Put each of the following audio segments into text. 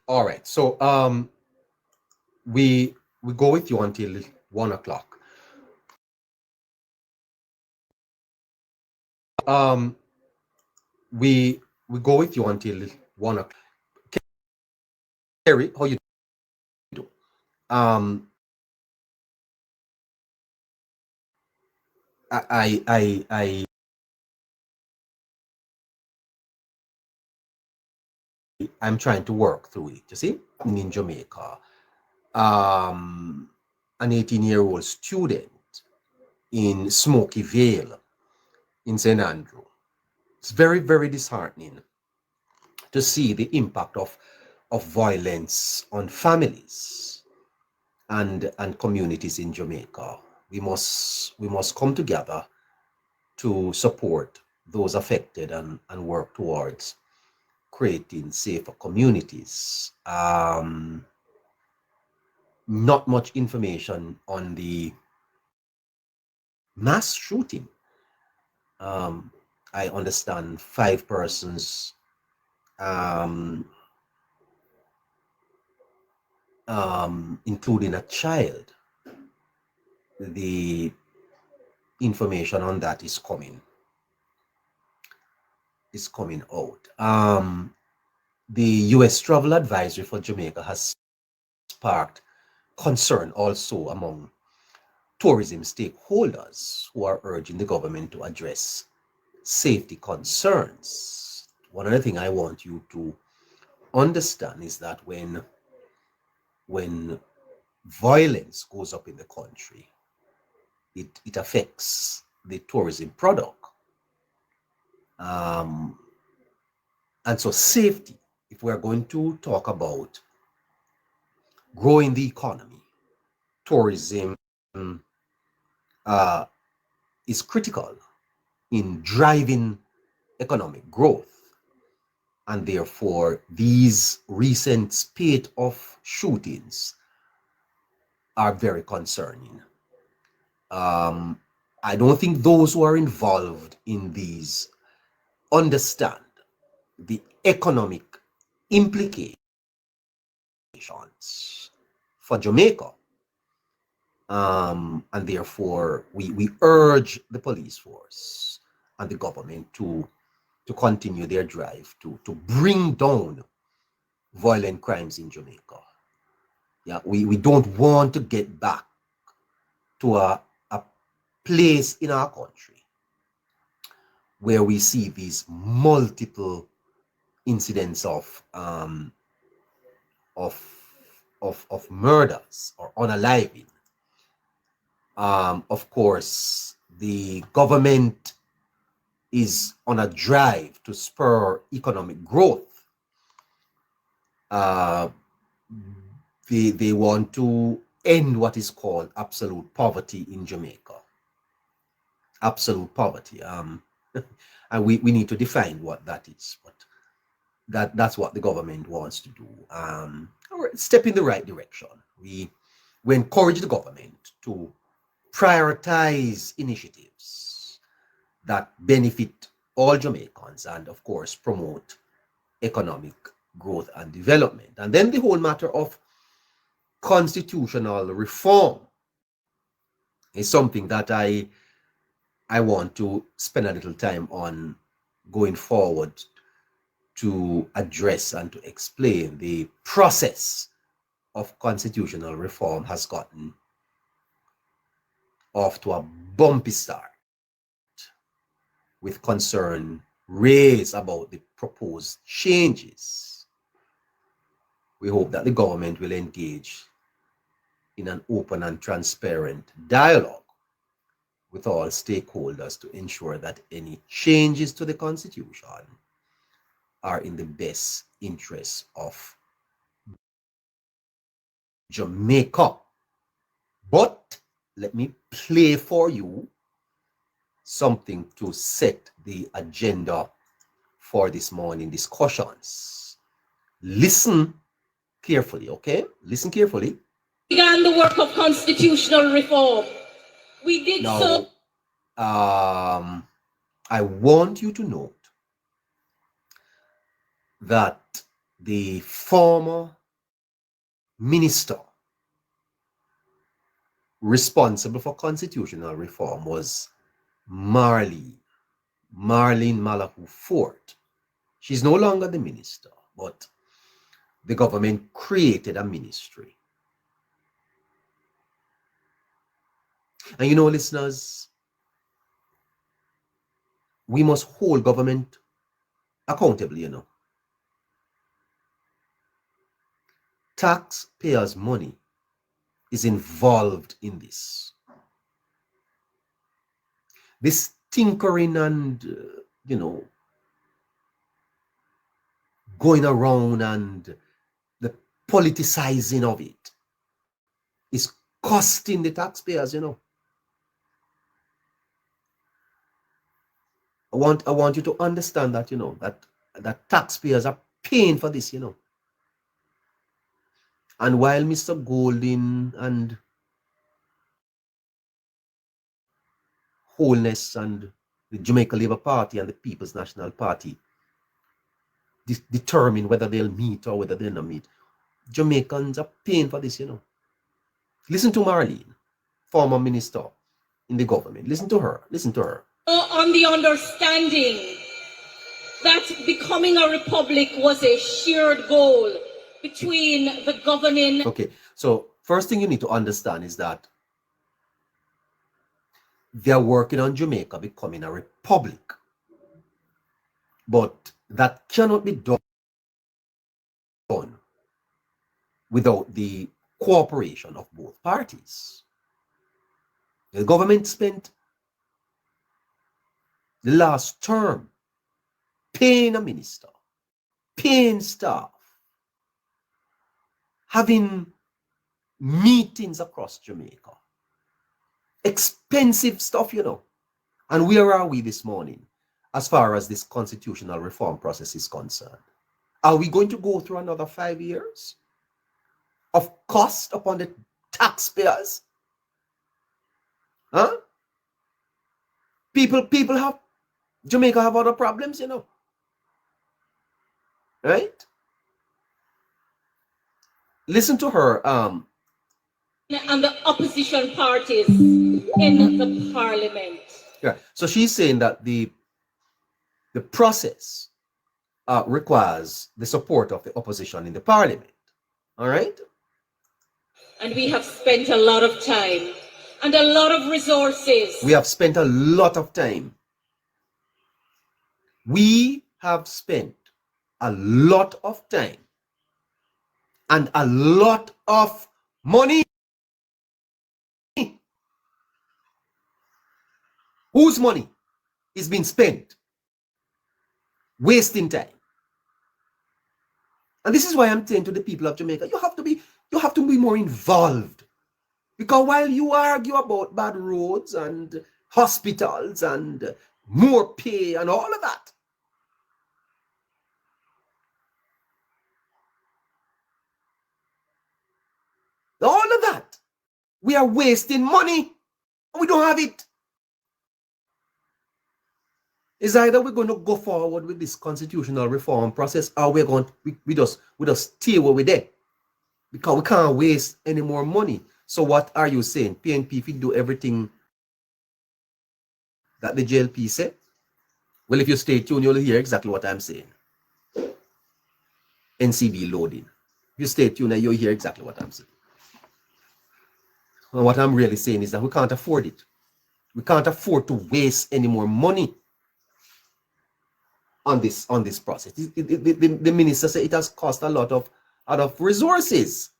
All right. So we go with you until 1 o'clock. Um we go with you until 1 o'clock. Kerry, how you do? Um I I'm trying to work through it. You see, in Jamaica, an 18-year-old student in Smoky Vale in St. Andrew. It's very, very disheartening to see the impact of violence on families and communities in Jamaica. We must come together to support those affected and work towards creating safer communities. Not much information on the mass shooting. Um, I understand 5 persons, um, including a child. The information on that is coming out. The U.S. travel advisory for Jamaica has sparked concern also among tourism stakeholders who are urging the government to address safety concerns. One other thing I want you to understand is that when violence goes up in the country, it affects the tourism product. Um, and so safety, if we're going to talk about growing the economy, tourism uh, is critical in driving economic growth. And therefore, these recent spate of shootings are very concerning. I don't think those who are involved in these understand the economic implications for Jamaica. And therefore, we urge the police force and the government to continue their drive to bring down violent crimes in Jamaica. Yeah, we don't want to get back to a place in our country where we see these multiple incidents of of murders or unaliving. Of course, the government is on a drive to spur economic growth. Uh, they want to end what is called absolute poverty in Jamaica. Absolute poverty. And we need to define what that is, but that's what the government wants to do. Step in the right direction. We encourage the government to prioritize initiatives that benefit all Jamaicans and, of course, promote economic growth and development. And then the whole matter of constitutional reform is something that I want to spend a little time on going forward to address and to explain. The process of constitutional reform has gotten off to a bumpy start, with concern raised about the proposed changes. We hope that the government will engage in an open and transparent dialogue with all stakeholders to ensure that any changes to the Constitution are in the best interests of Jamaica. But let me play for you something to set the agenda for this morning discussions. Listen carefully, okay? Listen carefully. Began the work of constitutional reform. We did Now, so. I want you to note that the former minister responsible for constitutional reform was Marlene Malahu Fort. She's no longer the minister, but the government created a ministry. And you know, listeners, we must hold government accountable, you know. Taxpayers' money is involved in this. This tinkering and, you know, going around and the politicizing of it is costing the taxpayers, you know. I want you to understand that, you know, that taxpayers are paying for this, you know. And while Mr. Golding and Holness and the Jamaica Labour Party and the People's National Party determine whether they'll meet or whether they'll not meet, Jamaicans are paying for this, you know. Listen to Marlene, former minister in the government. Listen to her. Listen to her. On the understanding that becoming a republic was a shared goal between the governing. Okay, so first thing you need to understand is that they're working on Jamaica becoming a republic. But that cannot be done without the cooperation of both parties. The government spent the last term paying a minister, paying staff, having meetings across Jamaica. Expensive stuff, you know. And where are we this morning as far as this constitutional reform process is concerned? Are we going to go through another 5 years of cost upon the taxpayers? Huh? People have, Jamaica have other problems, you know. Right? Listen to her. And the opposition parties in the parliament. Yeah. So she's saying that the process requires the support of the opposition in the parliament. All right? And we have spent a lot of time and a lot of resources. We have spent a lot of time. We have spent a lot of time and a lot of money. Whose money is being spent? Wasting time. And this is why I'm saying to the people of Jamaica, you have to be more involved. Because while you argue about bad roads and hospitals and more pay and all of that, we are wasting money and we don't have it. It's either we're going to go forward with this constitutional reform process or we just stay where we're there. Because we can't waste any more money. So what are you saying? PNP if you do everything that the JLP said? Well, if you stay tuned, you'll hear exactly what I'm saying. NCB loading. If you stay tuned, you'll hear exactly what I'm saying. And what I'm really saying is that we can't afford it. We can't afford to waste any more money on this process. The minister said it has cost a lot of resources.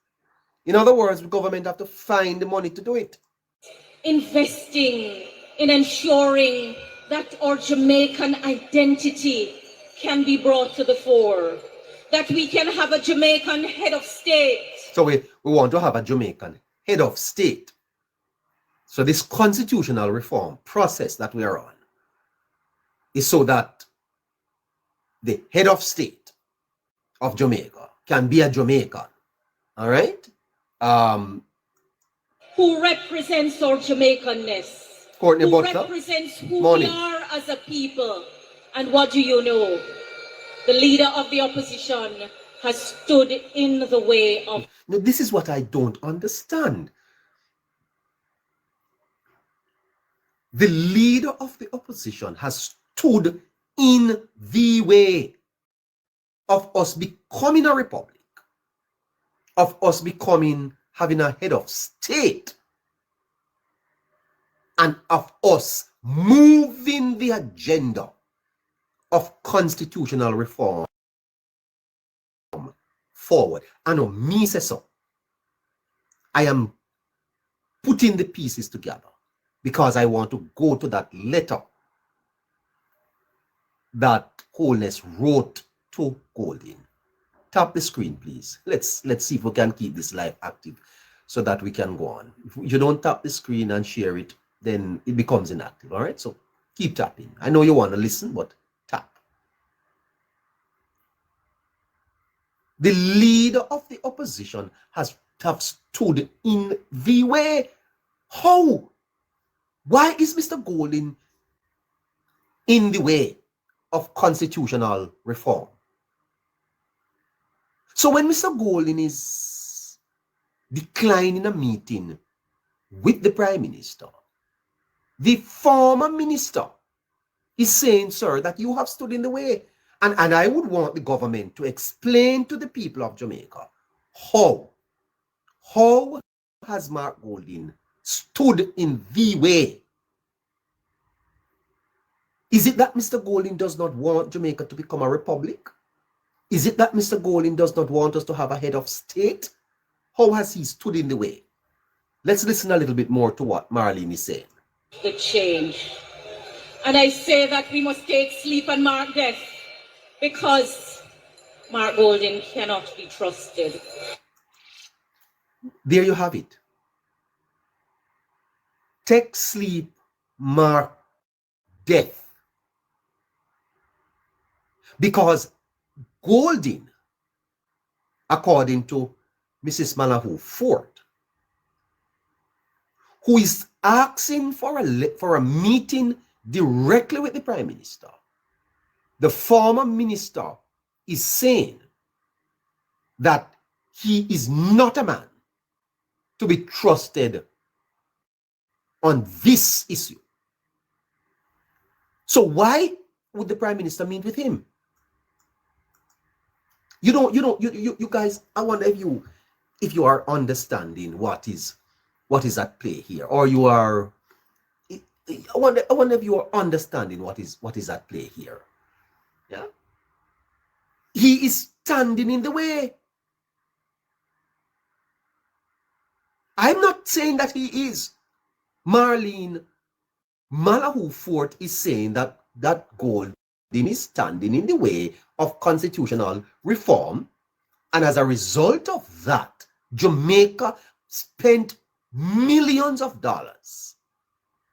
In other words, the government have to find the money to do it. Investing in ensuring that our Jamaican identity can be brought to the fore, that we can have a Jamaican head of state. So we want to have a Jamaican head of state. So this constitutional reform process that we are on is so that the head of state of Jamaica can be a Jamaican. All right? Who represents our Jamaicanness, Courtney who Butler, represents who morning. we are as a people. And what do you know? The leader of the opposition has stood in the way of... Now, this is what I don't understand. The leader of the opposition has stood in the way of us becoming a republic, of us having a head of state, and of us moving the agenda of constitutional reform forward. And me say so. I am putting the pieces together because I want to go to that letter that Holness wrote to Golding. Tap the screen, please. Let's see if we can keep this live active so that we can go on. If you don't tap the screen and share it, then it becomes inactive. All right, so keep tapping. I know you want to listen, but tap. The leader of the opposition have stood in the way. How? Why is Mr. Golding in the way of constitutional reform? So when Mr. Golding is declining a meeting with the Prime Minister, the former minister is saying, sir, that you have stood in the way. And I would want the government to explain to the people of Jamaica how has Mark Golding stood in the way? Is it that Mr. Golding does not want Jamaica to become a republic? Is it that Mr. Golding does not want us to have a head of state? How has he stood in the way? Let's listen a little bit more to what Marlene is saying. The change. And I say that we must take sleep and mark death because Mark Golding cannot be trusted. There you have it. Take sleep, mark death. Because Golding, according to Mrs. Malahoo Fort, who is asking for a meeting directly with the Prime Minister, the former minister is saying that he is not a man to be trusted on this issue. So why would the Prime Minister meet with him? You guys, I wonder if you are understanding what is at play here, or you are. I wonder if you are understanding what is at play here. Yeah, he is standing in the way. I'm not saying that he is. Marlene Malahoo Fort is saying that Golding is standing in the way of constitutional reform, and as a result of that, Jamaica spent millions of dollars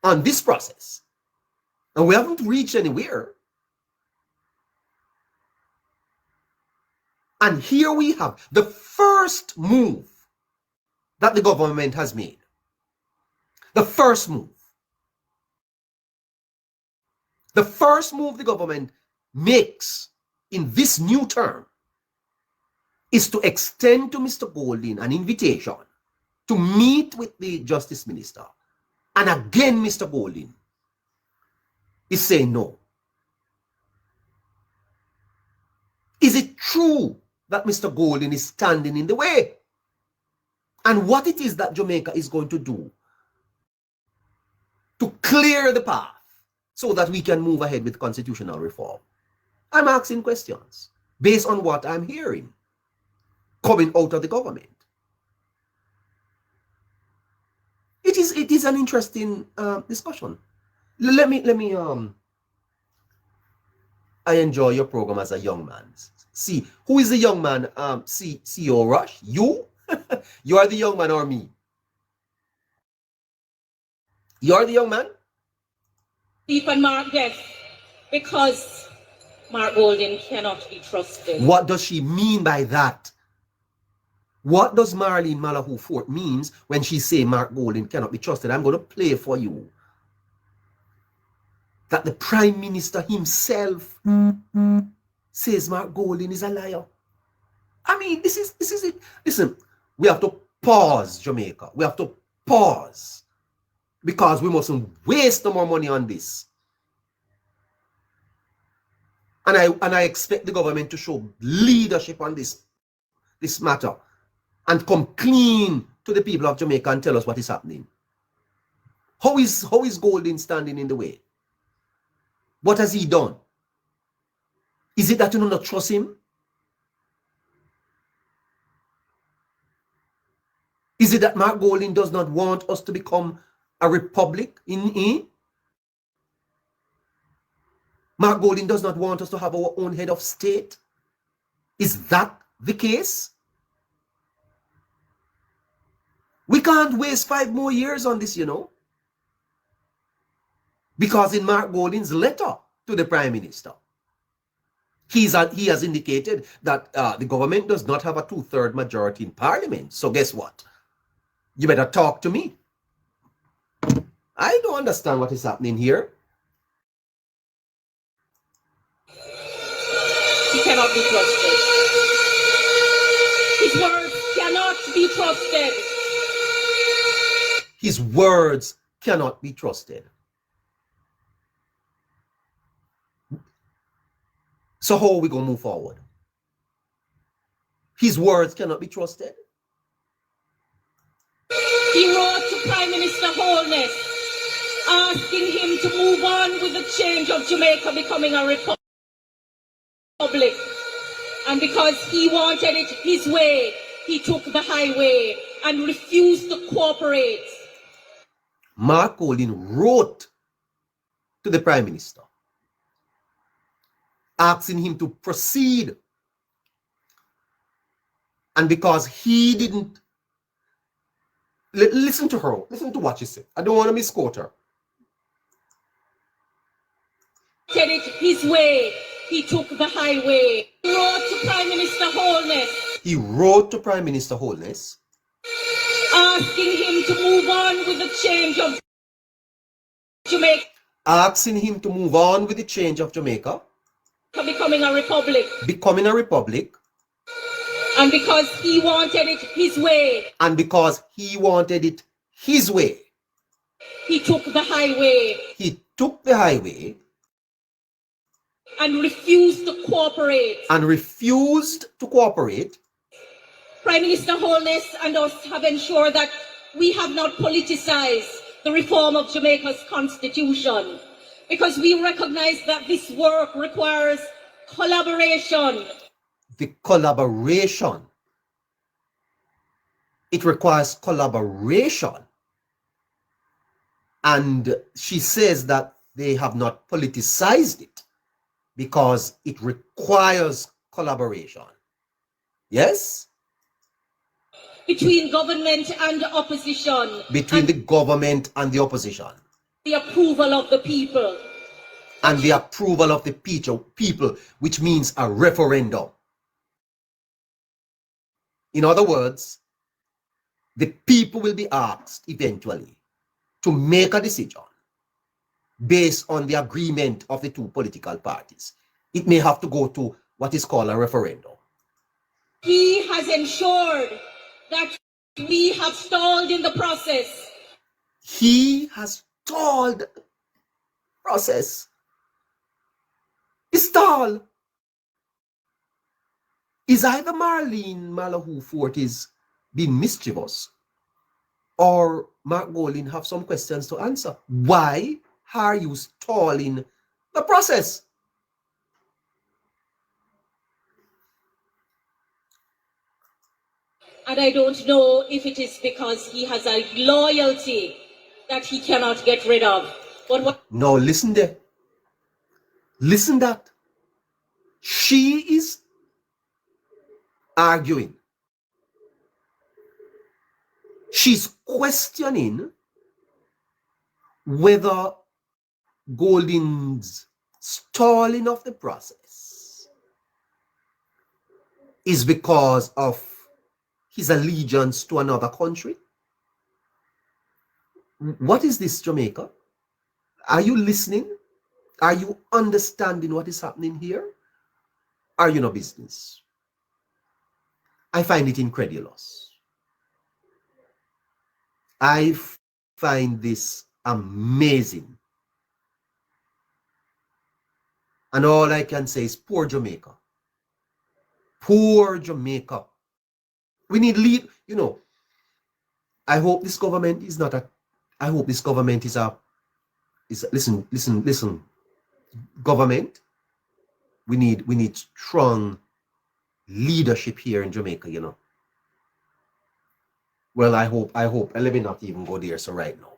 on this process, and we haven't reached anywhere. And here we have the first move that the government has made. The first move. The first move the government makes in this new term is to extend to Mr. Golding an invitation to meet with the Justice Minister. And again, Mr. Golding is saying no. Is it true that Mr. Golding is standing in the way? And what it is that Jamaica is going to do to clear the path so that we can move ahead with constitutional reform? I'm asking questions based on what I'm hearing coming out of the government. It is an interesting discussion. Let me I enjoy your program as a young man. See, who is the young man? CEO Rush, you? You are the young man, or me? You are the young man? Sleep and mark death because Mark Golding cannot be trusted. What does she mean by that? What does Marlene Malahoo Fort means when she say Mark Golding cannot be trusted? I'm going to play for you that the Prime Minister himself says Mark Golding is a liar. I mean, this is it. Listen, we have to pause, Jamaica. We have to pause because we mustn't waste no more money on this. And I expect the government to show leadership on this matter and come clean to the people of Jamaica and tell us what is happening. How is Golden standing in the way? What has he done? Is it that you do not trust him? Is it that Mark Golding does not want us to become a republic in? Mark Golding does not want us to have our own head of state? Is that the case? We can't waste 5 more years on this, because in Mark Golding's letter to the Prime Minister, he has indicated that the government does not have a 2/3 majority in Parliament. So guess what? You better talk to me. I don't understand what is happening here. He cannot be trusted. His words cannot be trusted. His words cannot be trusted. So how are we going to move forward? His words cannot be trusted. He wrote to Prime Minister Holness, asking him to move on with the change of Jamaica becoming a republic. And because he wanted it his way, he took the highway and refused to cooperate. Mark Golding wrote to the Prime Minister, asking him to proceed. And because he didn't listen to her, listen to what she said. I don't want to misquote her. Did it his way, he took the highway. He wrote to Prime Minister Holness. He wrote to Prime Minister Holness, asking him to move on with the change of Jamaica. Asking him to move on with the change of Jamaica. Becoming a republic. Becoming a republic. And because he wanted it his way. And because he wanted it his way. He took the highway. He took the highway. And refused to cooperate. And refused to cooperate. Prime Minister Holness and us have ensured that we have not politicized the reform of Jamaica's constitution, because we recognize that this work requires collaboration. The collaboration. It requires collaboration. And she says that they have not politicized it because it requires collaboration. Yes? Between government and opposition. Between the government and the opposition. The approval of the people. And the approval of the people, which means a referendum. In other words, the people will be asked eventually to make a decision based on the agreement of the two political parties. It may have to go to what is called a referendum. He has ensured that we have stalled in the process. He has stalled the process. Stall is either Marlene Malahoo Fort is being mischievous, or Mark Golding have some questions to answer. Why are you stalling the process? And I don't know if it is because he has a loyalty that he cannot get rid of. But what? No, listen there. Listen that. She is arguing. She's questioning whether Golding's stalling of the process is because of his allegiance to another country. What is this, Jamaica? Are you listening? Are you understanding what is happening here? Are you no business? I find it incredulous. I find this amazing. And all I can say is poor Jamaica. Poor Jamaica. We need lead, you know. I hope this government is not a, I hope this government is listen, government. We need strong leadership here in Jamaica, you know. Well, I hope, let me not even go there, so right now.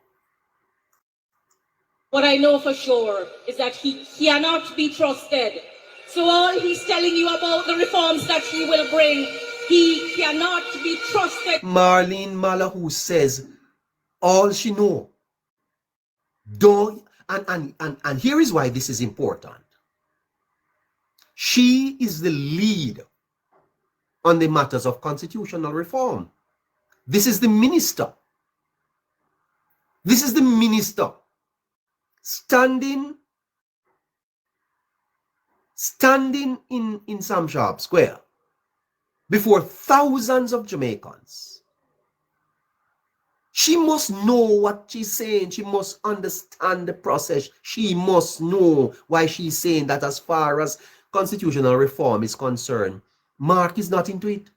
What I know for sure is that he cannot be trusted. So all he's telling you about the reforms that he will bring, he cannot be trusted. Marlene Malahou says all she know. Don't, and here is why this is important. She is the lead on the matters of constitutional reform. This is the minister. This is the minister standing in Sam Sharp Square before thousands of Jamaicans. She must know what she's saying. She must understand the process. She must know why she's saying that as far as constitutional reform is concerned, Mark is not into it.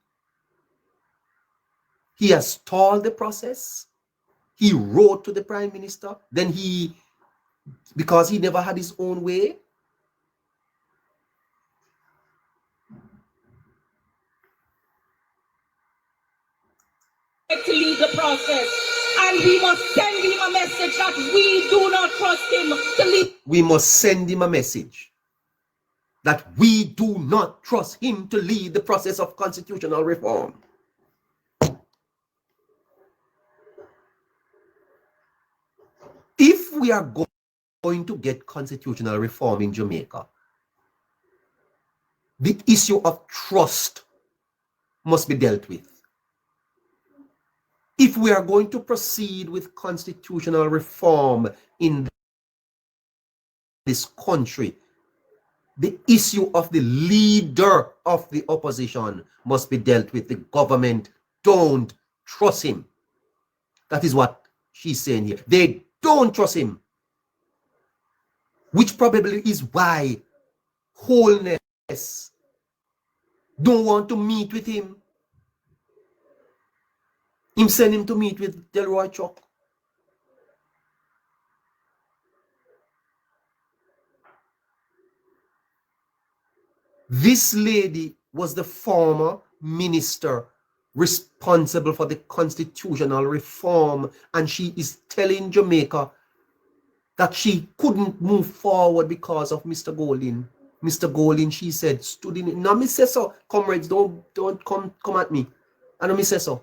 He has stalled the process. He wrote to the Prime Minister. Then because he never had his own way, to lead the process, and we must send him a message that we do not trust him to lead. We must send him a message that we do not trust him to lead the process of constitutional reform. If we are going to get constitutional reform in Jamaica, the issue of trust must be dealt with. If we are going to proceed with constitutional reform in this country, the issue of the leader of the opposition must be dealt with. The government don't trust him. That is what she's saying here. They don't trust him. Which probably is why Holness don't want to meet with him. Him send him to meet with Delroy Chuck. This lady was the former minister responsible for the constitutional reform, and she is telling Jamaica that she couldn't move forward because of Mr. Golding. Mr. Golding, she said, stood in it. Now, me say so, comrades, don't come at me. I know me say so.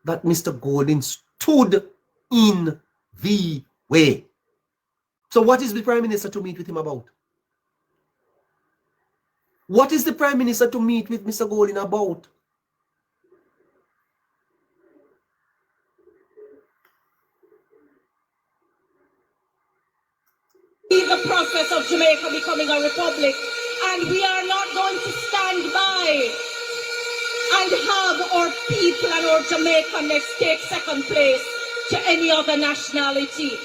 That Mr. Golding stood in the way. So what is the Prime Minister to meet with him about? What is the Prime Minister to meet with Mr. Golding about? The process of Jamaica becoming a republic, and we are not going to stand by and have our people and our Jamaicanness take second place to any other nationality.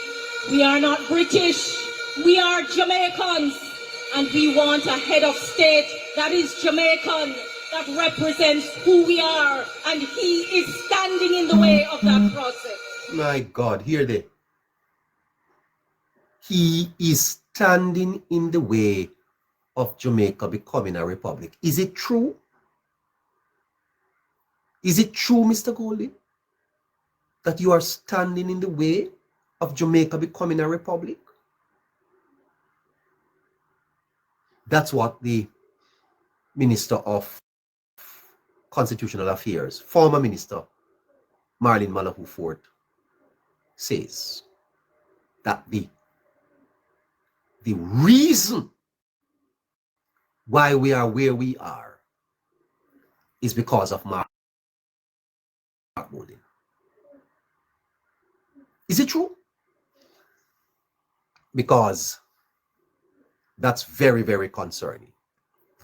We are not British, we are Jamaicans, and we want a head of state that is Jamaican, that represents who we are, and he is standing in the way of that process. My God, hear that. He is standing in the way of Jamaica becoming a republic. Is it true? Is it true, Mr. Golding, that you are standing in the way of Jamaica becoming a republic? That's what the Minister of Constitutional Affairs, former Minister Marlene Malahou Ford, says. That the reason why we are where we are is because of Mark Golding. Is it true? Because that's very, very concerning.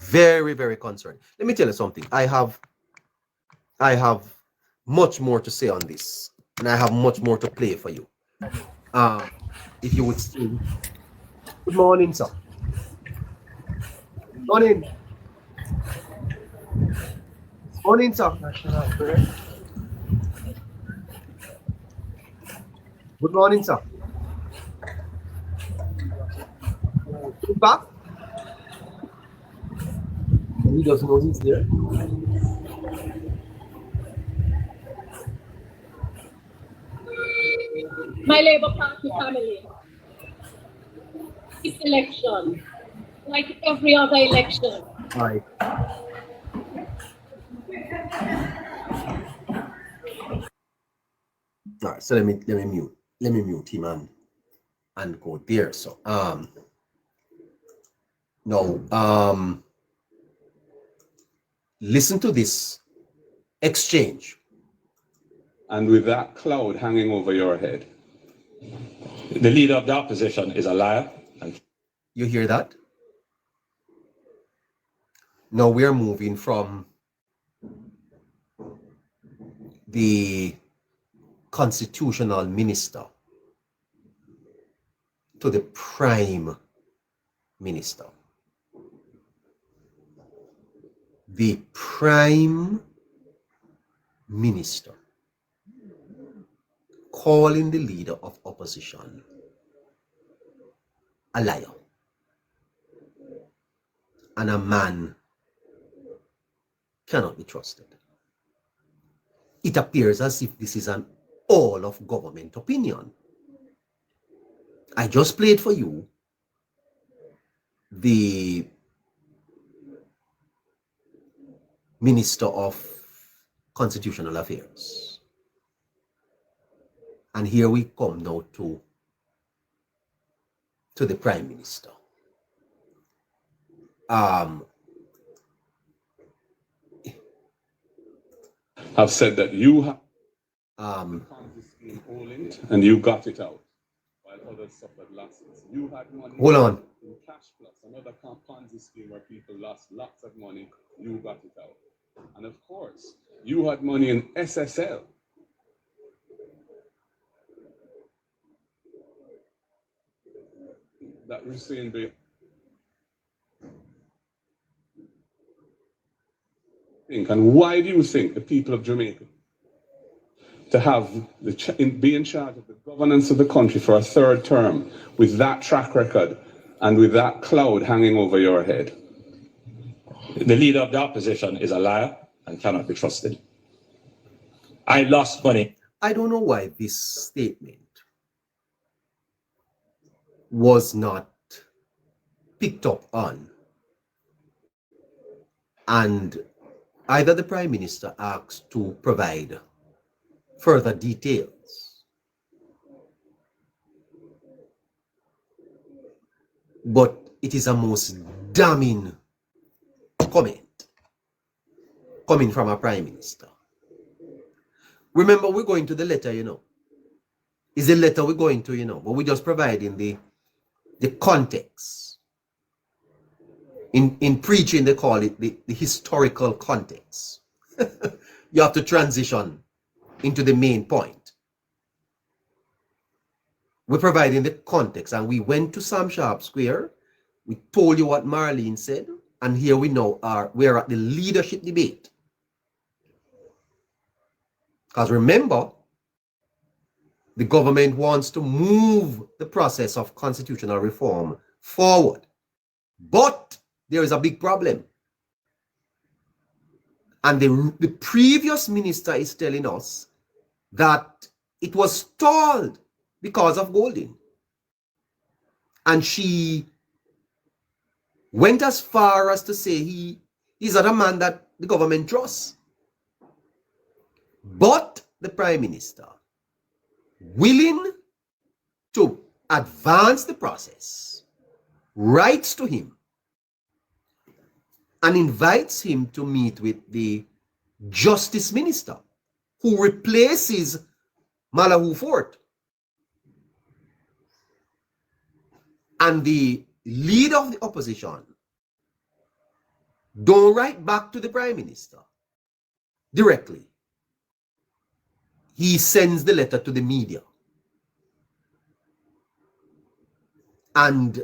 Very, very concerning. Let me tell you something. I have I have much more to say on this, and I have much more to play for you. If you would still. Good morning, sir. Morning. Morning, sir. Good morning, sir. Good back. He doesn't know he's there. My Labour Party family, this election, like every other election, Hi. All right, so let me mute him and go there. So no, listen to this exchange. And with that cloud hanging over your head, the leader of the opposition is a liar. You hear that? Now we are moving from the constitutional minister to the prime minister. The prime minister calling the leader of opposition a liar and a man cannot be trusted. It appears as if this is an all of government opinion. I just played for you the Minister of Constitutional Affairs. And here we come now to the Prime Minister. have said that you have the scheme all in and you got it out, while others suffered losses. You had money Hold on. in Cash Plus, another Ponzi scheme where people lost lots of money. You got it out. And of course, you had money in SSL. That Hussein Bey. And why do you think the people of Jamaica to have be in charge of the governance of the country for a third term with that track record and with that cloud hanging over your head? The leader of the opposition is a liar and cannot be trusted. I lost money. I don't know why this statement was not picked up on, and either the Prime Minister asked to provide further details, but it is a most damning comment coming from a Prime Minister. Remember, we're going to the letter, It's the letter we're going to, but we're just providing the context. In preaching, they call it the historical context. You have to transition into the main point. We're providing the context, and we went to Sam Sharp Square. We told you what Marlene said, and here we now we're at the leadership debate. Because remember, the government wants to move the process of constitutional reform forward. But there is a big problem. And the previous minister is telling us that it was stalled because of Golding. And she went as far as to say he's not a man that the government trusts. But the Prime Minister, willing to advance the process, writes to him and invites him to meet with the Justice Minister, who replaces Malahu Fort. And the leader of the opposition don't write back to the Prime Minister directly. he sends the letter to the media. And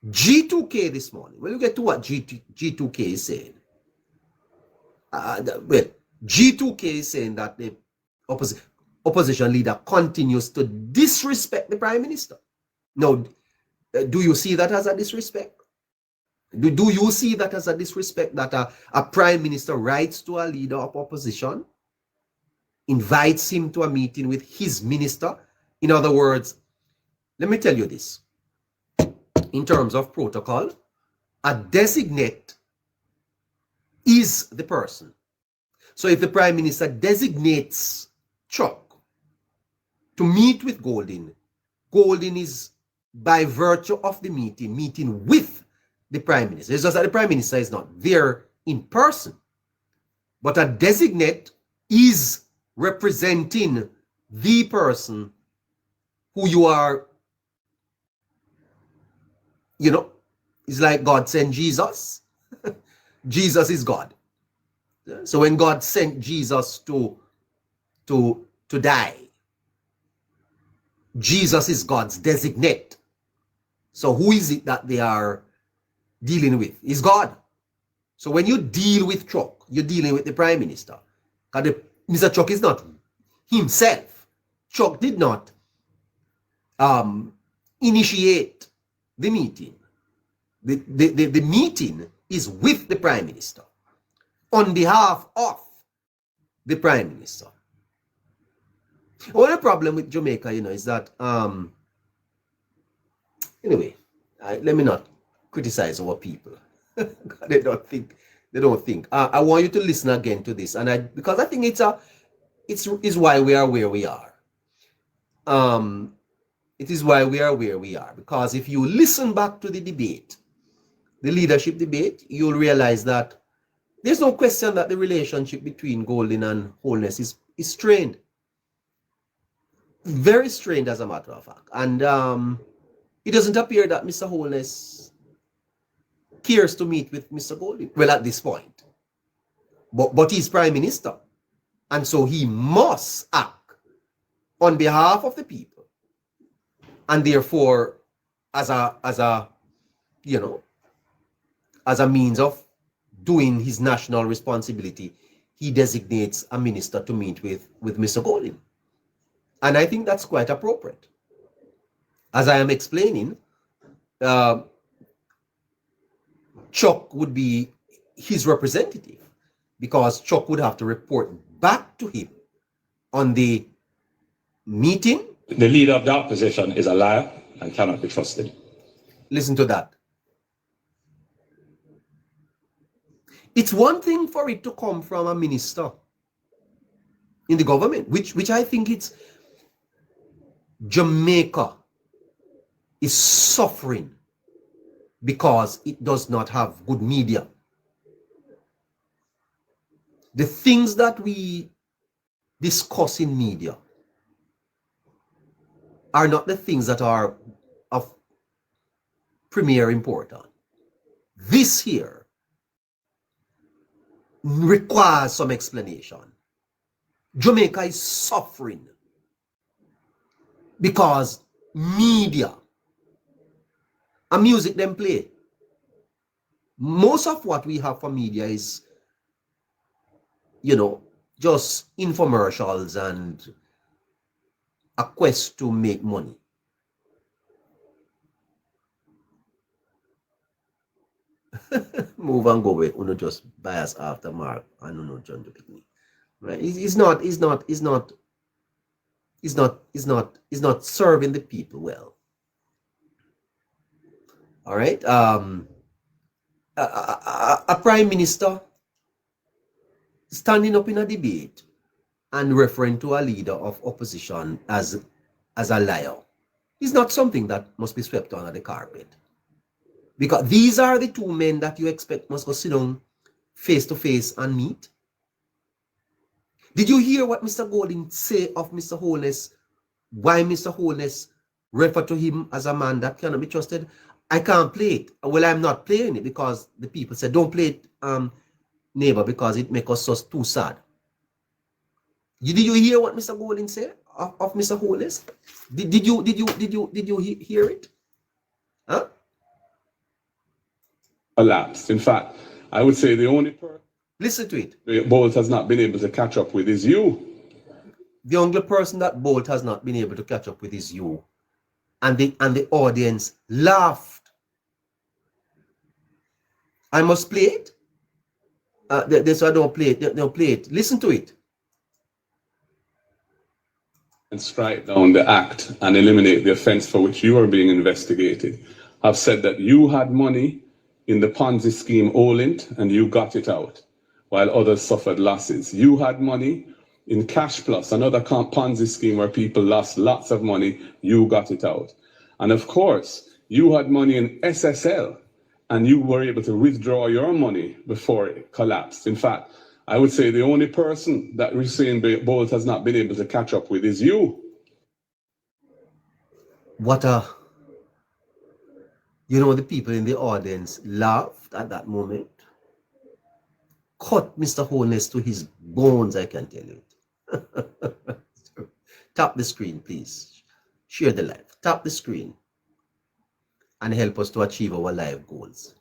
G2K this morning, we'll get to what G2K is saying. Well, G2K is saying that the opposition leader continues to disrespect the prime minister. Now, do you see that as a disrespect? Do you see that as a disrespect that a prime minister writes to a leader of opposition, invites him to a meeting with his minister? In other words, let me tell you this. In terms of protocol, a designate is the person. So if the prime minister designates Chuck to meet with Golden, Golden is by virtue of the meeting with the prime minister. It's just that the prime minister is not there in person, but a designate is representing the person who you are, you know. It's like God sent Jesus. Jesus is God. So when God sent Jesus to die, Jesus is God's designate. So who is it that they are dealing with? Is God. So when you deal with Chuck, you're dealing with the prime minister. Because Mr. Chuck is not himself. Chuck did not initiate the meeting. The meeting is with the prime minister on behalf of the prime minister. Only problem with Jamaica, you know, is that anyway, let me not criticize our people. they don't think. I want you to listen again to this, and because I think it's why we are where we are. It is why we are where we are, because if you listen back to the debate, the leadership debate, you'll realize that there's no question that the relationship between Golden and Holness is strained. Very strained, as a matter of fact. And it doesn't appear that Mr. Holness cares to meet with Mr. Golden. Well, at this point. But he's prime minister. And so he must act on behalf of the people. And therefore, as a means of doing his national responsibility, he designates a minister to meet with Mr. Golden. And I think that's quite appropriate. As I am explaining, Chuck would be his representative, because Chuck would have to report back to him on the meeting. The leader of the opposition is a liar and cannot be trusted. Listen to that. It's one thing for it to come from a minister in the government, which I think it's Jamaica is suffering because it does not have good media. The things that we discuss in media are not the things that are of premier importance. This here requires some explanation. Jamaica is suffering because media and music them play. Most of what we have for media is, you know, just infomercials and a quest to make money. Move and go with uno just bias after Mark and uno John to pick me. Right? He's not serving the people well. All right. A prime minister standing up in a debate and referring to a leader of opposition as a liar is not something that must be swept under the carpet. Because these are the two men that you expect must go sit down face to face and meet. Did you hear what Mr. Golden say of Mr. Holness? Why Mr. Holness referred to him as a man that cannot be trusted? I can't play it. Well, I'm not playing it because the people said, don't play it, neighbor, because it makes us too sad. Did you hear what Mr. Golding said of Mr. Holness? Did you hear it? Huh? Collapsed. In fact, I would say the only person Listen to it. Bolt has not been able to catch up with is you. The only person that Bolt has not been able to catch up with is you. And the audience laughed. I must play it. So I don't play it. Don't play it. Listen to it. And strike down the act and eliminate the offense for which you are being investigated. Have said that you had money in the Ponzi scheme Olint and you got it out, while others suffered losses. You had money in Cash Plus, another Ponzi scheme where people lost lots of money, you got it out. And of course, you had money in SSL and you were able to withdraw your money before it collapsed. In fact, I would say the only person that Usain Bolt has not been able to catch up with is you. The people in the audience laughed at that moment. Cut Mr. Holness to his bones, I can tell you. Tap the screen, please. Share the live. Tap the screen and help us to achieve our live goals.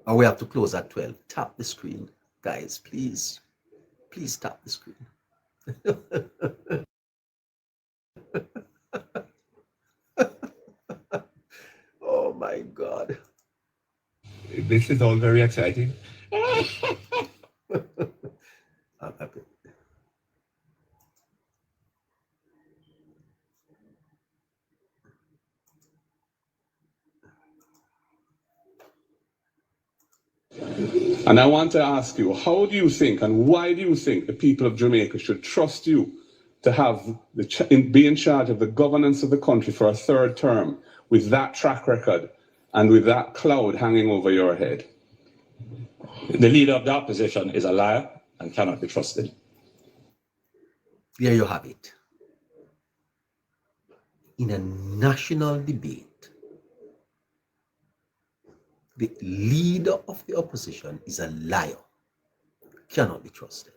Or we have to close at 12. Tap the screen, guys, please. Please tap the screen. Oh my God. This is all very exciting. I'm happy. And I want to ask you, how do you think and why do you think the people of Jamaica should trust you to have be in charge of the governance of the country for a third term with that track record and with that cloud hanging over your head? The leader of the opposition is a liar and cannot be trusted. There you have it. In a national debate, the leader of the opposition is a liar, cannot be trusted.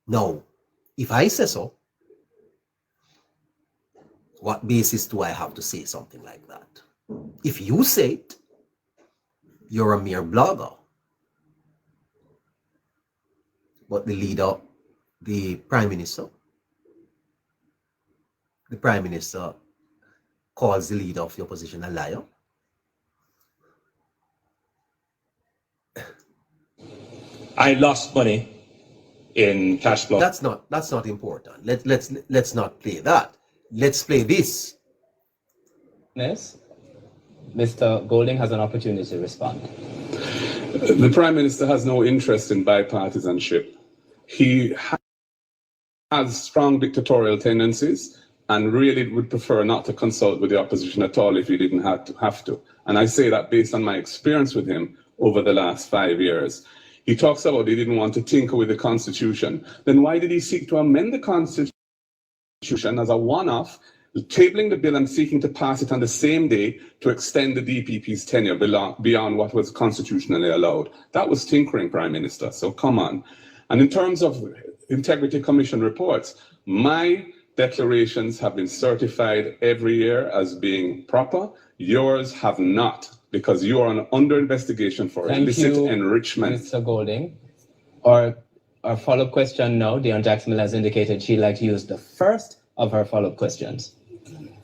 Now, if I say so, what basis do I have to say something like that? If you say it, you're a mere blogger. But the leader, the prime minister calls the leader of the opposition a liar. I lost money in Cash Flow. That's not important. Let's not play that. Let's play this. Yes. Mr. Golding has an opportunity to respond. The Prime Minister has no interest in bipartisanship. He has strong dictatorial tendencies and really would prefer not to consult with the opposition at all if he didn't have to. And I say that based on my experience with him over the last 5 years. He talks about he didn't want to tinker with the Constitution. Then why did he seek to amend the Constitution as a one-off, tabling the bill and seeking to pass it on the same day to extend the DPP's tenure beyond what was constitutionally allowed? That was tinkering, Prime Minister, so come on. And in terms of Integrity Commission reports, my declarations have been certified every year as being proper. Yours have not, because you are under investigation for illicit enrichment. Mr. Golding. Our follow-up question now, Dion Jackson has indicated she'd like to use the first of her follow-up questions.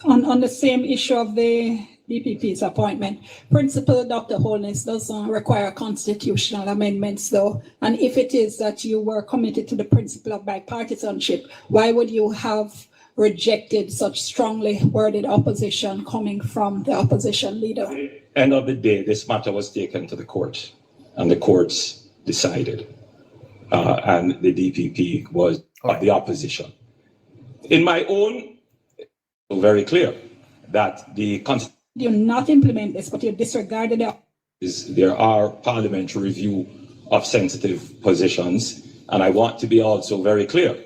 On the same issue of the DPP's appointment, Principal Dr. Holness doesn't require constitutional amendments though. And if it is that you were committed to the principle of bipartisanship, why would you have rejected such strongly worded opposition coming from the opposition leader? End of the day, this matter was taken to the court, and the courts decided, and the DPP was of the opposition. In my own, very clear that the Constitution. You not implement this, but you disregarded it. There are parliamentary review of sensitive positions, and I want to be also very clear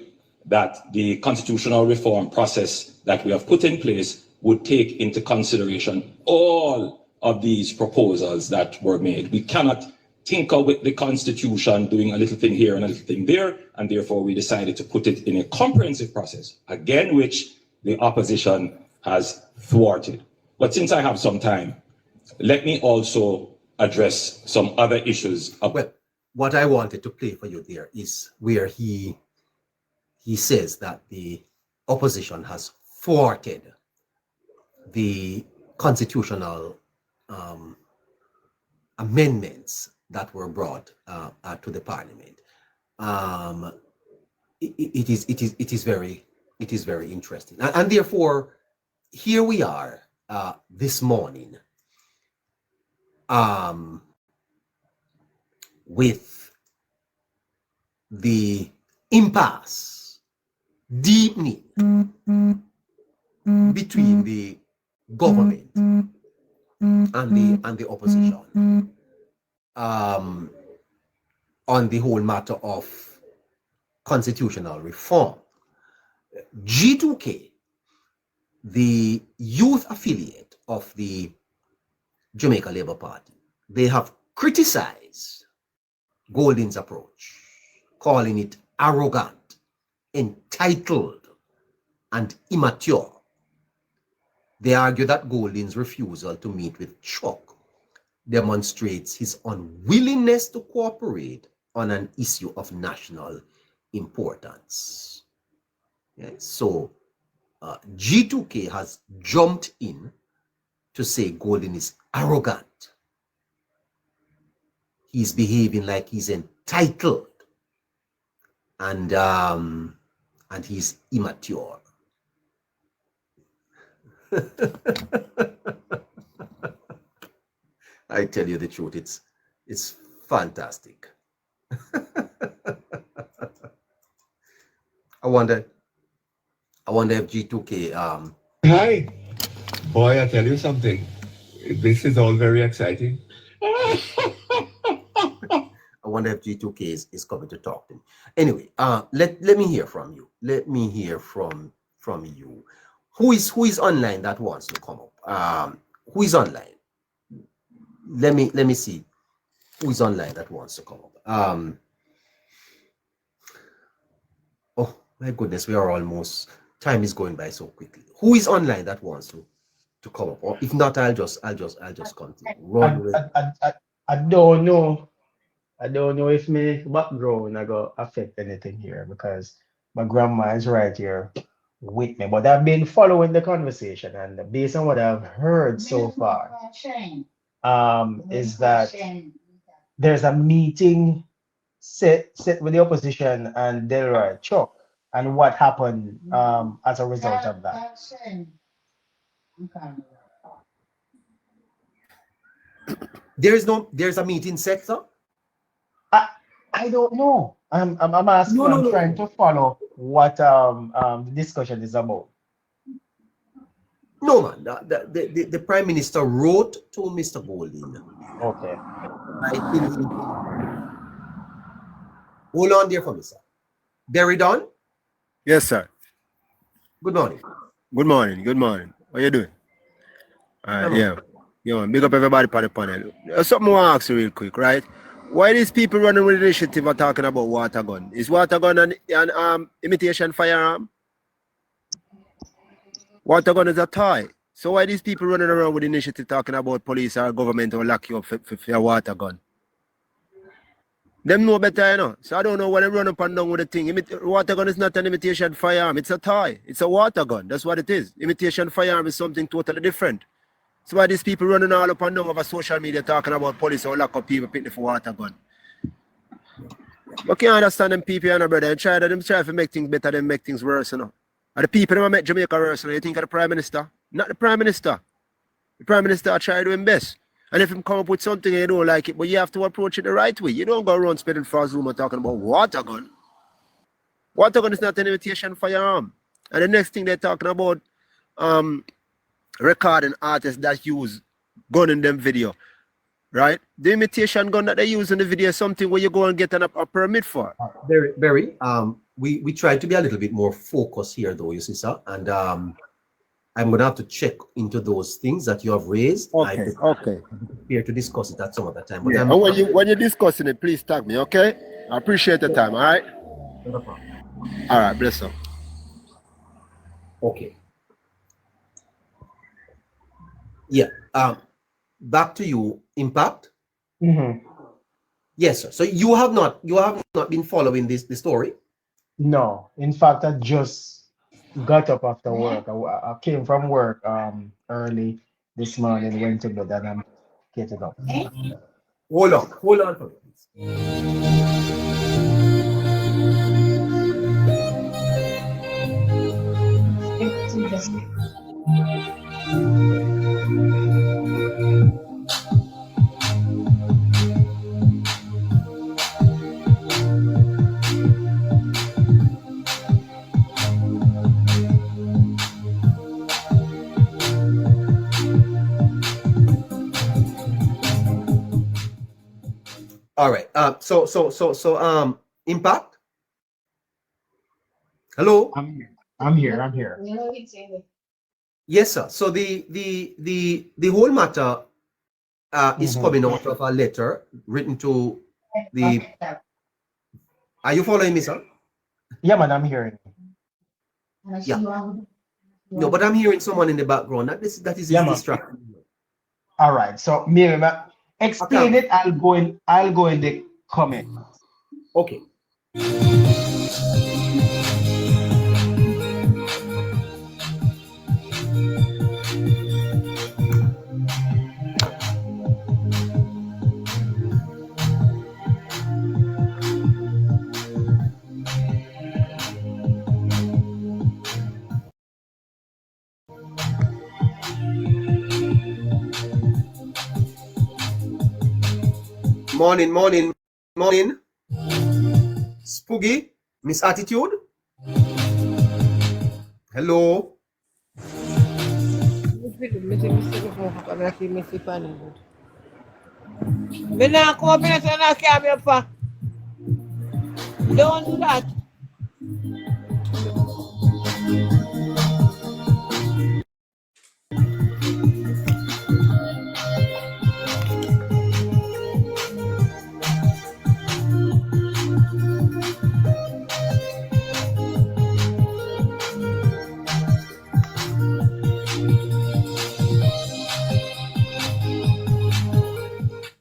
that the constitutional reform process that we have put in place would take into consideration all of these proposals that were made. We cannot tinker with the Constitution, doing a little thing here and a little thing there, and therefore we decided to put it in a comprehensive process, again, which the opposition has thwarted. But since I have some time, let me also address some other issues. Well, what I wanted to play for you there is where he says that the opposition has thwarted the constitutional amendments that were brought to the parliament. It is very interesting, and therefore here we are this morning with the impasse deepening between the government and the opposition on the whole matter of constitutional reform. G2K, the youth affiliate of the Jamaica Labour Party, they have criticized Golding's approach, calling it arrogant, entitled, and immature. They argue that Golding's refusal to meet with Chuck demonstrates his unwillingness to cooperate on an issue of national importance. Yeah, so G2K has jumped in to say Golding is arrogant. He's behaving like he's entitled, and he's immature. I tell you the truth, it's fantastic. I wonder if G2K Hi. Boy, I tell you something. This is all very exciting. I wonder if G2K is coming to talk to me. Anyway, let me hear from you. Let me hear from you. Who is online that wants to come up? Who is online? Let me see who's online that wants to come up. Oh my goodness, we are almost, time is going by so quickly. Who is online that wants to come up? Or if not, I'll just continue. Run with. I don't know. I don't know if my background I go affect anything here because my grandma is right here with me. But I've been following the conversation, and based on what I've heard so far, is that there's a meeting set with the opposition and Delroy Chuck, and what happened as a result of that. There's a meeting set, sir? I don't know. I'm asking. No, I'm trying to follow what the discussion is about. No, man. The Prime Minister wrote to Mr. Golding. Okay. Hold on there for me, sir. Barry Don? Yes, sir. Good morning. Good morning. Good morning. How you doing? Yeah. Yeah, big up everybody on the panel. Something I want to ask you real quick, right? Why these people running with the initiative are talking about water gun? Is water gun an imitation firearm? Water gun is a toy. So why these people running around with the initiative talking about police or government will lock you up for your water gun? Them know better, you know. So I don't know why they run up and down with the thing. Water gun is not an imitation firearm. It's a toy. It's a water gun. That's what it is. Imitation firearm is something totally different. So why these people running all up and down over social media talking about police or lock up people picking for water gun? But can't understand them people, you know, brother. And try to make things better than make things worse, you know. And the people who make Jamaica worse, you know, you think of the Prime Minister? Not the Prime Minister. The Prime Minister try doing best. And if him come up with something and you don't like it, but you have to approach it the right way. You don't go around spending for Zoom and talking about water gun. Water gun is not an imitation firearm. And the next thing they're talking about, recording artists that use gun in them video, right? The imitation gun that they use in the video is something where you go and get a permit for. Barry, we try to be a little bit more focused here, though, you see, sir. And I'm going to have to check into those things that you have raised. Okay, okay. Prepare to discuss it at some other time. But yeah. And when you're discussing it, please tag me, okay? I appreciate the time, all right? All right, bless you. Okay. Yeah. Back to you, Impact. Mm-hmm. Yes, sir. So you have not been following the story? No. In fact, I just got up after work. I came from work early this morning, went to bed, and I'm getting up. Hold on for me, please. All right. Impact. Hello. I'm here. Yes, sir. So the whole matter is coming out of a letter written to the. Are you following me, sir? Yeah, man, I'm hearing. Yeah. No, but I'm hearing someone in the background. That is distracting. All right. So, Miriam, explain it. I'll go in the comment. Okay. Morning. Spooky, Miss Attitude. Hello. Don't do that.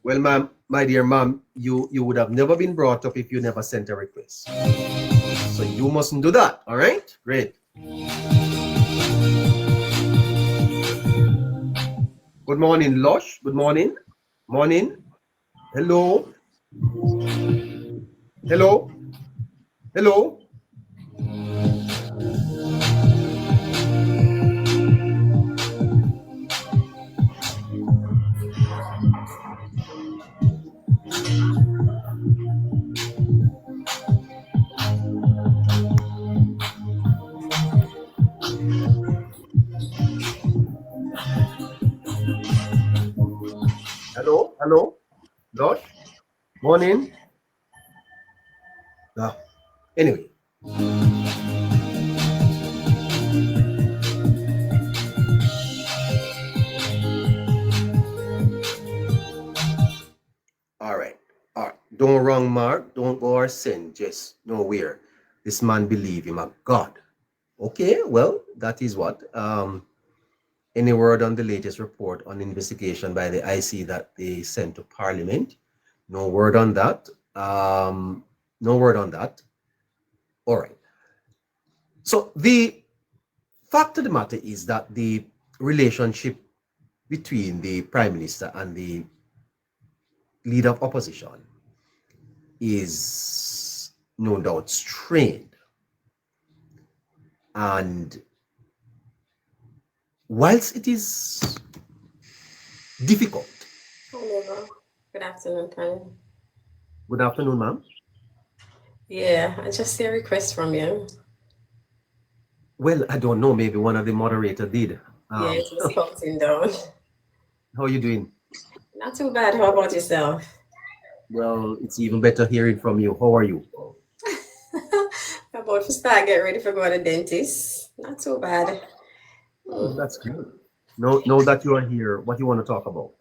Well, ma'am, my dear ma'am, you would have never been brought up if you never sent a request. So you mustn't do that. All right? Great. Good morning, Lush. Good morning. Morning. Hello. Hello. Hello. Lush. Morning. Anyway. All right. Don't wrong Mark. Don't go or sin. Just nowhere. This man believe him a God. Okay, well, that is what. Any word on the latest report on investigation by the IC that they sent to Parliament? No word on that. No word on that. All right. So the fact of the matter is that the relationship between the Prime Minister and the leader of opposition is no doubt strained. And whilst it is difficult. Good afternoon, Karen. Good afternoon, ma'am. Yeah, I just see a request from you. Well, I don't know. Maybe one of the moderators did. Yeah, it was counting down. How are you doing? Not too bad. How about yourself? Well, it's even better hearing from you. How are you? About to start getting ready for going to the dentist. Not too bad. That's good. Know that you are here. What you want to talk about?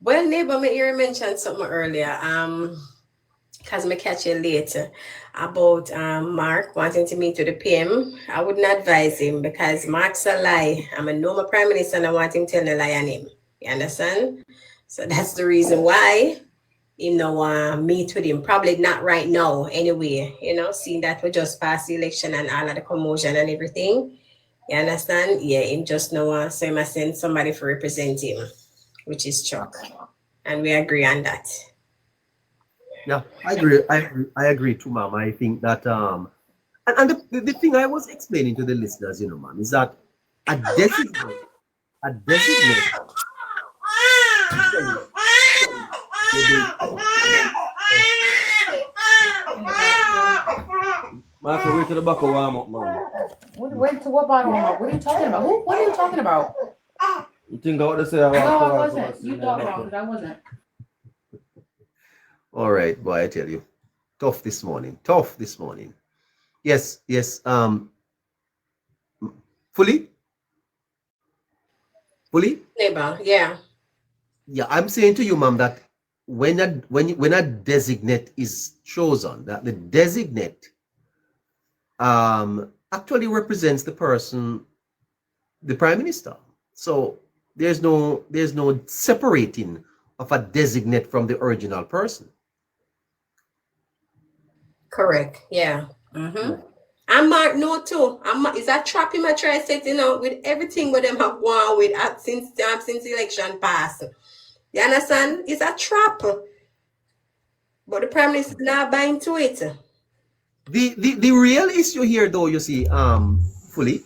Well, neighbor, me hear you mention something earlier. Because me catch you later about Mark wanting to meet with the PM. I wouldn't advise him because Mark's a lie. I'm a normal prime minister and I want him to tell a lie on him. You understand? So that's the reason why meet with him. Probably not right now anyway. Seeing that we just passed the election and all of the commotion and everything. You understand? Yeah, him just know so he must send somebody to represent him, which is Chuck. And we agree on that. Yeah, I agree too, ma'am. I think that and the thing I was explaining to the listeners, ma'am, is that a designate. Martha, wait till the buckle warm up, man. Wait till what bottle warm up? What are you talking about? What are you talking about? You think I ought to say I No, I wasn't. You thought about it. I wasn't. All right, boy, I tell you. Tough this morning. Yes. Fully? Neighbor, yeah. Yeah, I'm saying to you, ma'am, that when a designate is chosen, that the designate actually represents the person, the prime minister. So there's no separating of a designate from the original person. Correct. Yeah. Mm-hmm. And Mark no too. Is that trap him I try setting out with everything with them have gone with since election passed. You understand? It's a trap. But the prime minister is not buying to it. The real issue here, though, you see, fully,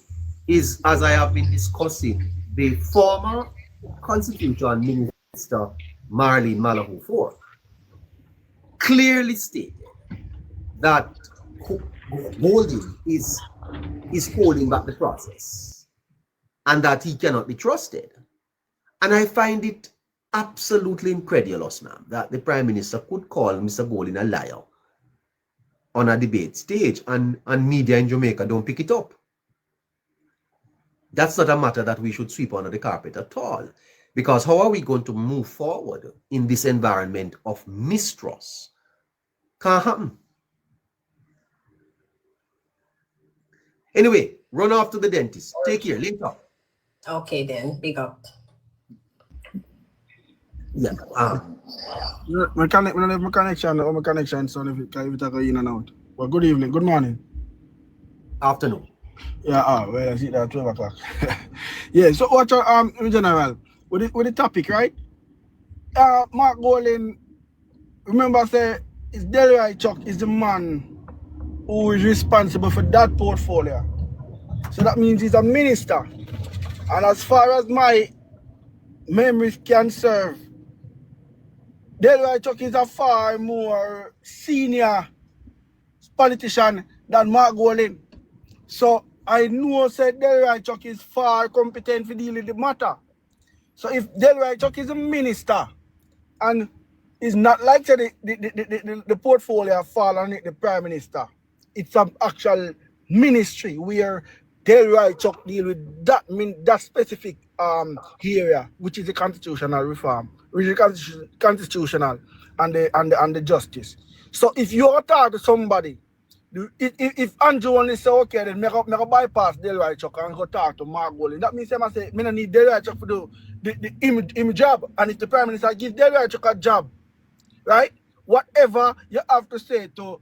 is, as I have been discussing, the former Constitution Minister Marlene Malahou Ford clearly stated that Golding is holding back the process and that he cannot be trusted. And I find it absolutely incredulous, ma'am, that the Prime Minister could call Mr. Golding a liar on a debate stage and media in Jamaica don't pick it up. That's not a matter that we should sweep under the carpet at all. Because how are we going to move forward in this environment of mistrust? Can't happen. Anyway, run off to the dentist. Take care. Later. Okay then, big up. Yeah. My connection, so if it go in and out. Well, good evening, good morning. Afternoon. Yeah, well, I see that 12 o'clock. Yeah, so what in general, with the topic, right? Mark Golding, remember say it's Delroy Chuck is the man who is responsible for that portfolio. So that means he's a minister. And as far as my memories can serve, Delroy Chuck is a far more senior politician than Mark Golding. So I know that Delroy Chuck is far competent to deal with the matter. So if Delroy Chuck is a minister and is not like the portfolio fall on the prime minister, it's an actual ministry where Delroy Chuck deal with that specific area, which is the constitutional reform, which is constitutional and the justice. So if you talk to somebody, if Andrew only say okay, then make a bypass Delroy Chuck and go talk to Mark Golding, that means I say I don't need Delroy Chuck to do the job. And if the prime minister give Delroy Chuck a job, right? Whatever you have to say to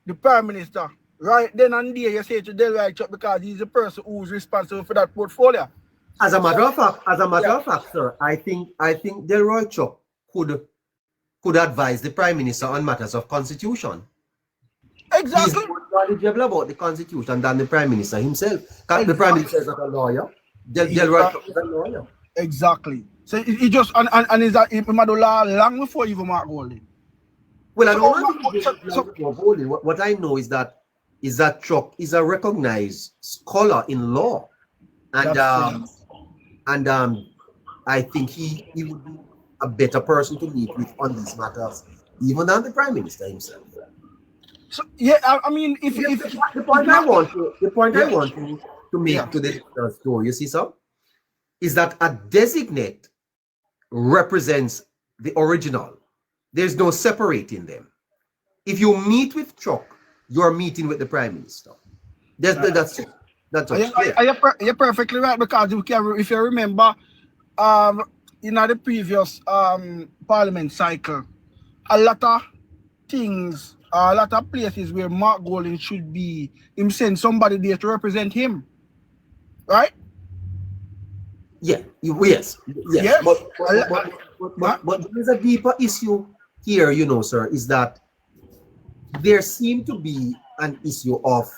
the prime minister, right then and there you say to Delroy Chuck because he's the person who's responsible for that portfolio. As a matter of fact, sir, I think Delroy Chuck could advise the prime minister on matters of constitution. Exactly. He's more knowledgeable about the constitution than the prime minister himself. Exactly. The prime minister is not a lawyer. Delroy Chuck is a lawyer. Exactly. So he just and is that he might do law long before even Mark Golding. Well, I don't want to Golding. What I know is that Chuck is a recognized scholar in law, and I think he would be a better person to meet with on these matters, even than the prime minister himself. So yeah, I mean, the point I want to make to the listeners, though, you see, sir, is that a designate represents the original. There's no separating them. If you meet with Chuck, you're meeting with the Prime Minister. That's You're perfectly right, because if you remember, in the previous Parliament cycle, a lot of things, a lot of places where Mark Golding should be, him send somebody there to represent him, right? Yes. But there's a deeper issue here, you know, sir, is that there seemed to be an issue of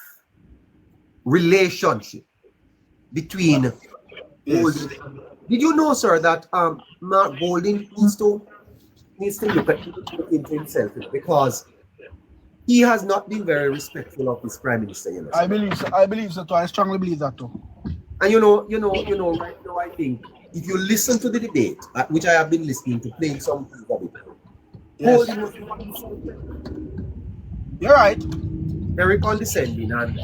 relationship between Golding. Did you know, sir, that Mark Golding needs to look into himself, because he has not been very respectful of his Prime Minister, you know, sir. I believe so too. I strongly believe that too. And you know, right now, I think if you listen to the debate, which I have been listening to, playing some things of it, yes. You're right. Very condescending, and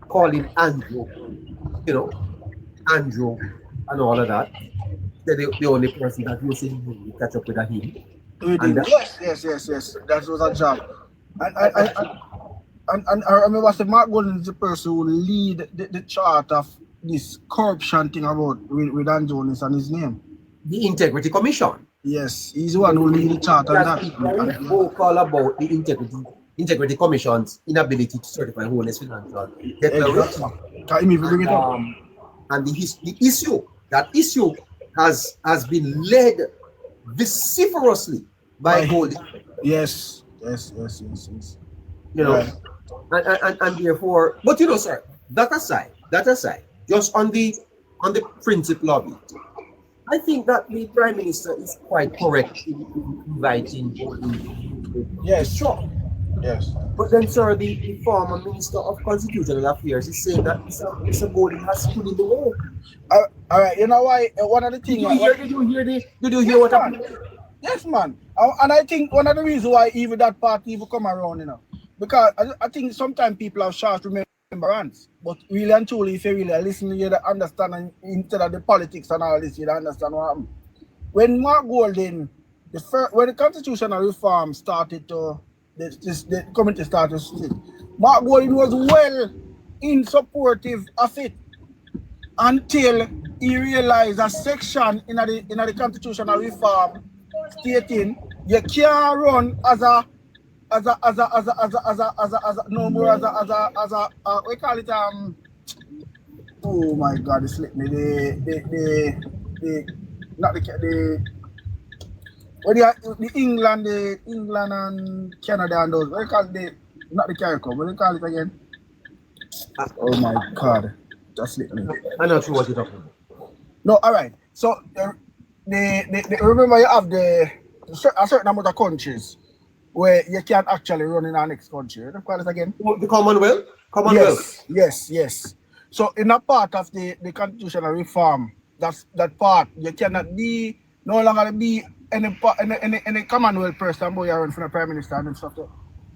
calling Andrew, you know, Andrew and all of that. They're the only person that you see you catch up with him. Yes. That was a job. And I remember the Mark Golding is the person who lead the chart of this corruption thing about with Dan Jones and his name. The Integrity Commission. Yes, he's the one who lead the chart on that. Very vocal about the Integrity Commission's inability to certify Holness financial declaration. And the issue has been led vociferously by Golding. Yes. You know, right. and therefore, but you know, sir, that aside, just on the principle of it, I think that the Prime Minister is quite correct in inviting Golding. Yes, sure. Yes. But then, sir, the former Minister of Constitutional Affairs is saying that Mr. Golding has stood in the way. All right, you know why? One of the things. Did you hear what happened? Yes, man. And I think one of the reasons why even that party even come around, you know, because I think sometimes people have short remembrance, but really and truly, if you really listen, you understand, instead of the politics and all this, you understand what happened. When Mark Golding, when the constitutional reform started to, the committee started to sit, Mark Golding was well in supportive of it until he realized a section in the constitutional reform stating you can't run as a no more as a we call it oh my God, it slipped me. The England and Canada and those, what they call it, not the CARICOM, what they call it again? Oh my God, just slipped me. I'm not sure what you're talking about. No, all right. So remember you have a certain amount of countries where you can't actually run in our next country. What do you call it again? The Commonwealth? Yes. So in a part of the constitutional reform, that part, you cannot be, no longer be any Commonwealth person, but you run for the Prime Minister and stuff.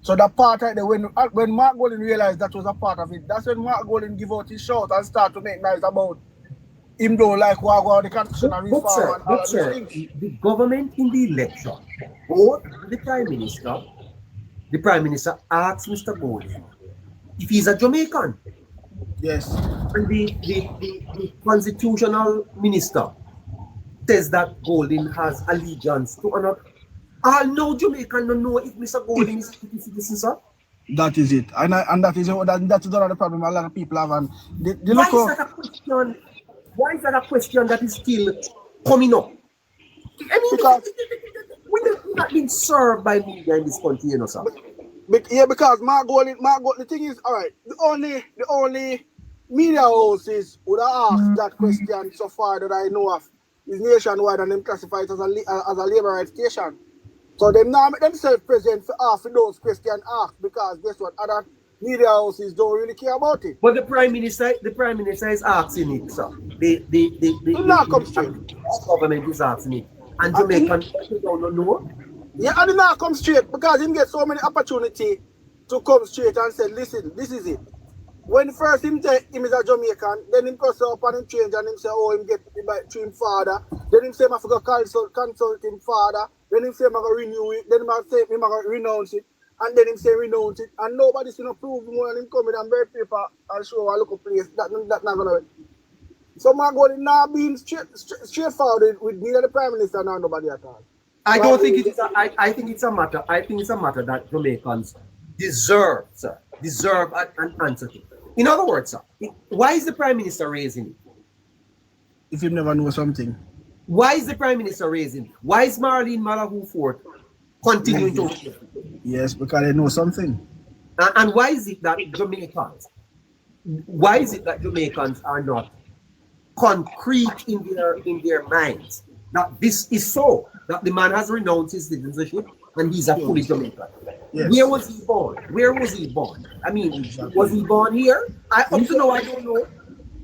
So that part right there, when Mark Golding realized that was a part of it, that's when Mark Golding give out his shout and start to make noise about him don't like what the constitutional reform and all of these things. The government in the election, both the Prime Minister asked Mr. Golding if he's a Jamaican. Yes. And the constitutional minister says that Golding has allegiance to another. No Jamaican don't know if Mr. Golding is a citizen, sir. That is it. And that is another problem a lot of people have. And why is that a question that is still coming up? I mean, because we're not being served by media in this country, you know, sir. Because Mark Golding, the thing is, all right, the only media houses would have asked that question so far that I know of is nationwide, and them classify it as a labor rights station. So they now make themselves present for half of those questions asked, because guess what? Other media houses don't really care about it. But the Prime Minister is asking it, sir. The government is asking it. And Jamaican people don't know. Yeah, and it not come straight because he get so many opportunity to come straight and say, listen, this is it. when first him say him is a Jamaican, then him go up and him change and him say, oh, him get to him father. Then him say, I forgot consult him father. Then him say, I'm going to renew it. Then him say, I'm going to renounce it. And then him say, renounce it. And nobody's going to prove more than him come with a birth paper and show a local place. That not going to work. So my God, now being straightforward with neither the Prime Minister nor nobody at all. I don't think it is. I think it's a matter. I think it's a matter that Jamaicans deserve, sir. Deserve an answer to. In other words, sir, why is the Prime Minister raising it? If you never know something. Why is the Prime Minister raising it? Why is Marlene Malahoo Ford continuing to raise it? Yes, because they know something. And why is it that Jamaicans? Why is it that Jamaicans are not concrete in their minds that this is so, that the man has renounced his citizenship and he's a fully Jamaican? Yes. Where was he born? Where was he born? I mean, was he born here? Up to now, I don't know.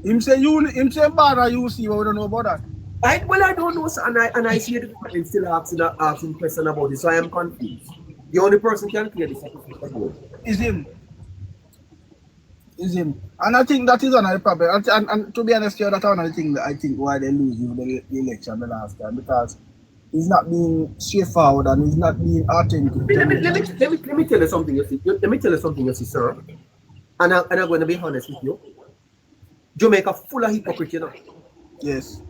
Him say bad, you see, but we don't know about that. I don't know, sir, and I see the government still asking questions about it, so I am confused. The only person can clear this is him. Is him. And I think that is another problem. And to be honest, that's another thing that I think why they lose the election the last time, because he's not being straightforward and he's not being authentic. Let me tell you something, you see. Let me tell you something, you see, sir. And I'm going to be honest with you. Jamaica full of hypocrisy, you know. Yes.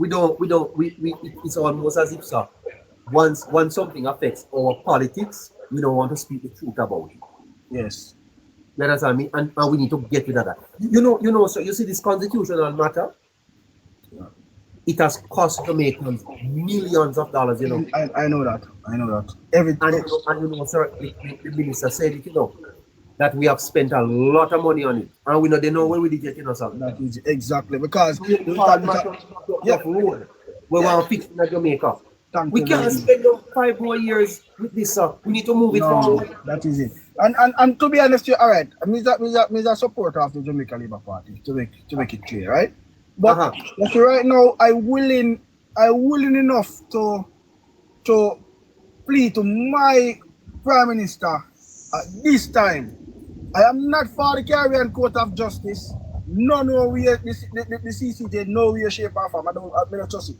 It's almost as if, sir, once something affects our politics, we don't want to speak the truth about it. Yes. You understand me? And we need to get rid of that. You know, so you see this constitutional matter, it has cost Jamaicans millions of dollars, you know. I know that. Everything. And you know, sir, the minister said it, you know, that we have spent a lot of money on it. And we know they know where we did get, you know, sir. That is exactly because we want to fix in Jamaica. We can't spend 5 more years with this, sir. We need to move it forward. That is it. And to be honest, all right, I'm a supporter of the Jamaica Labour Party, to make it clear, right? But right now, I willing enough to plead to my Prime Minister at this time. I am not for the Caribbean Court of Justice. No way, the CCJ, no way, shape or form. I don't trust it.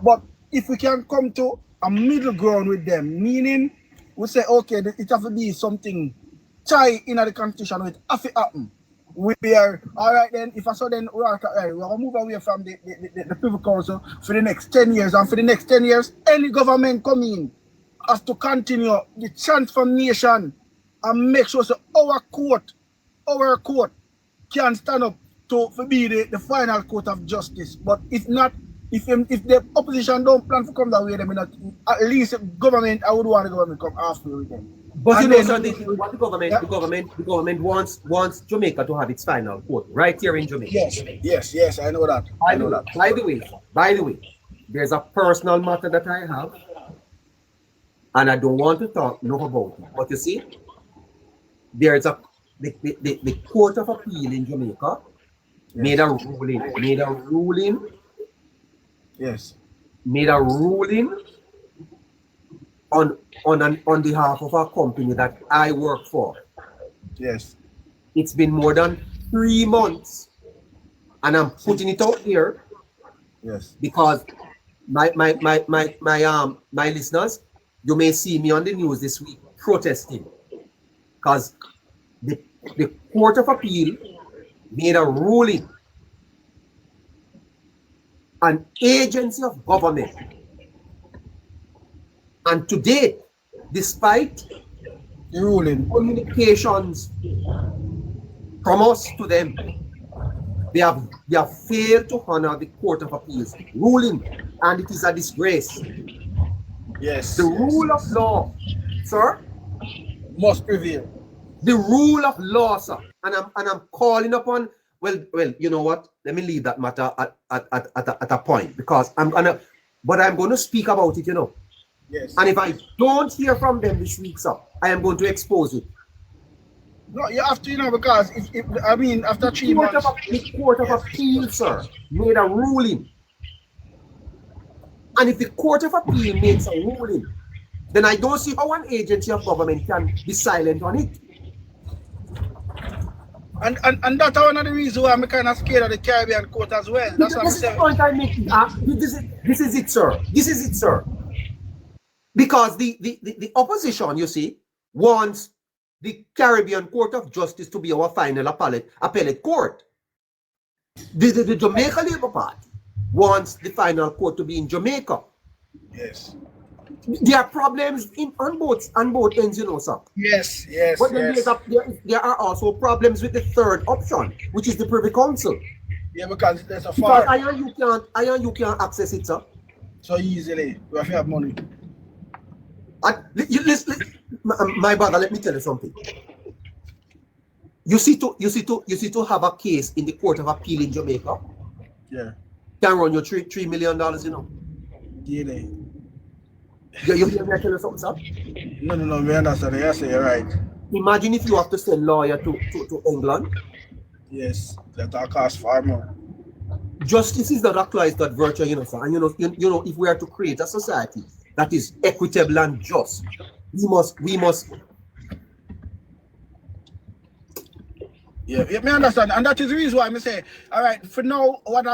But if we can come to a middle ground with them, meaning we say, okay, it has to be something tie in the constitution, it has to happen. We are all right then. If I saw then we're gonna move away from the Privy Council for the next 10 years, and for the next 10 years, any government come in has to continue the transformation and make sure that our court can stand up to be the final court of justice. But if not, if the opposition don't plan to come that way, then at least government, I would want the government to come after with them. But you know, sir, what the government wants Jamaica to have its final court right here in Jamaica. Yes, I know that. By the way, there's a personal matter that I have, and I don't want to talk about it. But you see, there's the Court of Appeal in Jamaica made a ruling. Yes. Made a ruling on behalf of a company that I work for. Yes. It's been more than 3 months, and I'm putting it out here. Yes. Because my listeners, you may see me on the news this week protesting, because the Court of Appeal made a ruling. An agency of government, and today, despite the ruling communications from us to them, they have failed to honor the Court of Appeal's ruling, and it is a disgrace. Yes. The rule of law, sir, must prevail. The rule of law, sir, and I'm calling upon. Well, you know what? Let me leave that matter at a point, because I'm going to speak about it, you know. Yes. And if I don't hear from them this week, sir, I am going to expose it. No, you have to, you know, because after 3 months, the Court of Appeal, sir, made a ruling. And if the Court of Appeal makes a ruling, then I don't see how an agency of government can be silent on it. And that's one of the reasons why I'm kind of scared of the Caribbean court as well. That's what I'm This is the saying. point I'm making. This is it, sir. This is it, sir. Because the opposition, you see, wants the Caribbean Court of Justice to be our final appellate court. The Jamaica Labour Party wants the final court to be in Jamaica. Yes. There are problems on both ends, you know, sir. Yes. But then there are also problems with the third option, which is the Privy Council. Yeah, because there's a Because far. you can't access it, sir. So easily. You have to have money. Listen, my brother, let me tell you something. You see to have a case in the Court of Appeal in Jamaica. Yeah. Can run you $3 million, you know. Yeah. You hear me tell you something, sir? No, we understand. Yes, you're right. Imagine if you have to send lawyer to England. Yes, that cost far more. Justice is not actualized that virtue, you know, sir. And you know, if we are to create a society that is equitable and just, we must. Yeah, me understand, and that is the reason why I say, all right, for now, what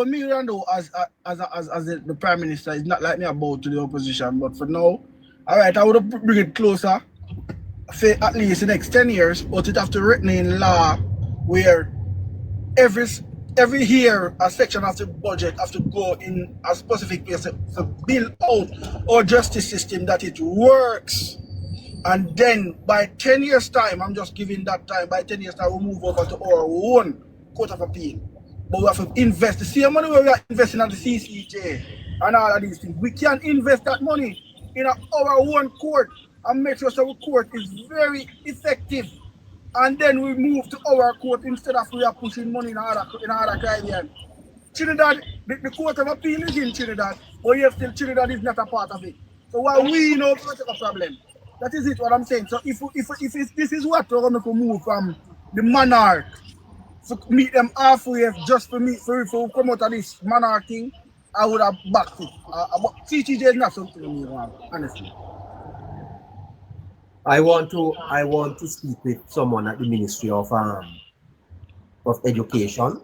me gonna do as the Prime Minister is not like me about to the opposition, but for now, all right, I would bring it closer, for at least the next 10 years, but it have to written in law where every year a section of the budget have to go in a specific place to build out our justice system that it works. And then by 10 years time, I'm just giving that time, by 10 years time we'll move over to our own Court of Appeal. But we have to invest the same money where we are investing at the CCJ and all of these things. We can invest that money in our own court and make sure our court is very effective. And then we move to our court instead of we are pushing money in other Caribbean. Trinidad, the Court of Appeal is in Trinidad, but yet still Trinidad is not a part of it. So while we know it's a problem. That is it, what I'm saying. So if this is what we're going to move from the monarch to meet them halfway just for we come out of this monarch thing, I would have backed it. But CTJ is not something me wrong, honestly. I want to speak with someone at the Ministry of Education.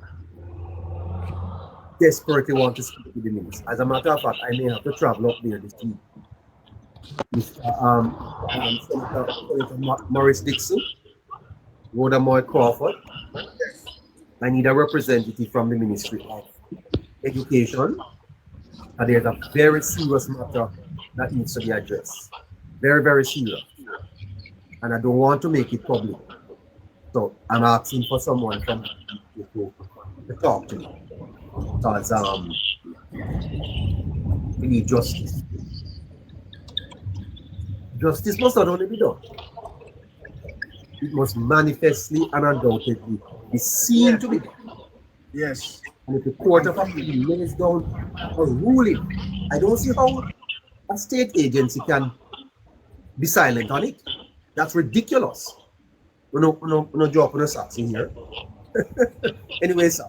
Desperately want to speak with the minister. As a matter of fact, I may have to travel up there this week. Senator Morris Dixon, Rhoda Moy Crawford. I need a representative from the Ministry of Education. And there's a very serious matter that needs to be addressed. Very, very serious. And I don't want to make it public. So I'm asking for someone from to talk to me. Because we need justice. Justice must not only be done, it must manifestly and undoubtedly be seen to be done. Yes. And if the Court of Appeal lays down a ruling, I don't see how a state agency can be silent on it. That's ridiculous. We're not dropping a socks in here. Anyway, sir,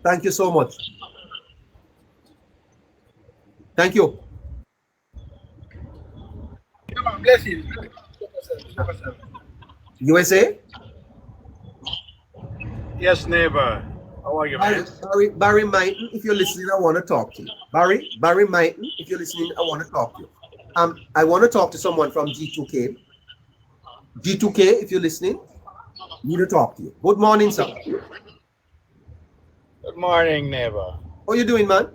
thank you so much. Thank you. Bless you. USA? Yes, neighbor. How are you, man? Barry Mighton, if you're listening, I want to talk to you. Barry Mighton, if you're listening, I want to talk to you. I want to talk to someone from G2K. G2K, if you're listening, need to talk to you. Good morning, sir. Good morning, neighbor. How you doing, man?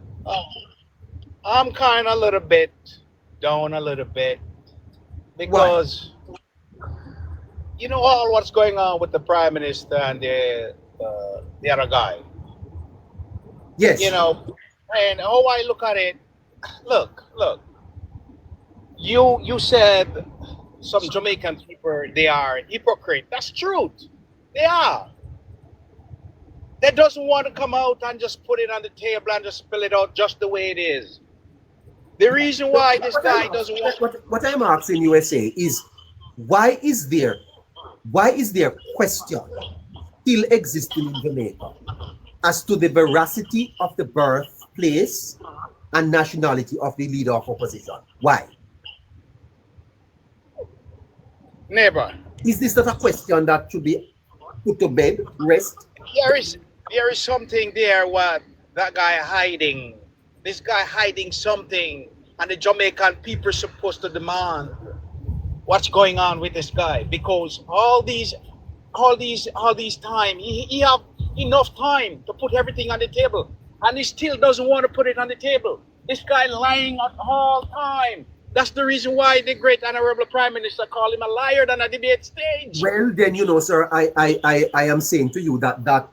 I'm kind of a little bit down a little bit because you know all what's going on with the Prime Minister and the other guy. Yes. You know, and how I look at it, look. You said some Jamaican people, they are hypocrite. That's truth. They are. They doesn't want to come out and just put it on the table and just spill it out just the way it is. The reason why this guy doesn't want. What I'm asking USA is why is there question still existing in Jamaica as to the veracity of the birthplace and nationality of the leader of opposition? Why? Neighbor. Is this not a question that should be put to bed, rest. There is something there what that guy hiding. This guy hiding something, and the Jamaican people supposed to demand what's going on with this guy, because all these time he have enough time to put everything on the table, and he still doesn't want to put it on the table. This guy lying at all time. That's the reason why the great honorable Prime Minister called him a liar on a debate stage. Well, then, sir, I am saying to you that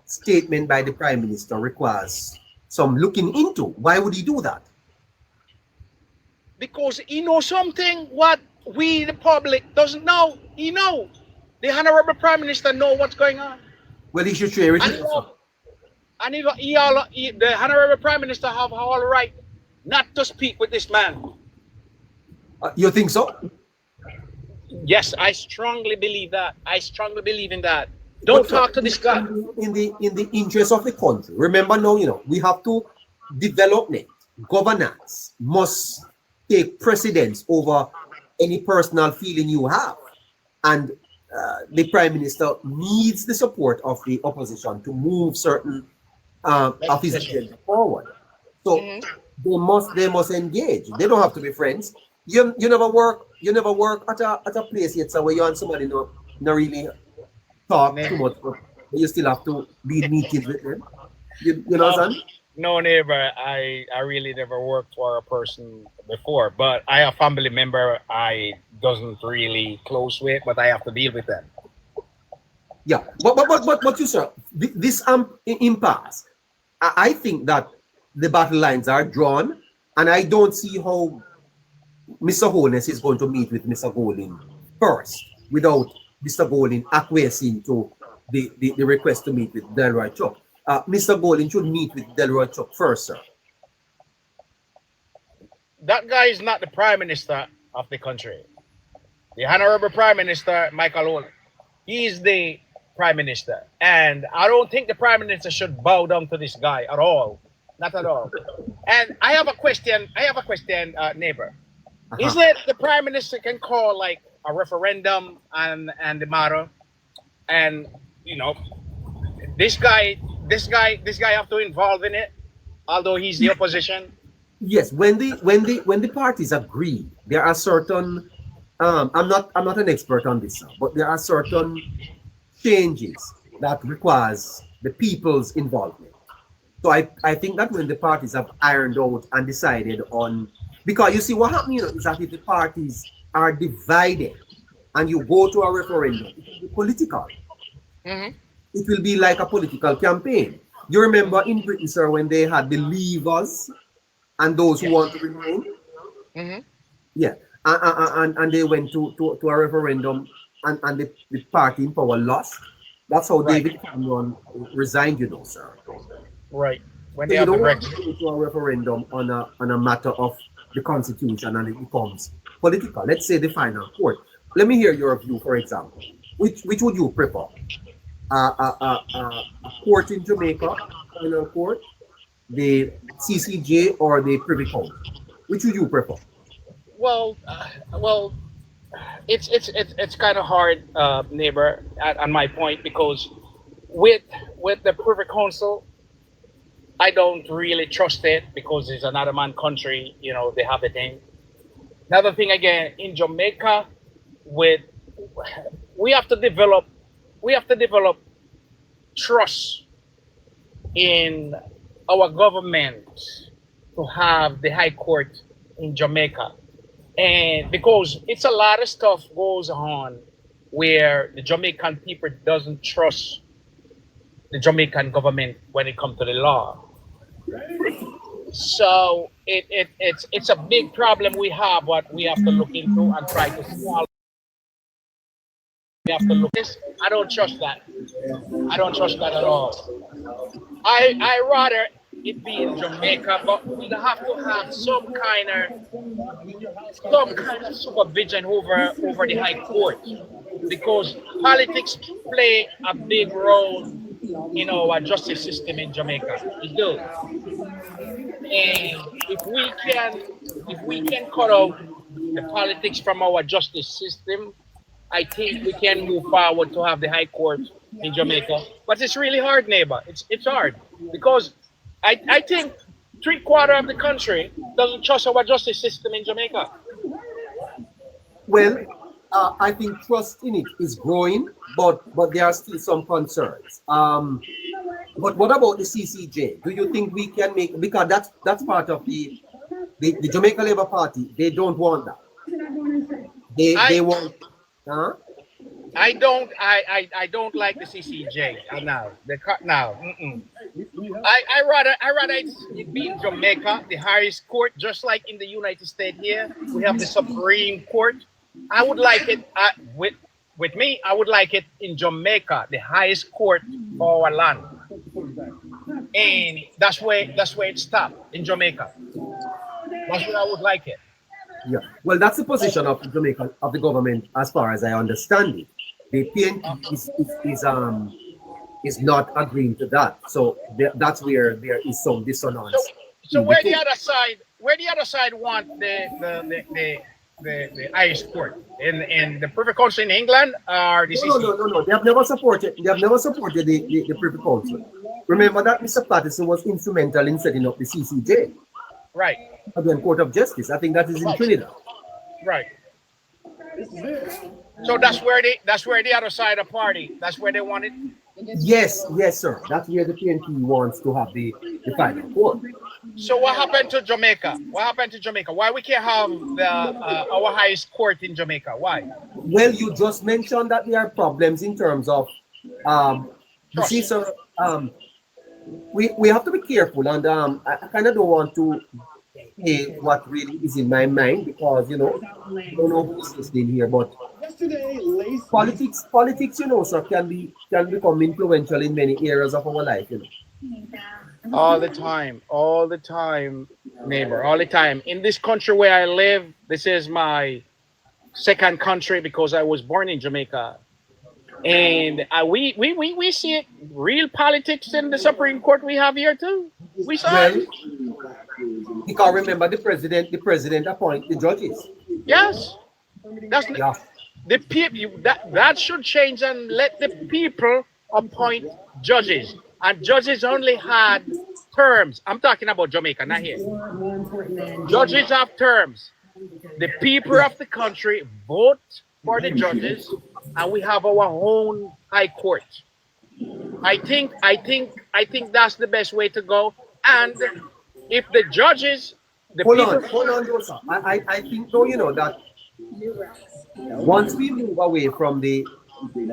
statement by the Prime Minister requires some looking into. Why would he do that? Because he knows something what we, the public, doesn't know. He know. The honorable Prime Minister know what's going on. Well, he should share it. And the honorable Prime Minister have all right not to speak with this man. You think so? Yes, I strongly believe that. I strongly believe in that. Don't talk to this guy. In the interest of the country. Remember now, we have to development, governance must take precedence over any personal feeling you have. And the Prime Minister needs the support of the opposition to move certain of his agenda forward. So they must engage. They don't have to be friends. You never work at a place yet, so where you and somebody not really talk too much, but you still have to lead meetings with them. You know what I'm saying? No, neighbor, I really never worked for a person before, but I have a family member I doesn't really close with, but I have to deal with them. Yeah, but you, sir, this impasse, I think that the battle lines are drawn, and I don't see how Mr. Holness is going to meet with Mr. Golin first without Mr. Golin acquiescing to the request to meet with Delroy Chuck. Mr. Golin should meet with Delroy Chuck first, sir. That guy is not the Prime Minister of the country. The Honorable Prime Minister, Michael Holness, he is the Prime Minister. And I don't think the Prime Minister should bow down to this guy at all. Not at all. And I have a question, neighbor. Isn't it the Prime Minister can call like a referendum and the matter, and this guy have to involve in it, although he's the opposition. Yes, when the parties agree, there are certain I'm not an expert on this, but there are certain changes that requires the people's involvement. So I think that when the parties have ironed out and decided on, because you see what happens is that if the parties are divided and you go to a referendum, it will be political. It will be like a political campaign. You remember in Britain, sir, when they had the leavers and those who want to remain? Yeah. And they went to a referendum and the party in power lost. That's how David Cameron resigned, sir. Right. When So they you have the don't want to Brexit. go to a referendum on a matter of the constitution and it becomes political. Let's say the final court. Let me hear your view, for example. Which would you prefer? A court in Jamaica, final court, the CCJ, or the Privy Council? Which would you prefer? Well, it's kind of hard, neighbor, on my point, because with the Privy Council, I don't really trust it because it's another man country. They have the thing. Another thing again in Jamaica, we have to develop trust in our government to have the High Court in Jamaica. And because it's a lot of stuff goes on where the Jamaican people doesn't trust the Jamaican government when it comes to the law. So it's a big problem we have, what we have to look into and try to solve. We have to look this. I don't trust that. I don't trust that at all. I rather it be in Jamaica, but we have to have some kind of supervision over the High Court, because politics play a big role in our justice system in Jamaica. It does. And if we can cut out the politics from our justice system, I think we can move forward to have the High Court in Jamaica. But it's really hard, neighbor. It's hard because I think 3/4 of the country doesn't trust our justice system in Jamaica. Well, I think trust in it is growing, but there are still some concerns. But what about the CCJ? Do you think we can make, because that's part of the Jamaica Labour Party? They don't want that. They want. Huh? I don't like the CCJ now. The cut now. I rather it be in Jamaica, the highest court, just like in the United States here. We have the Supreme Court. I would like it with me. I would like it in Jamaica, the highest court for our land, and that's where it stopped in Jamaica. That's where I would like it. Yeah. Well, that's the position of Jamaica, of the government, as far as I understand it. The PNP is not agreeing to that. So that's where there is some dissonance. So where the other side want the highest court in the Privy Council in England or the CC? No. They have never supported. They have never supported the Privy Council. Remember that Mr. Patterson was instrumental in setting up the CCJ. Right. Again, Court of Justice. I think that is in Trinidad. Right. So that's where the other side of party. That's where they want it. Yes, sir. That's where the PNP wants to have the final court. So what happened to Jamaica? Why we can't have our highest court in Jamaica? Why? Well, you just mentioned that there are problems in terms of you see, sir, we have to be careful, and I kind of don't want to say what really is in my mind, because I don't know who's listening here, but politics, sir, can become influential in many areas of our life, All the time, neighbor, all the time. In this country where I live, this is my second country because I was born in Jamaica. And we see it, real politics in the Supreme Court we have here too. We saw it. You can remember the president appoint the judges. Yes. The people that should change, and let the people appoint judges. And judges only had terms. I'm talking about Jamaica, not here. Judges have terms. The people of the country vote for the judges, and we have our own high court. I think that's the best way to go. And if the judges, hold on, Joseph. I think though, that once we move away from the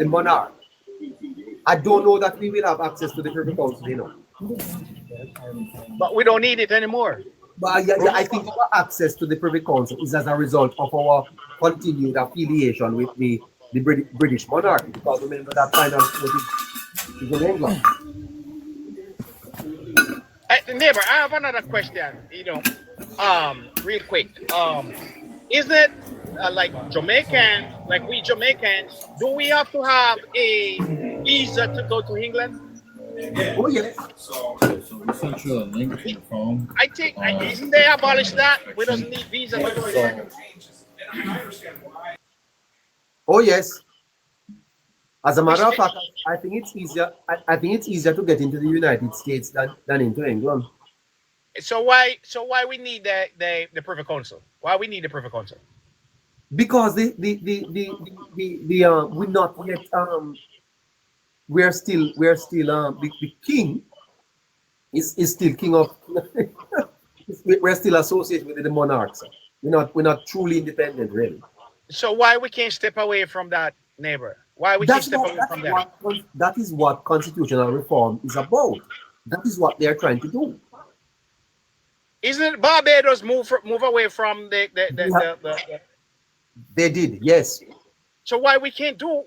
monarch, I don't know that we will have access to the Privy Council, But we don't need it anymore. But I think our access to the Privy Council is as a result of our continued affiliation with the British monarchy. Because remember that final vote is in England. Neighbor, I have another question. Real quick. Is it like Jamaican, like we Jamaicans, do we have to have a visa to go to England? Oh yes. I think isn't they abolished that? We don't need visa to go there. Oh yes. As a matter of fact, I think it's easier. I think it's easier to get into the United States than into England. So why we need the Privy Council? Why we need the Privy Council? Because we're not yet we're still the king is still king of we're still associated with the monarchs. We're not truly independent, really. So why we can't step away from that, neighbor? Why we can't step away from that? That is what constitutional reform is about. That is what they're trying to do. Isn't it Barbados move away from the They did, yes. So why we can't do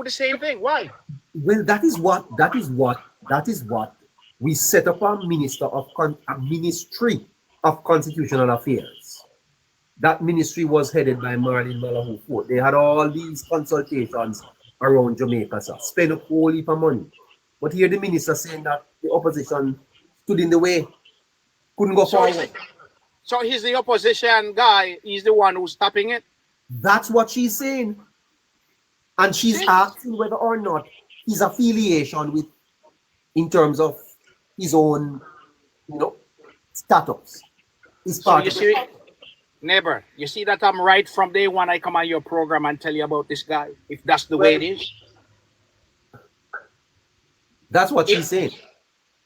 the same thing? Why? Well, that is what we set up a ministry of constitutional affairs. That ministry was headed by Marlin Malahou Fort. They had all these consultations around Jamaica, sir. Spend a whole heap of money. But here the minister saying that the opposition stood in the way, couldn't go forward. So he's the opposition guy. He's the one who's stopping it. That's what she's saying. And she's asking whether or not his affiliation with, in terms of his own, status, is So part you of see, it. neighbor, you see that I'm right from day one. I come on your program and tell you about this guy. If that's the way it is, That's what she's saying.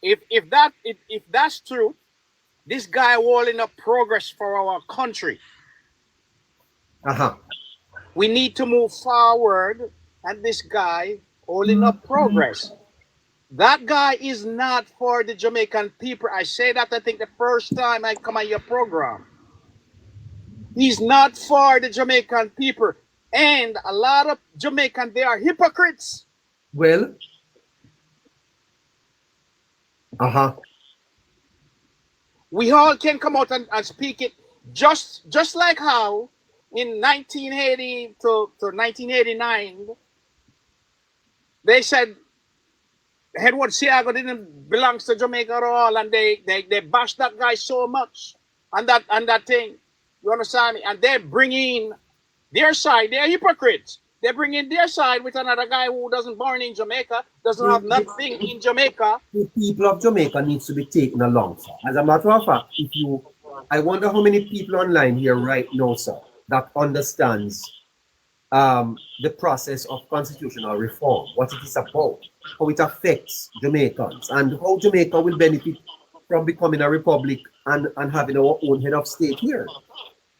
if that's true, this guy holding up progress for our country. We need to move forward, and this guy holding up progress. That guy is not for the Jamaican people. I say that I think the first time I come on your program. He's not for the Jamaican people. And a lot of Jamaicans, they are hypocrites. Well, We all can come out and speak it just like how in 1980 to 1989, they said Edward Seago didn't belong to Jamaica at all, and they bashed that guy so much and that thing. You understand me? And they bring in their side. They're hypocrites. They bring in their side with another guy who doesn't born in Jamaica, doesn't have nothing in Jamaica. The people of Jamaica needs to be taken along, sir. As a matter of fact, I wonder how many people online here right now, sir, that understands the process of constitutional reform, what it is about, how it affects Jamaicans, and how Jamaica will benefit from becoming a republic and having our own head of state here.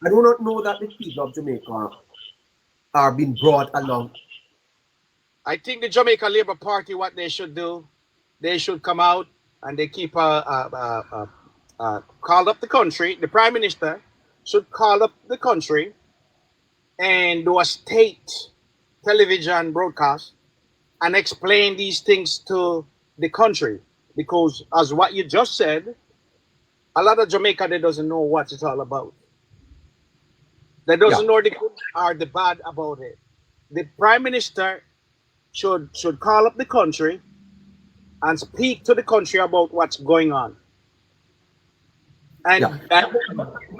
I do not know that the people of Jamaica are being brought along. I think the Jamaica Labour Party, what they should do, they should come out and they keep call up the country. The Prime Minister should call up the country and do a state television broadcast and explain these things to the country. Because as what you just said, a lot of Jamaica, they doesn't know what it's all about. They doesn't know the good or the bad about it. The Prime Minister should call up the country and speak to the country about what's going on. And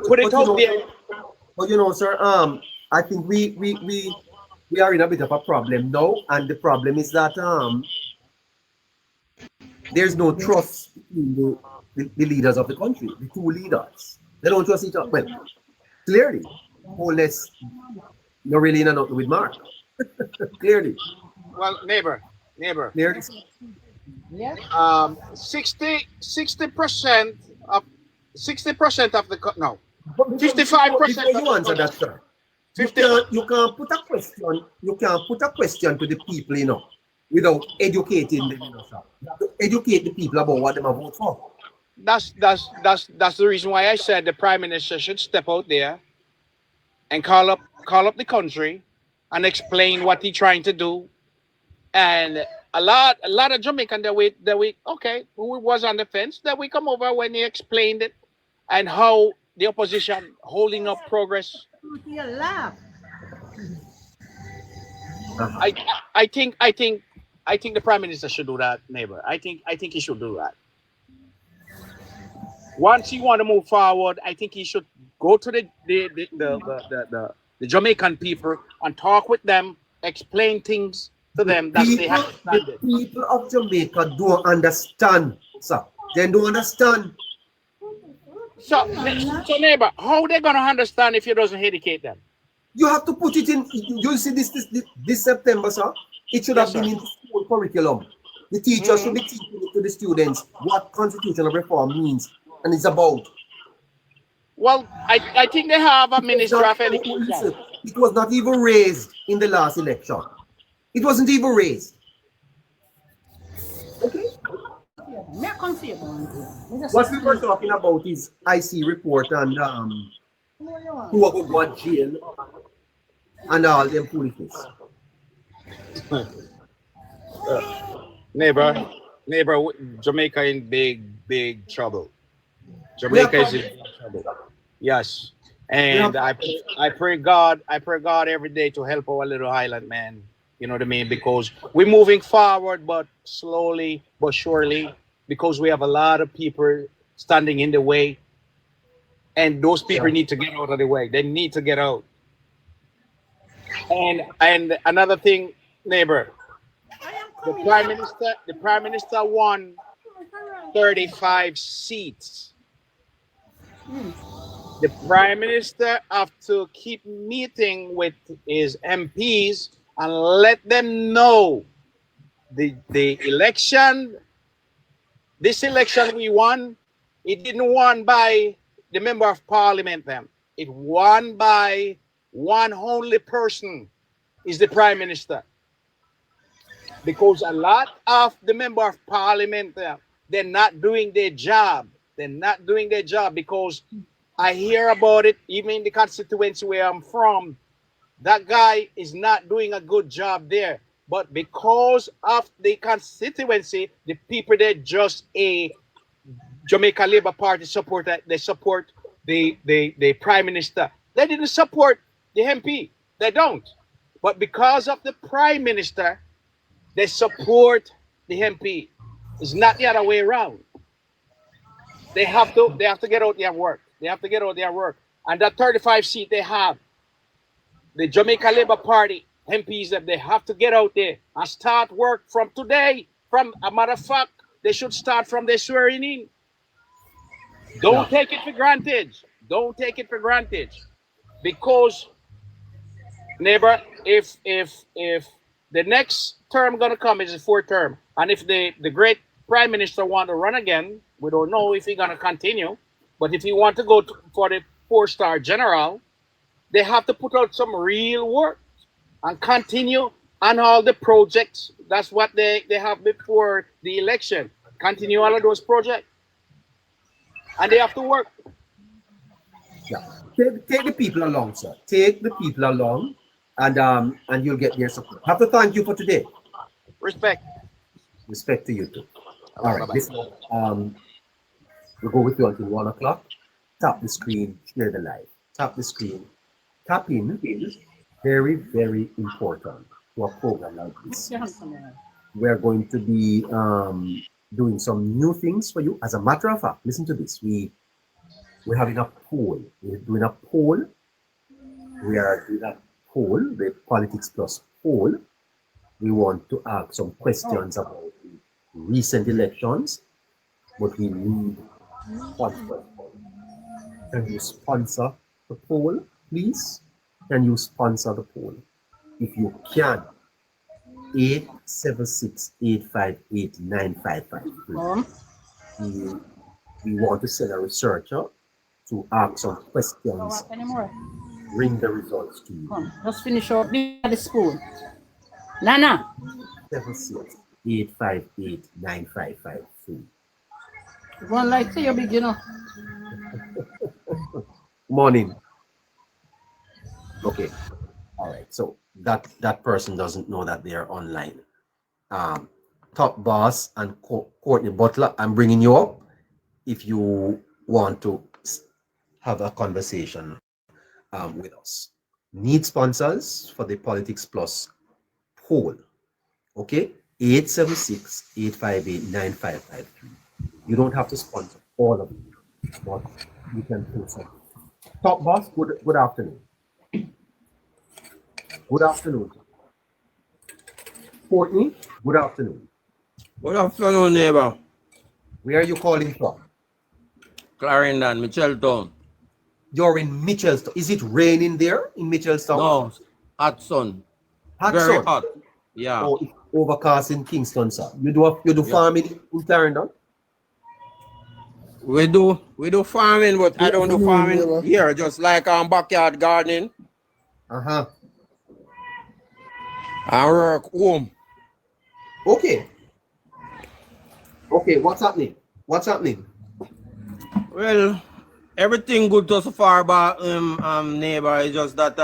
put it out there. But sir, I think we are in a bit of a problem now, and the problem is that there's no trust between the leaders of the country, the two leaders. They don't trust each other. Well, clearly, Holness, you're really in a nothing with Mark. Clearly. Well, neighbor. Clearly. 60% of the 55%. You answer that, sir. You can't put a question. You can't put a question to the people, without educating them. Sir. You have to educate the people about what they are voting for. That's the reason why I said the Prime Minister should step out there and call up the country and explain what he's trying to do. And a lot of Jamaican that we who was on the fence, that we come over when he explained it and how the opposition holding up progress. I think the Prime Minister should do that, neighbor. I think he should do that. Once he want to move forward, I think he should go to the Jamaican people and talk with them, explain things to them that they have to understand. The people of Jamaica don't understand, sir. They don't understand. So neighbor, how they gonna understand if you doesn't educate them? You have to put it in. You see this September, sir. It should have been in the school curriculum. The teachers should be teaching it to the students what constitutional reform means and it's about. Well, I think they have a minister of education. It was not even raised in the last election. It wasn't even raised. Okay. What we were talking about is IC report and who are going to jail and all them foolishness. Neighbor, Jamaica in big trouble. Jamaica is in trouble. Yes. And I pray God every day to help our little island, man. You know what I mean? Because we're moving forward, but slowly but surely, because we have a lot of people standing in the way. And those people need to get out of the way. They need to get out. And another thing, neighbor, the prime minister won 35 seats. The prime minister have to keep meeting with his MPs and let them know the election, this election we won, it didn't won by the member of parliament then. It won by one only person, is the prime minister. Because a lot of the member of parliament, they're not doing their job. They're not doing their job because I hear about it even in the constituency where I'm from. That guy is not doing a good job there. But because of the constituency, the people there just a Jamaica Labour Party supporter, they support the prime minister. They didn't support the MP. They don't. But because of the prime minister, they support the MP. It's not the other way around. They have to get out their work. They have to get out their work. And that 35 seat they have, the Jamaica Labour Party MPs, that they have to get out there and start work from today. From a matter of fact, they should start from their swearing in. Don't take it for granted. Don't take it for granted. Because, neighbor, if the next term gonna come is the fourth term, and if the great prime minister want to run again, we don't know if he's gonna continue, but if he want to go for the 4-star general, they have to put out some real work and continue on all the projects. That's what they have before the election. Continue all of those projects. And they have to work. Yeah. Take the people along, sir. Take the people along, and you'll get their support. I have to thank you for today. Respect. Respect to you too. All right. This, we'll go with you until 1 o'clock. Tap the screen, share the live. Tap the screen. Tap in. Very, very important to a program like this. We're going to be doing some new things for you. As a matter of fact, listen to this. We're having a poll. We're doing a poll. We are doing a poll, the Politics Plus poll. We want to ask some questions about the recent elections, but we need sponsors. Can you sponsor the poll, please? Can you sponsor the poll? If you can, 876-858-9553. We want to send a researcher to ask some questions. Bring the results to you. Come, just finish up the spoon. Nana. 876-858-9553. One like say you're big, you know. Morning. Okay. All right. So that person doesn't know that they are online. Top Boss and Courtney Butler, I'm bringing you up if you want to have a conversation with us. Need sponsors for the Politics Plus poll. Okay? 876-858-9553. You don't have to sponsor all of them, but you can put some. Top Boss, good afternoon. Good afternoon. Courtney, good afternoon. Good afternoon, neighbor. Where are you calling from? Clarendon, Mitchelltown. You're in Mitchellstown. Is it raining there in Mitchellstown? No, hot sun. Hot Very sun? hot. Yeah. Oh, it's overcast in Kingston, sir. You do farming in Clarendon? We do farming, but I don't do farming here, just like backyard gardening. Uh-huh. I work home. Okay. Okay, what's happening? What's happening? Well, everything good so far, but neighbor, it's just that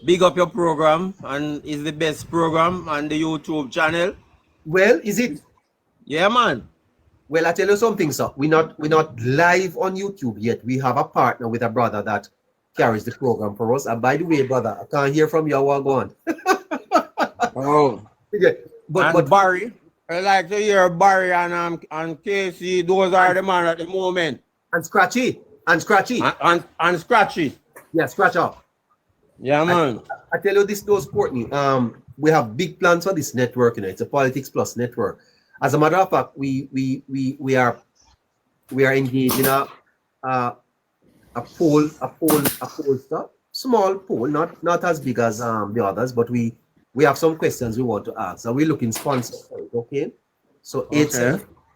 big up your program, and it's the best program on the YouTube channel. Well, is it? Yeah, man. Well, I tell you something, sir. We're not live on YouTube yet. We have a partner with a brother that carries the program for us. And by the way, brother, I can't hear from you. What go on? Oh. Yeah. But Barry, I like to hear Barry and Casey. Those are the man at the moment. And Scratchy. And Scratchy. And Scratchy. Yeah, scratch up. Yeah, man. I tell you this, those Courtney. We have big plans for this network. You know, it's a Politics Plus network. As a matter of fact, we are engaged in a poll stuff. Small poll, not as big as the others, but we have some questions we want to ask. So we're looking sponsors for it, okay? So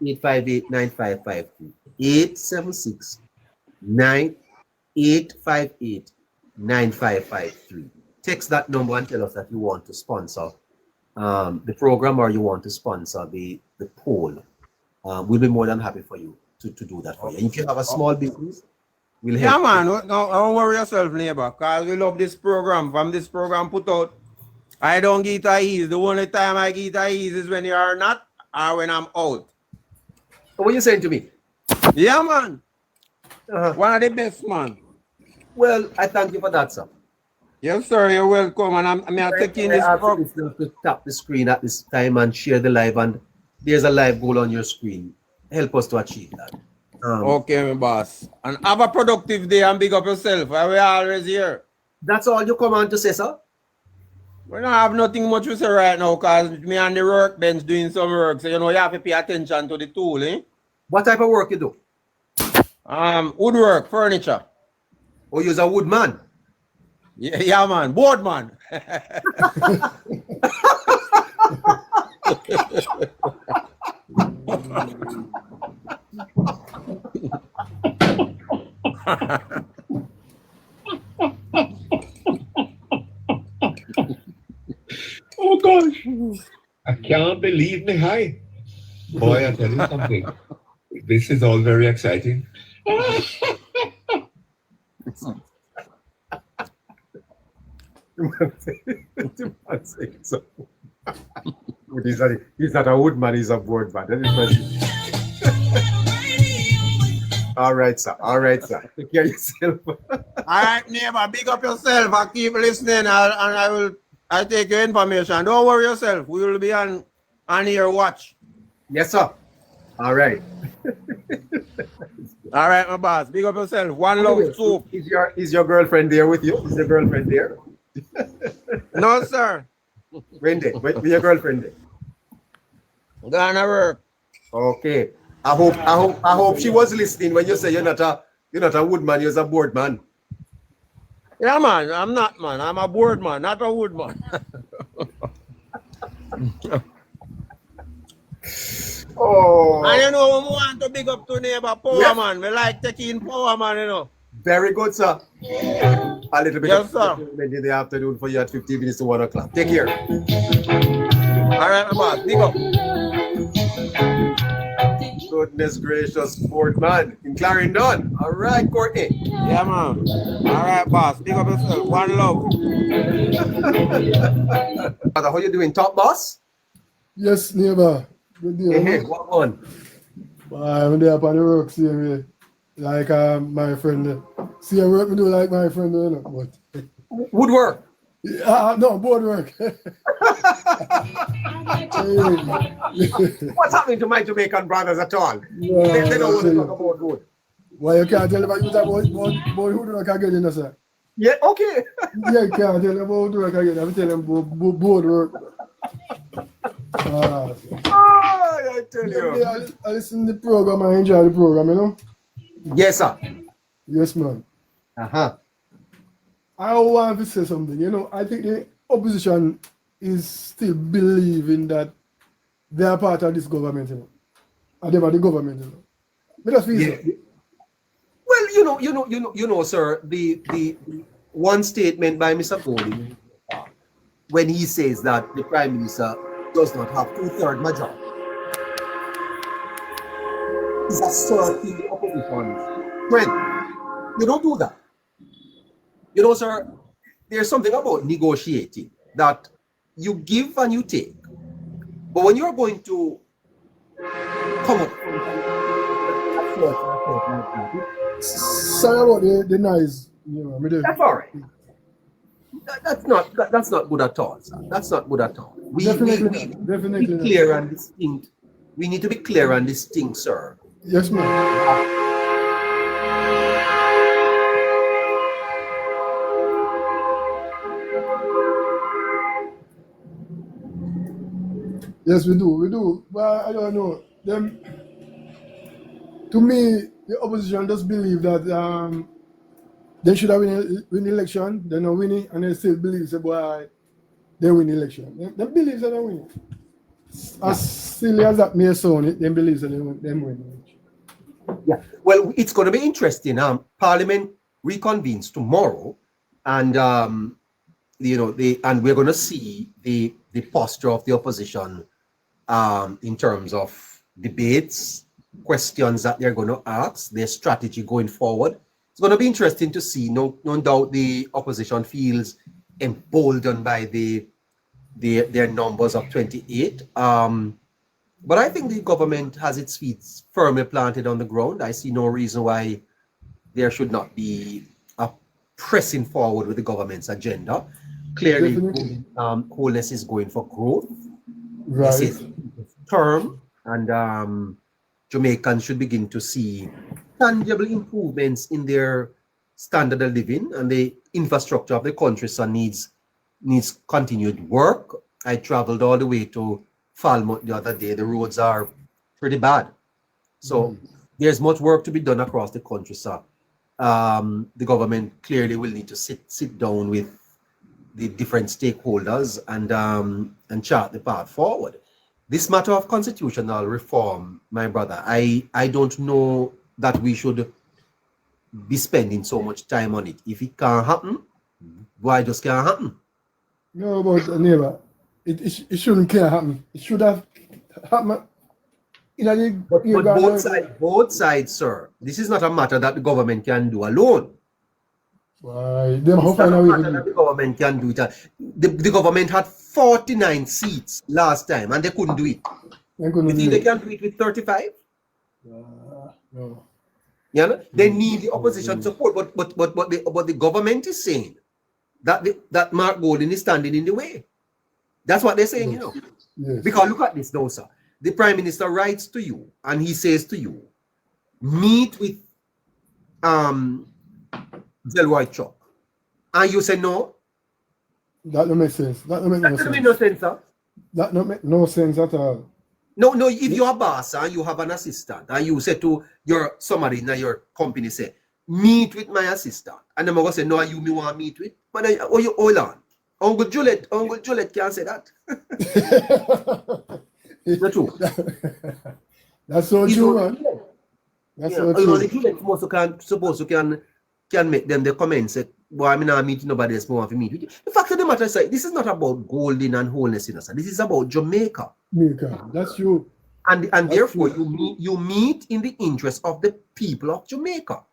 878-858-9553. 876-858-9553. Text that number and tell us that you want to sponsor the program or you want to sponsor the poll. We'll be more than happy for you to do that for you. And if you have a small business, we'll help. Yeah, man. Don't worry yourself, neighbor, because we love this program. From this program put out, I don't get a ease. The only time I get a ease is when you are not or when I'm out. So what are you saying to me? Yeah, man. One of the best, man. Well, I thank you for that, sir. Yes, sir. You're welcome. And I'm taking this program to tap the screen at this time and share the live. And there's a live goal on your screen. Help us to achieve that. Okay, my boss. And have a productive day and big up yourself. We're always here. That's all you come on to say, sir? We don't have nothing much to say right now because me and the workbench doing some work. So, you know, you have to pay attention to the tool, eh? What type of work you do? Woodwork, furniture. Oh, you're a woodman? Yeah, man. Board man. Oh gosh, I can't believe me high. Boy, I tell you something. This is all very exciting. He's not a woodman, he's a board man. All right, sir. All right, sir. Take care of yourself. All right, neighbor, big up yourself. I keep listening and I'll take your information. Don't worry yourself. We will be on your watch. Yes, sir. All right. All right, my boss. Big up yourself. One love soup. Is your girlfriend there with you? Is your girlfriend there? No, sir. When there? With your girlfriend there? Gonna work. Okay. I hope she was listening when you say you're not a woodman, you're a board man. Yeah, man. I'm not, man. I'm a board man, not a wood man. Oh. And you know, we want to big up to neighbor power, man. We like taking power, man, you know. Very good, sir. A little bit yes, sir. In the afternoon for you at 15 minutes to 1 o'clock. Take care. All right, my boss. Big up. Goodness gracious, board man in Clarendon. All right, Courtney. Yeah, man. All right, boss. Big up yourself. One love. How you doing, top boss? Yes, neighbor. Good day. Hey, what on? I'm there upon the work, see me. Like my friend. See, I work me do like my friend, you know, but woodwork. No, board work. What's happening to my Jamaican brothers at all? No, they don't want to talk about wood. Why you can't tell about you about woodwork again, you know, sir? Yeah, okay. Yeah, you can't tell about woodwork again. I'm telling them board work. I tell you. I listen to the program, I enjoy the program, you know? Yes, sir. Yes, man. Uh-huh. I want to say something, you know, I think the opposition is still believing that they are part of this government, you know. And they are the government, you know. But that's yeah. Well, you know, sir, the one statement by Mr. Golding when he says that the Prime Minister does not have 2/3 majority is asserting the opposition. When you don't do that, you know, sir, there's something about negotiating that you give and you take. But when you're going to come up sorry about the noise, you know, that's all right. That's not good at all, sir. That's not good at all. We definitely be clear and distinct. We need to be clear and distinct, sir. Yes, ma'am. Yes, we do. But I don't know. Them, to me, the opposition just believe that they should have win election, they not win it, and they still believe say, boy, they win election. They believe that they win. As silly as that may sound, they believe that they win. Yeah. Well, it's going to be interesting. Parliament reconvenes tomorrow, and and we're going to see the posture of the opposition in terms of debates, questions that they're going to ask, their strategy going forward. It's going to be interesting to see. No doubt the opposition feels emboldened by their numbers of 28. But I think the government has its feet firmly planted on the ground. I see no reason why there should not be a pressing forward with the government's agenda. Clearly, Holness is going for growth. Right. This is term, and Jamaicans should begin to see tangible improvements in their standard of living, and the infrastructure of the country so needs continued work. I traveled all the way to Falmouth the other day. The roads are pretty bad. So there's much work to be done across the country, sir. The government clearly will need to sit down with the different stakeholders and chart the path forward. This matter of constitutional reform, my brother, I don't know that we should be spending so much time on it. If it can't happen, why just can't happen? No, but neighbor, it shouldn't care happen. It should have happened. But both sides, sir. This is not a matter that the government can do alone. Why? It's not a matter that the government can do it. The government had 49 seats last time, and they couldn't do it. You think they can do it with 35? No. You know? They need the opposition support, but the government is saying that Mark Golding is standing in the way. That's what they're saying, you know. Yes. Because look at this now, sir. The Prime Minister writes to you and he says to you, meet with Delroy Chuck. And you say no. That don't make sense. That don't make no sense. No sense, sir. That don't make no sense at all. No, if you're a boss and you have an assistant and you say to somebody in your company, say, meet with my assistant. And then I'm going to say, no, you me want to meet with. But then, hold on. Uncle Juliet can't say that. It's not true. That's so true, man. That's so true. The Juliet supposed to can make them the comments say, well, I'm not meeting nobody else want to meet with you. The fact of the matter is, this is not about Golding and Holness, this is about Jamaica. That's true. And therefore, you meet in the interest of the people of Jamaica.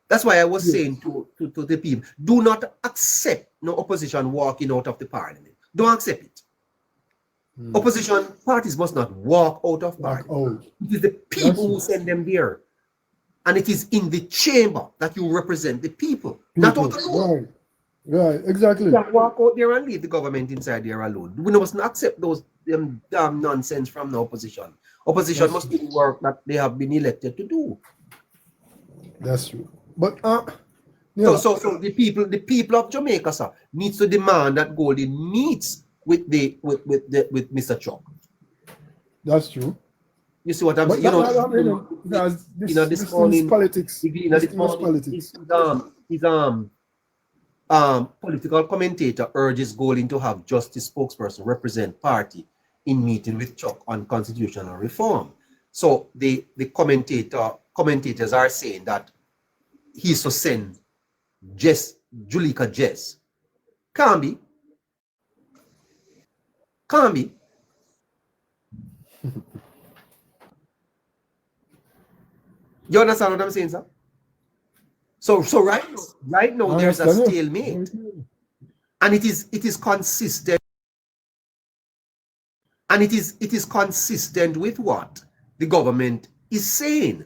That's why I was saying to the people, do not accept no opposition walking out of the parliament. Don't accept it. Opposition parties must not walk out of parliament. It is the people who send them there. And it is in the chamber that you represent the people. Not out alone. Right, exactly. You can't walk out there and leave the government inside there alone. We must not accept those damn nonsense from the opposition. Opposition must do the work that they have been elected to do. That's true. But so the people of Jamaica, sir, needs to demand that Golding meets with Mr. Chuck. That's true. You see what I'm saying? This is politics. His political commentator urges Golding to have justice spokesperson represent party in meeting with Chuck on constitutional reform. So the commentators are saying that he's to send Julika Jess. Can't be. You understand what I'm saying, sir? So right now there's a stalemate, and it is consistent, and it is consistent with what the government is saying.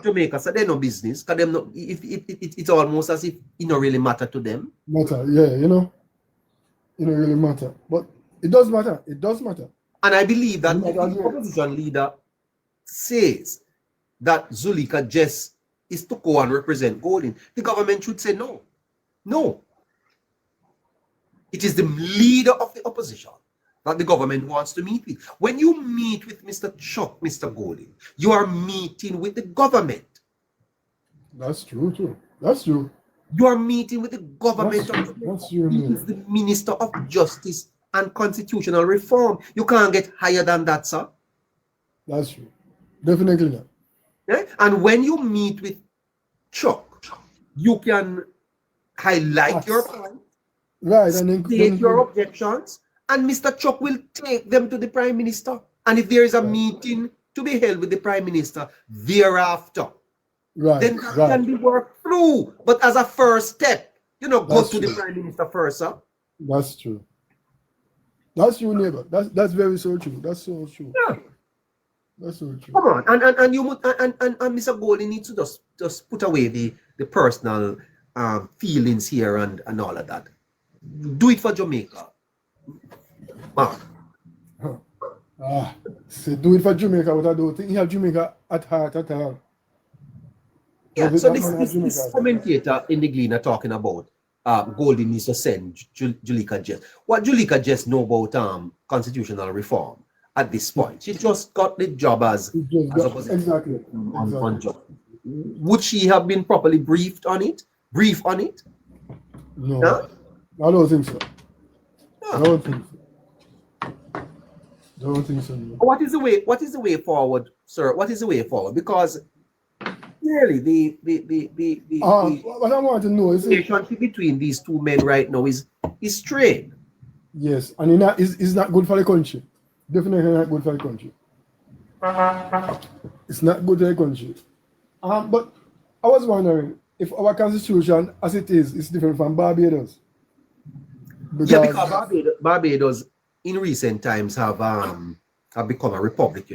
Jamaica, so they no business, because them no, it's almost as if it don't really matter to them. Matter, yeah, it don't really matter, but it does matter. It does matter. And I believe that the opposition leader says that Zulika Jess is to go and represent Golding, the government should say no. No. It is the leader of the opposition that the government wants to meet with. When you meet with Mr. Chuck, Mr. Golding, you are meeting with the government. That's true too. That's true. You are meeting with the government. That's true. He is the Minister of Justice and Constitutional Reform. You can't get higher than that, sir. That's true. Definitely not. Yeah? And when you meet with Chuck, you can highlight your point, right, and then state your objections, and Mr. Chuck will take them to the Prime Minister. And if there is a meeting to be held with the Prime Minister thereafter, then that can be worked through. But as a first step, go to the Prime Minister first, sir. That's true. That's true, neighbor. That's very so true. That's so true. Yeah. That's so true. Come on, and you and Mr. Golding needs to just put away the personal feelings here and all of that. Do it for Jamaica, Mark. So do it for Jamaica, but I don't think you have Jamaica at heart at all. Yeah, so this commentator in the Gleaner talking about Golding needs to send Julika Jess. What Julika Jess know about constitutional reform at this point? She just got the job as exactly. On job. Would she have been properly briefed on it? No, huh? I don't think so. I don't think so. Don't think so. No. What is the way forward, sir? What is the way forward? Because clearly what I want to know is the relationship between these two men right now is strained. Yes, and it's not good for the country. Definitely not good for the country. It's not good for the country. But I was wondering if our constitution, as it is different from Barbados. Because Barbados in recent times have become a republic,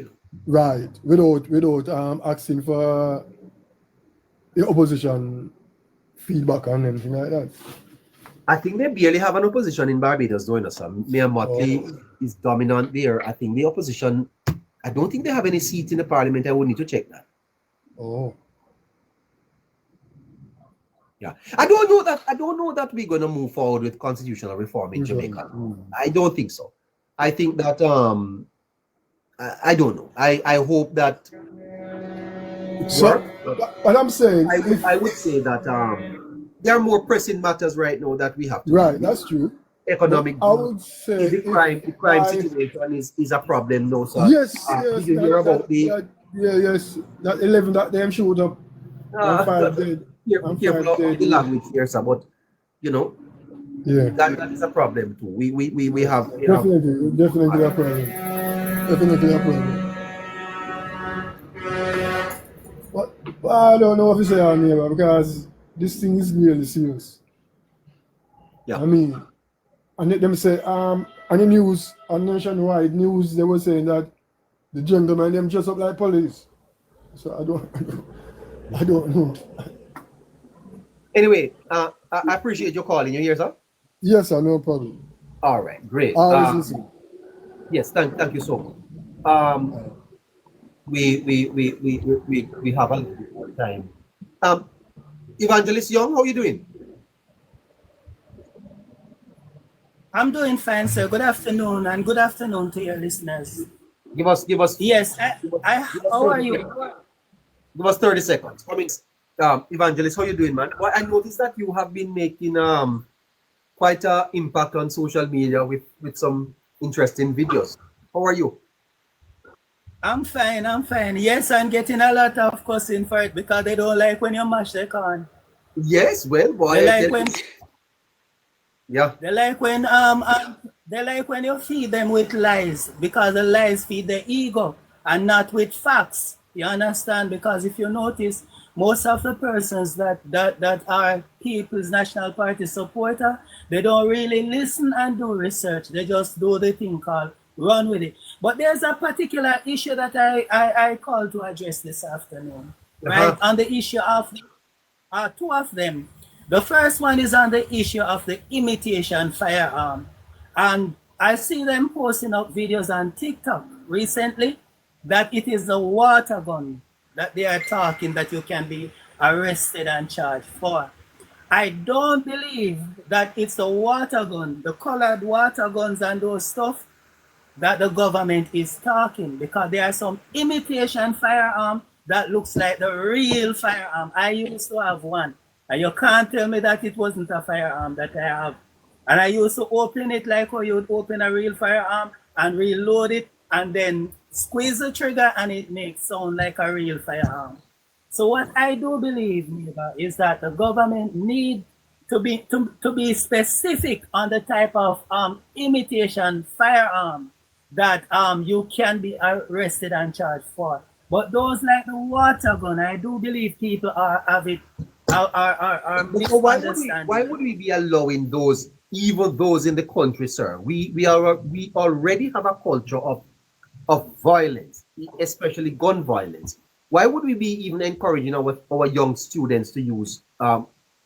Right, without asking for the opposition feedback and anything like that. I think they barely have an opposition in Barbados, though, Mayor Motley is dominant there. I think the opposition, I don't think they have any seats in the parliament. I would need to check that. Oh. Yeah. I don't know that we're gonna move forward with constitutional reform in Jamaica. I don't think so. I think that I don't know. I hope that what I'm saying, I would say that there are more pressing matters right now that we have to do. That's true. Economic. I would say the crime situation is a problem now. So yes, did you hear about yes, that 11 that them showed up and 5 dead. Careful of the language here, sir, but that is a problem too. We have definitely a problem. Definitely a problem. But I don't know what to say on here because this thing is really serious. Yeah. I mean, and them say on the news, on nationwide news, they were saying that the gentlemen them dress up like police. So I don't know. Anyway, I appreciate your calling. You hear, sir? Yes, sir, no problem. All right, great. Yes, thank you so much. We have a little bit more time. Evangelist Young, how are you doing? I'm doing fine, sir. Good afternoon, and good afternoon to your listeners. Give us. Yes, how are you? Give us 30 seconds. Evangelist, how you doing, man? Well, I noticed that you have been making quite an impact on social media with some interesting videos. How are you? I'm fine. Yes, I'm getting a lot of cussing for it because they don't like when you mash their corn. Yes, well, boy. They like when they like when you feed them with lies because the lies feed their ego and not with facts. You understand? Because if you notice, most of the persons that are People's National Party supporter, they don't really listen and do research. They just do the thing called run with it. But there's a particular issue that I called to address this afternoon, right? On the issue of two of them. The first one is on the issue of the imitation firearm. And I see them posting up videos on TikTok recently that it is the water gun that they are talking that you can be arrested and charged for. I don't believe that it's the water gun, the colored water guns and those stuff that the government is talking, because there are some imitation firearm that looks like the real firearm. I used to have one, and you can't tell me that it wasn't a firearm that I have. And I used to open it like how you would open a real firearm and reload it and then squeeze the trigger and it makes sound like a real firearm. So what I do believe, neighbor, is that the government need to be specific on the type of imitation firearm that you can be arrested and charged for. But those like the water gun, I do believe people are So misunderstanding. why would we be allowing those, even those in the country, sir? We already have a culture of violence, especially gun violence. Why would we be even encouraging our young students to use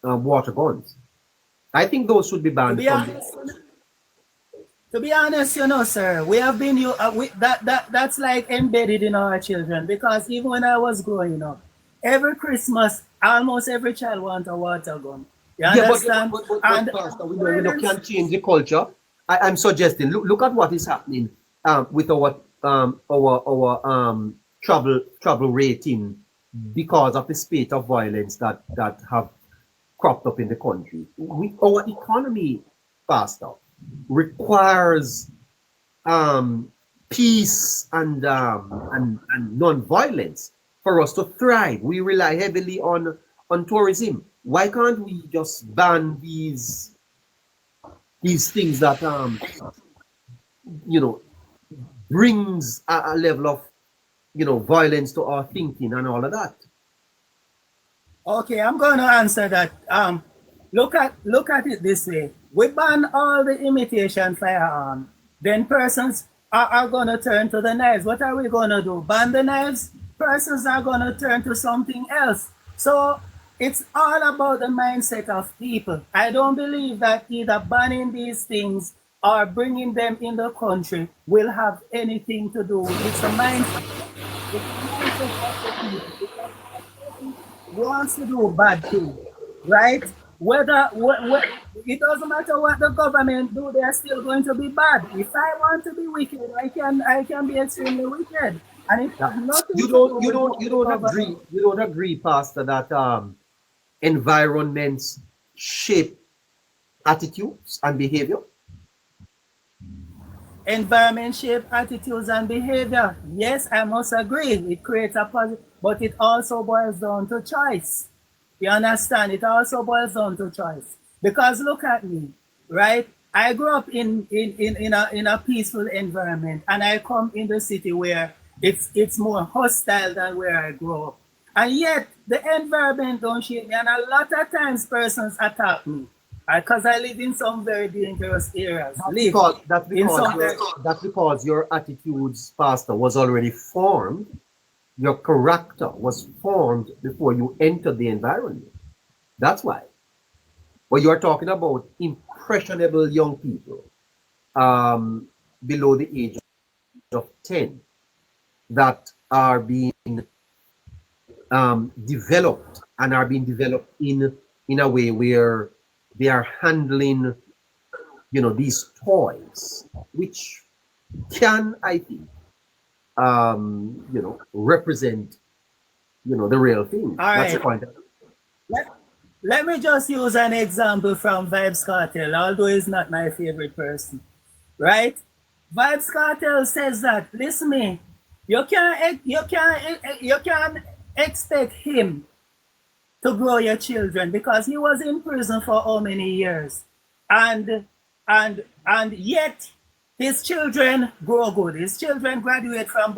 water guns? I think those should be banned. To be honest, sir, we have been that's like embedded in our children, because even when I was growing up, every Christmas, almost every child wants a water gun. You understand? But Pastor, we can't change the culture. I'm suggesting, look at what is happening with our travel rating because of the spate of violence that have cropped up in the country. Our economy, Pastor, requires peace and non-violence for us to thrive. We rely heavily on tourism. Why can't we just ban these things that brings a level of violence to our thinking and all of that? Okay, I'm going to answer that. Look at it this way. We ban all the imitation firearm. Then persons are going to turn to the knives. What are we going to do? Ban the knives? Persons are going to turn to something else. So it's all about the mindset of people. I don't believe that either banning these things or bringing them in the country will have anything to do with it. It's a mindset. It's a mindset of the people. Wants to do bad things, right? It doesn't matter what the government do, they're still going to be bad. If I want to be wicked, I can be extremely wicked. And it has nothing You don't agree, Pastor, that environments shape attitudes and behavior? Environment shape attitudes and behavior. Yes, I must agree. It creates a positive, but it also boils down to choice. You understand? It also boils down to choice. Because look at me, right? I grew up in a peaceful environment, and I come in the city where it's more hostile than where I grew up. And yet the environment don't shape me, and a lot of times persons attack me. Because I live in some very dangerous areas. That's because your attitudes, Pastor, was already formed. Your character was formed before you entered the environment. That's why. But you are talking about impressionable young people below the age of 10 that are being developed and are being developed in a way where they are handling, these toys, which can, I think, represent, the real thing. All That's right. the point. Let me just use an example from Vybz Kartel, although he's not my favorite person, right? Vybz Kartel says that, listen me, you can't expect him to grow your children because he was in prison for how many years, and yet his children grow good. His children graduate from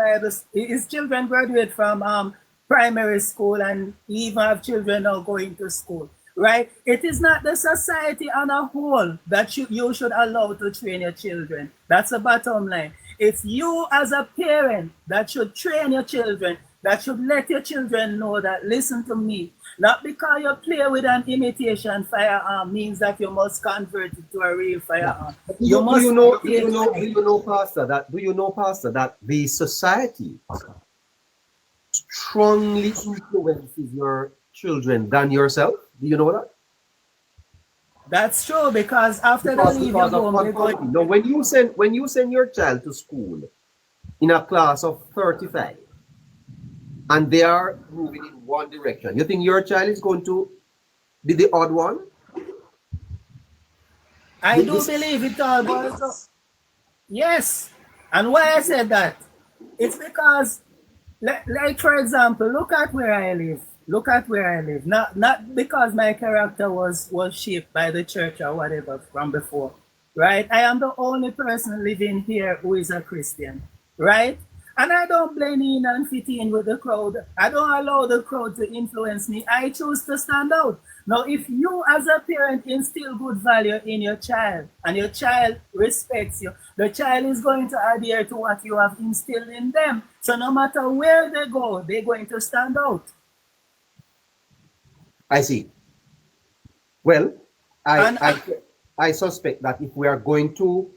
primary school, and even have children now going to school, right? It is not the society on a whole that you should allow to train your children. That's the bottom line. It's you as a parent that should train your children, that should let your children know that, listen to me, not because you play with an imitation firearm means that you must convert it to a real firearm. Do you know, Pastor, that the society strongly influences your children than yourself? Do you know that? That's true, because after they leave your Because of home, they go. conformity. Now, when you send your child to school in a class of 35 and they are moving in one direction, you think your child is going to be the odd one? I do believe it all boils up. Yes. And why I said that? It's because, like for example, look at where I live. Look at where I live. Not because my character was shaped by the church or whatever from before, right? I am the only person living here who is a Christian, right? And I don't blend in and fit in with the crowd. I don't allow the crowd to influence me. I choose to stand out. Now, if you as a parent instill good value in your child and your child respects you, the child is going to adhere to what you have instilled in them. So no matter where they go, they're going to stand out. I see. Well, I suspect that if we are going to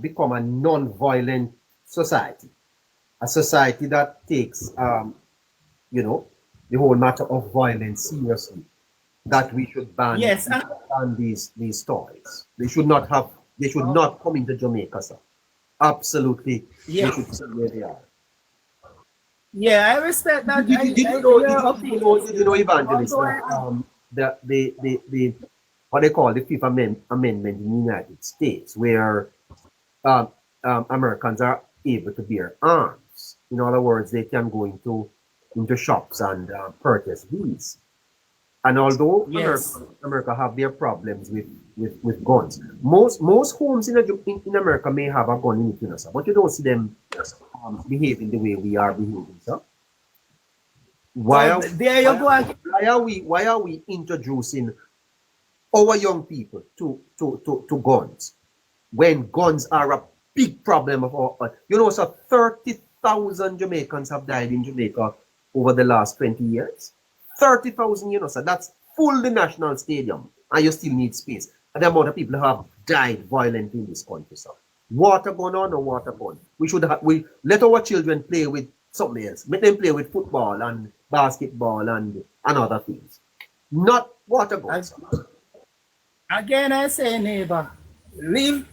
become a non-violent society, a society that takes, you know, the whole matter of violence seriously, that we should ban, ban these toys. They should not come into Jamaica, sir. Absolutely. Yes. They should stay where they are. Yeah, I respect that. Did you know, Evangelist, the what they call the Fifth Amendment in the United States, where Americans are able to bear arms. In other words, they can go into shops and purchase these. And although America have their problems with guns, most homes in America may have a gun in it, you know, sir, but you don't see them behaving the way we are behaving, sir. Why are we introducing our young people to guns when guns are a big problem of our, you know, sir, 30,000 Jamaicans have died in Jamaica over the last 20 years. 30,000, you know, so that's full the national stadium, and you still need space. And the amount of people who have died violently in this country, sir. Water gun or no water gun. We let our children play with something else. Let them play with football and basketball and other things. Not water guns. Again, I say, neighbor, leave,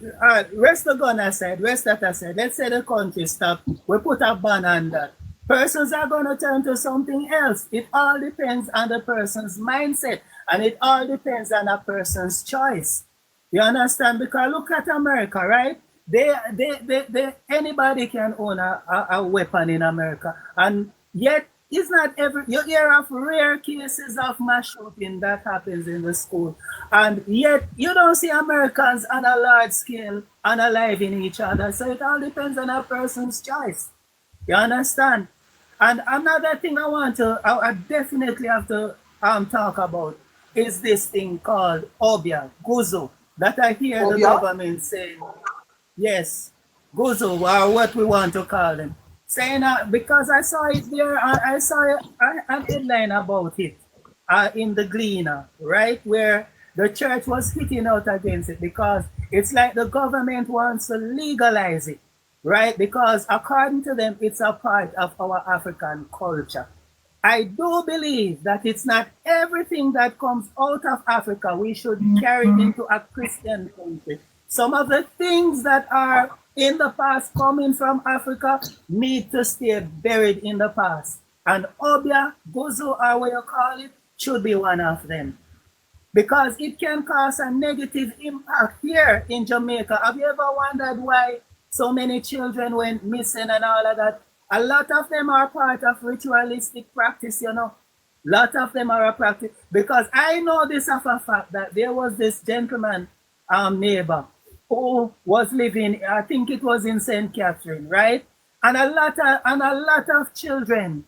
rest the gun aside, rest that aside. Let's say the country stop. We put a ban on that. Persons are going to turn to something else. It all depends on the person's mindset, and it all depends on a person's choice. You understand? Because look at America, right? Anybody can own a weapon in America, and yet it's not every. You hear of rare cases of mass shooting that happens in the school, and yet you don't see Americans on a large scale unaliving each other. So it all depends on a person's choice. You understand? And another thing I definitely have to talk about is this thing called Obia, Guzo, that I hear the government saying, yes, Guzo, or what we want to call them. Saying because I saw it there, I saw a headline about it in the Gleaner, right, where the church was hitting out against it because it's like the government wants to legalize it. Right, because according to them, it's a part of our African culture. I do believe that it's not everything that comes out of Africa we should carry into a Christian country. Some of the things that are in the past coming from Africa need to stay buried in the past. And Obia, Guzo, or what you call it, should be one of them. Because it can cause a negative impact here in Jamaica. Have you ever wondered why so many children went missing and all of that? A lot of them are part of ritualistic practice, you know. A lot of them are a practice. Because I know this of a fact that there was this gentleman, neighbor, who was living, I think it was in St. Catherine, right? And a lot of children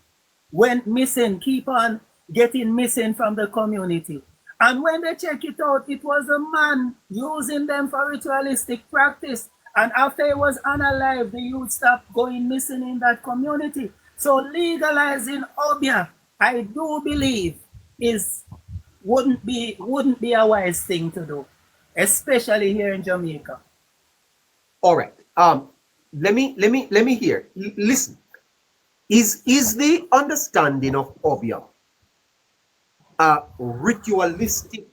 went missing, keep on getting missing from the community. And when they check it out, it was a man using them for ritualistic practice. And after he was unalive, the youth stopped going missing in that community. So legalizing Obia, I do believe, wouldn't be a wise thing to do, especially here in Jamaica. All right. Let me hear. Listen. Is the understanding of Obia a ritualistic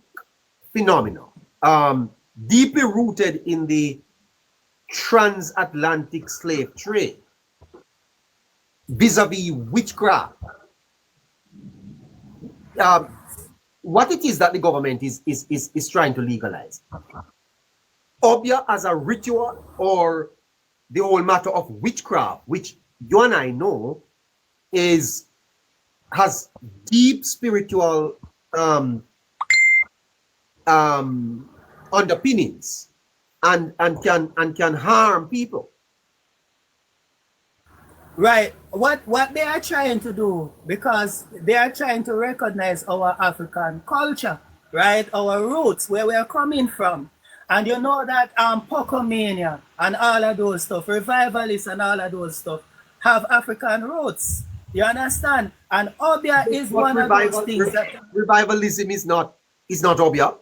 phenomenon? deeply rooted in the transatlantic slave trade, vis-a-vis witchcraft. What it is that the government is trying to legalize. Obia as a ritual, or the whole matter of witchcraft, which you and I know has deep spiritual underpinnings and can harm people. Right. What they are trying to do, because they are trying to recognize our African culture, right? Our roots, where we are coming from. And you know that Pocomania and all of those stuff, revivalists and all of those stuff, have African roots. You understand? And Obia is one of those things that revivalism is not Obia.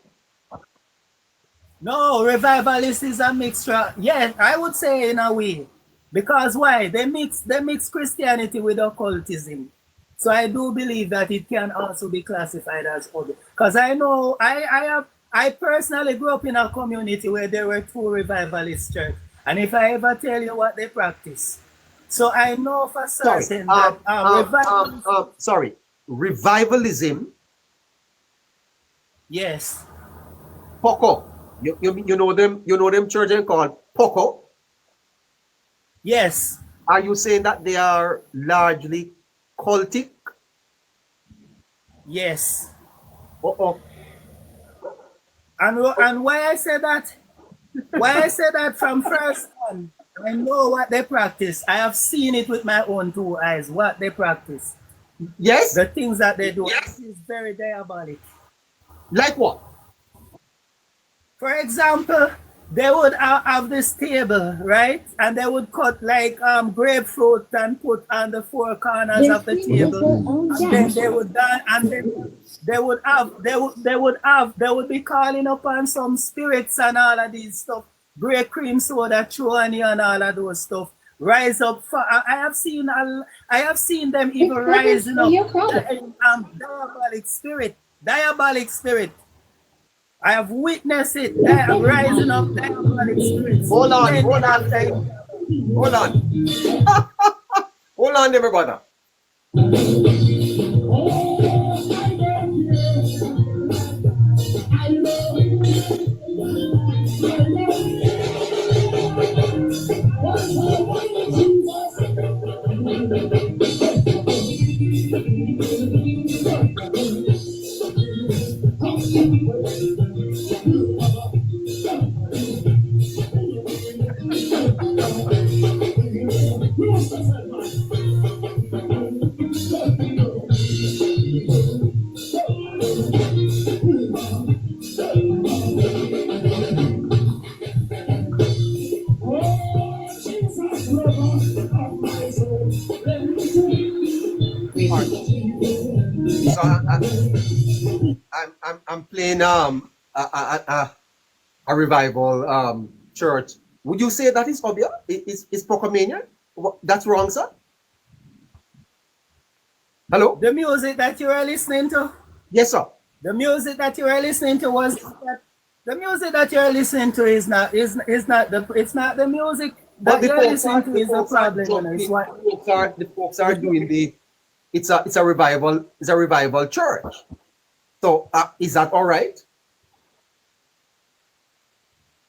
No, revivalist is a mixture. Yes, I would say in a way. Because why? They mix Christianity with occultism. So I do believe that it can also be classified as Obia. Because I know I personally grew up in a community where there were 2 revivalist churches. And if I ever tell you what they practice, so I know for certain that revivalism. Yes. Poco. You know them churches called Poco? Yes. Are you saying that they are largely cultic? Yes. Uh-oh. And why I say that? Why I say that from first on, I know what they practice. I have seen it with my own 2 eyes, what they practice. Yes. The things that they do. Yes. Is very diabolic. Like what? For example, they would have this table, right? And they would cut like grapefruit and put on the 4 corners of the table. And then they would dance, and then they would be calling upon some spirits and all of these stuff. Great cream soda, chewani and all of those stuff. Rise up. I have seen them even rising up. Diabolic spirit. I have witnessed it. Rising up diabolic spirits. Hold on. Hold on, everybody. So I'm playing a revival church. Would you say that is Obia? Is Pocomania? That's wrong, sir. Hello? The music that you are listening to? Yes, sir. The music that you are listening to the music that you are listening to is not the music that you are listening to is the problem. The folks are doing it's a revival church. So is that all right?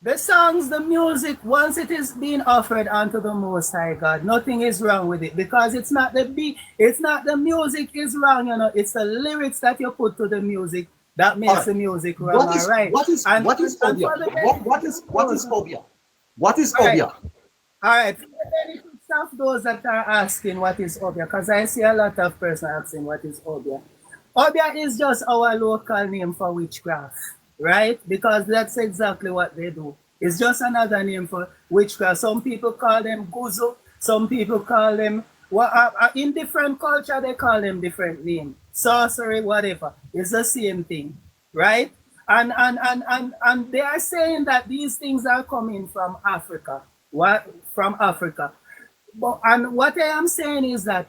The songs, the music, once it is being offered unto the Most High God, nothing is wrong with it, because it's not the beat, it's not the music is wrong, it's the lyrics that you put to the music that makes the music wrong. What is Obia? What is Obia? All right. For the benefits of those that are asking what is Obia, because I see a lot of persons asking what is Obia. Obia is just our local name for witchcraft. Right? Because that's exactly what they do. It's just another name for witchcraft. Some people call them guzu. Some people call them, in different culture, they call them different names. Sorcery, whatever. It's the same thing. Right? And they are saying that these things are coming from Africa. From Africa. And what I am saying is that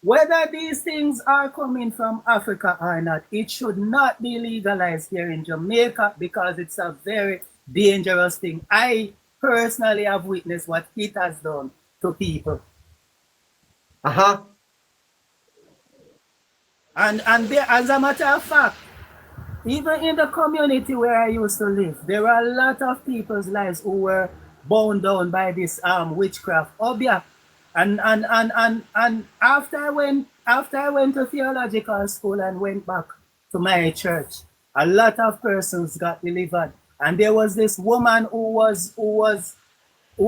Whether these things are coming from Africa or not, it should not be legalized here in Jamaica because it's a very dangerous thing. I personally have witnessed what it has done to people. And there, as a matter of fact, even in the community where I used to live, there are a lot of people's lives who were bound down by this witchcraft. Obia. And after I went to theological school and went back to my church, a lot of persons got delivered. And there was this woman who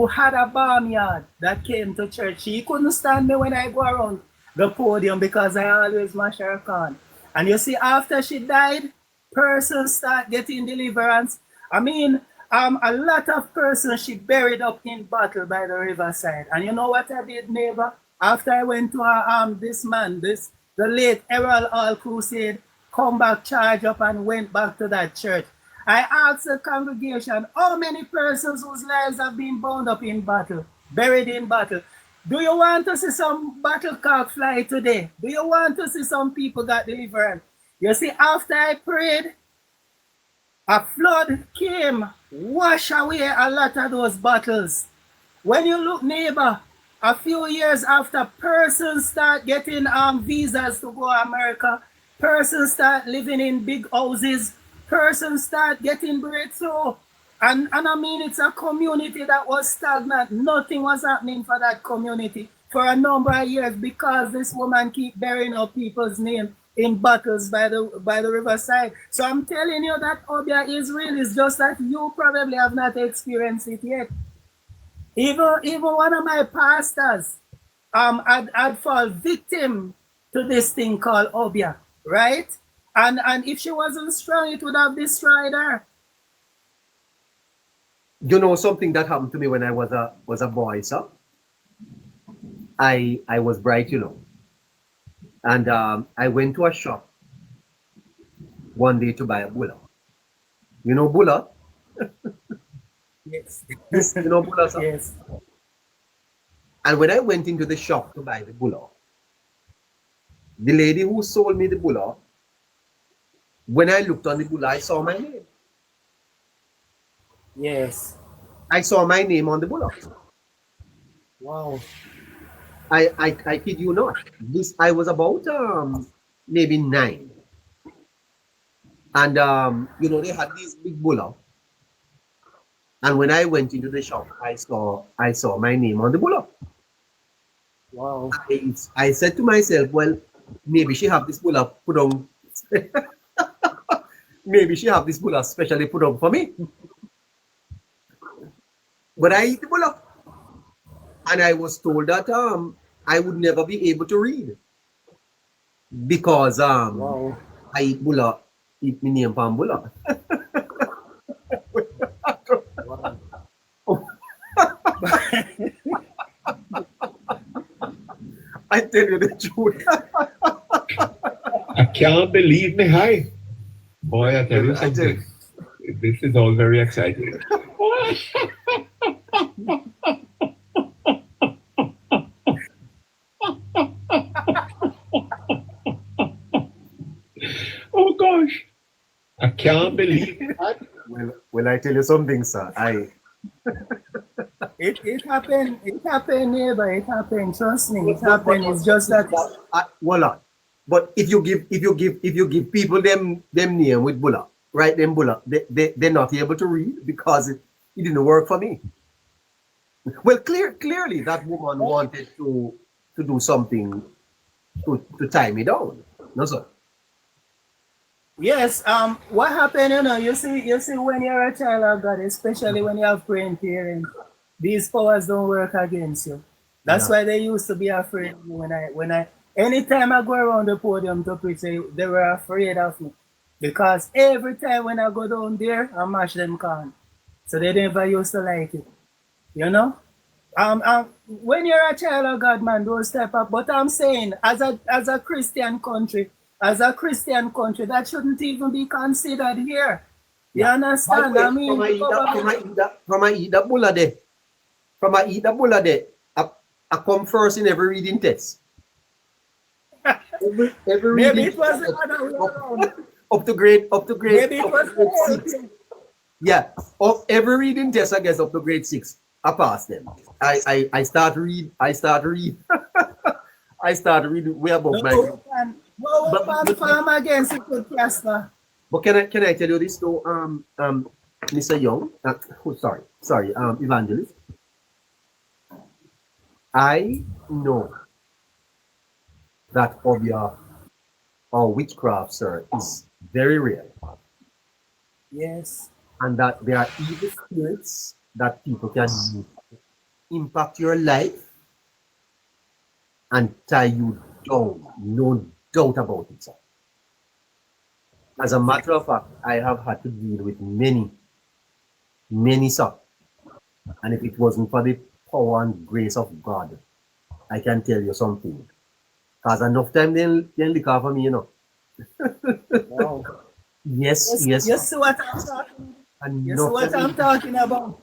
had a barnyard that came to church. She couldn't stand me when I go around the podium because I always mash her con. And you see, after she died, persons start getting deliverance. I mean, a lot of persons she buried up in battle by the riverside. And you know what I did, neighbor? After I went to the late Errol Hall crusade, come back, charge up, and went back to that church. I asked the congregation how many persons whose lives have been bound up in battle, buried in battle. Do you want to see some battlecock fly today? Do you want to see some people got deliverance? You see, after I prayed, a flood came, wash away a lot of those battles. When you look, neighbor, a few years after, persons start getting visas to go to America, persons start living in big houses, persons start getting breakthrough. And I mean, it's a community that was stagnant. Nothing was happening for that community for a number of years because this woman keep burying up people's name in battles by the riverside. So I'm telling you that Obia is real. It's just that you probably have not experienced it yet. Even one of my pastors, I'd fall victim to this thing called Obia, right? And if she wasn't strong, it would have destroyed her. You know something that happened to me when I was a boy, sir? I was bright, you know. And I went to a shop one day to buy a bulla. You know bulla? Yes. You know bulla, sir? Yes. And when I went into the shop to buy the bulla, the lady who sold me the bulla, when I looked on the bulla, I saw my name. Yes. I saw my name on the bulla. Wow. I kid you not. I was about maybe 9. And you know, they had these big bulla. And when I went into the shop, I saw my name on the bulla. Wow. I said to myself, well, maybe she have this bulla put on. Maybe she have this bulla specially put on for me. But I eat the bulla. And I was told that I would never be able to read. Because wow. I eat bulla, eat my name from bulla. I tell you the truth. I can't believe me, hi. Boy, I tell you something. This is all very exciting. Oh gosh. I can't believe that. Well, I tell you something, sir. It happened, neighbor. It happened. Trust me, it happened. It's just that. Voila. But if you give people them name with bulla, right? Them bulla, they're not able to read because it didn't work for me. Well, clearly that woman wanted to do something to tie me down. No, sir. Yes. What happened? You see, when you're a child of God, especially when you have praying parents, these powers don't work against you. That's why they used to be afraid of me when I anytime I go around the podium to preach, they were afraid of me. Because every time when I go down there, I mash them con. So they never used to like it. You know? When you're a child of God, man, don't step up. But I'm saying, as a Christian country, that shouldn't even be considered here. You understand? I mean, from I eat that bulla there, I come first in every reading test. every Maybe reading it was the other way around. up to grade Maybe it was grade 6. Yeah, every reading test I guess up to grade 6, I pass them. I start read. I start reading way above my grade. But farm against it with Casper. But can I tell you this though, Mr. Young? Sorry, Evangelist. I know that obia or witchcraft, sir, is very real. Yes. And that there are evil spirits that people can use to impact your life and tie you down. No doubt about it, sir. As a matter of fact, I have had to deal with many, sir. And if it wasn't for the power and grace of God, I can tell you something. Because enough time they'll look out for me, you know. Wow. Yes. You see what I'm talking about? You see what I'm talking about?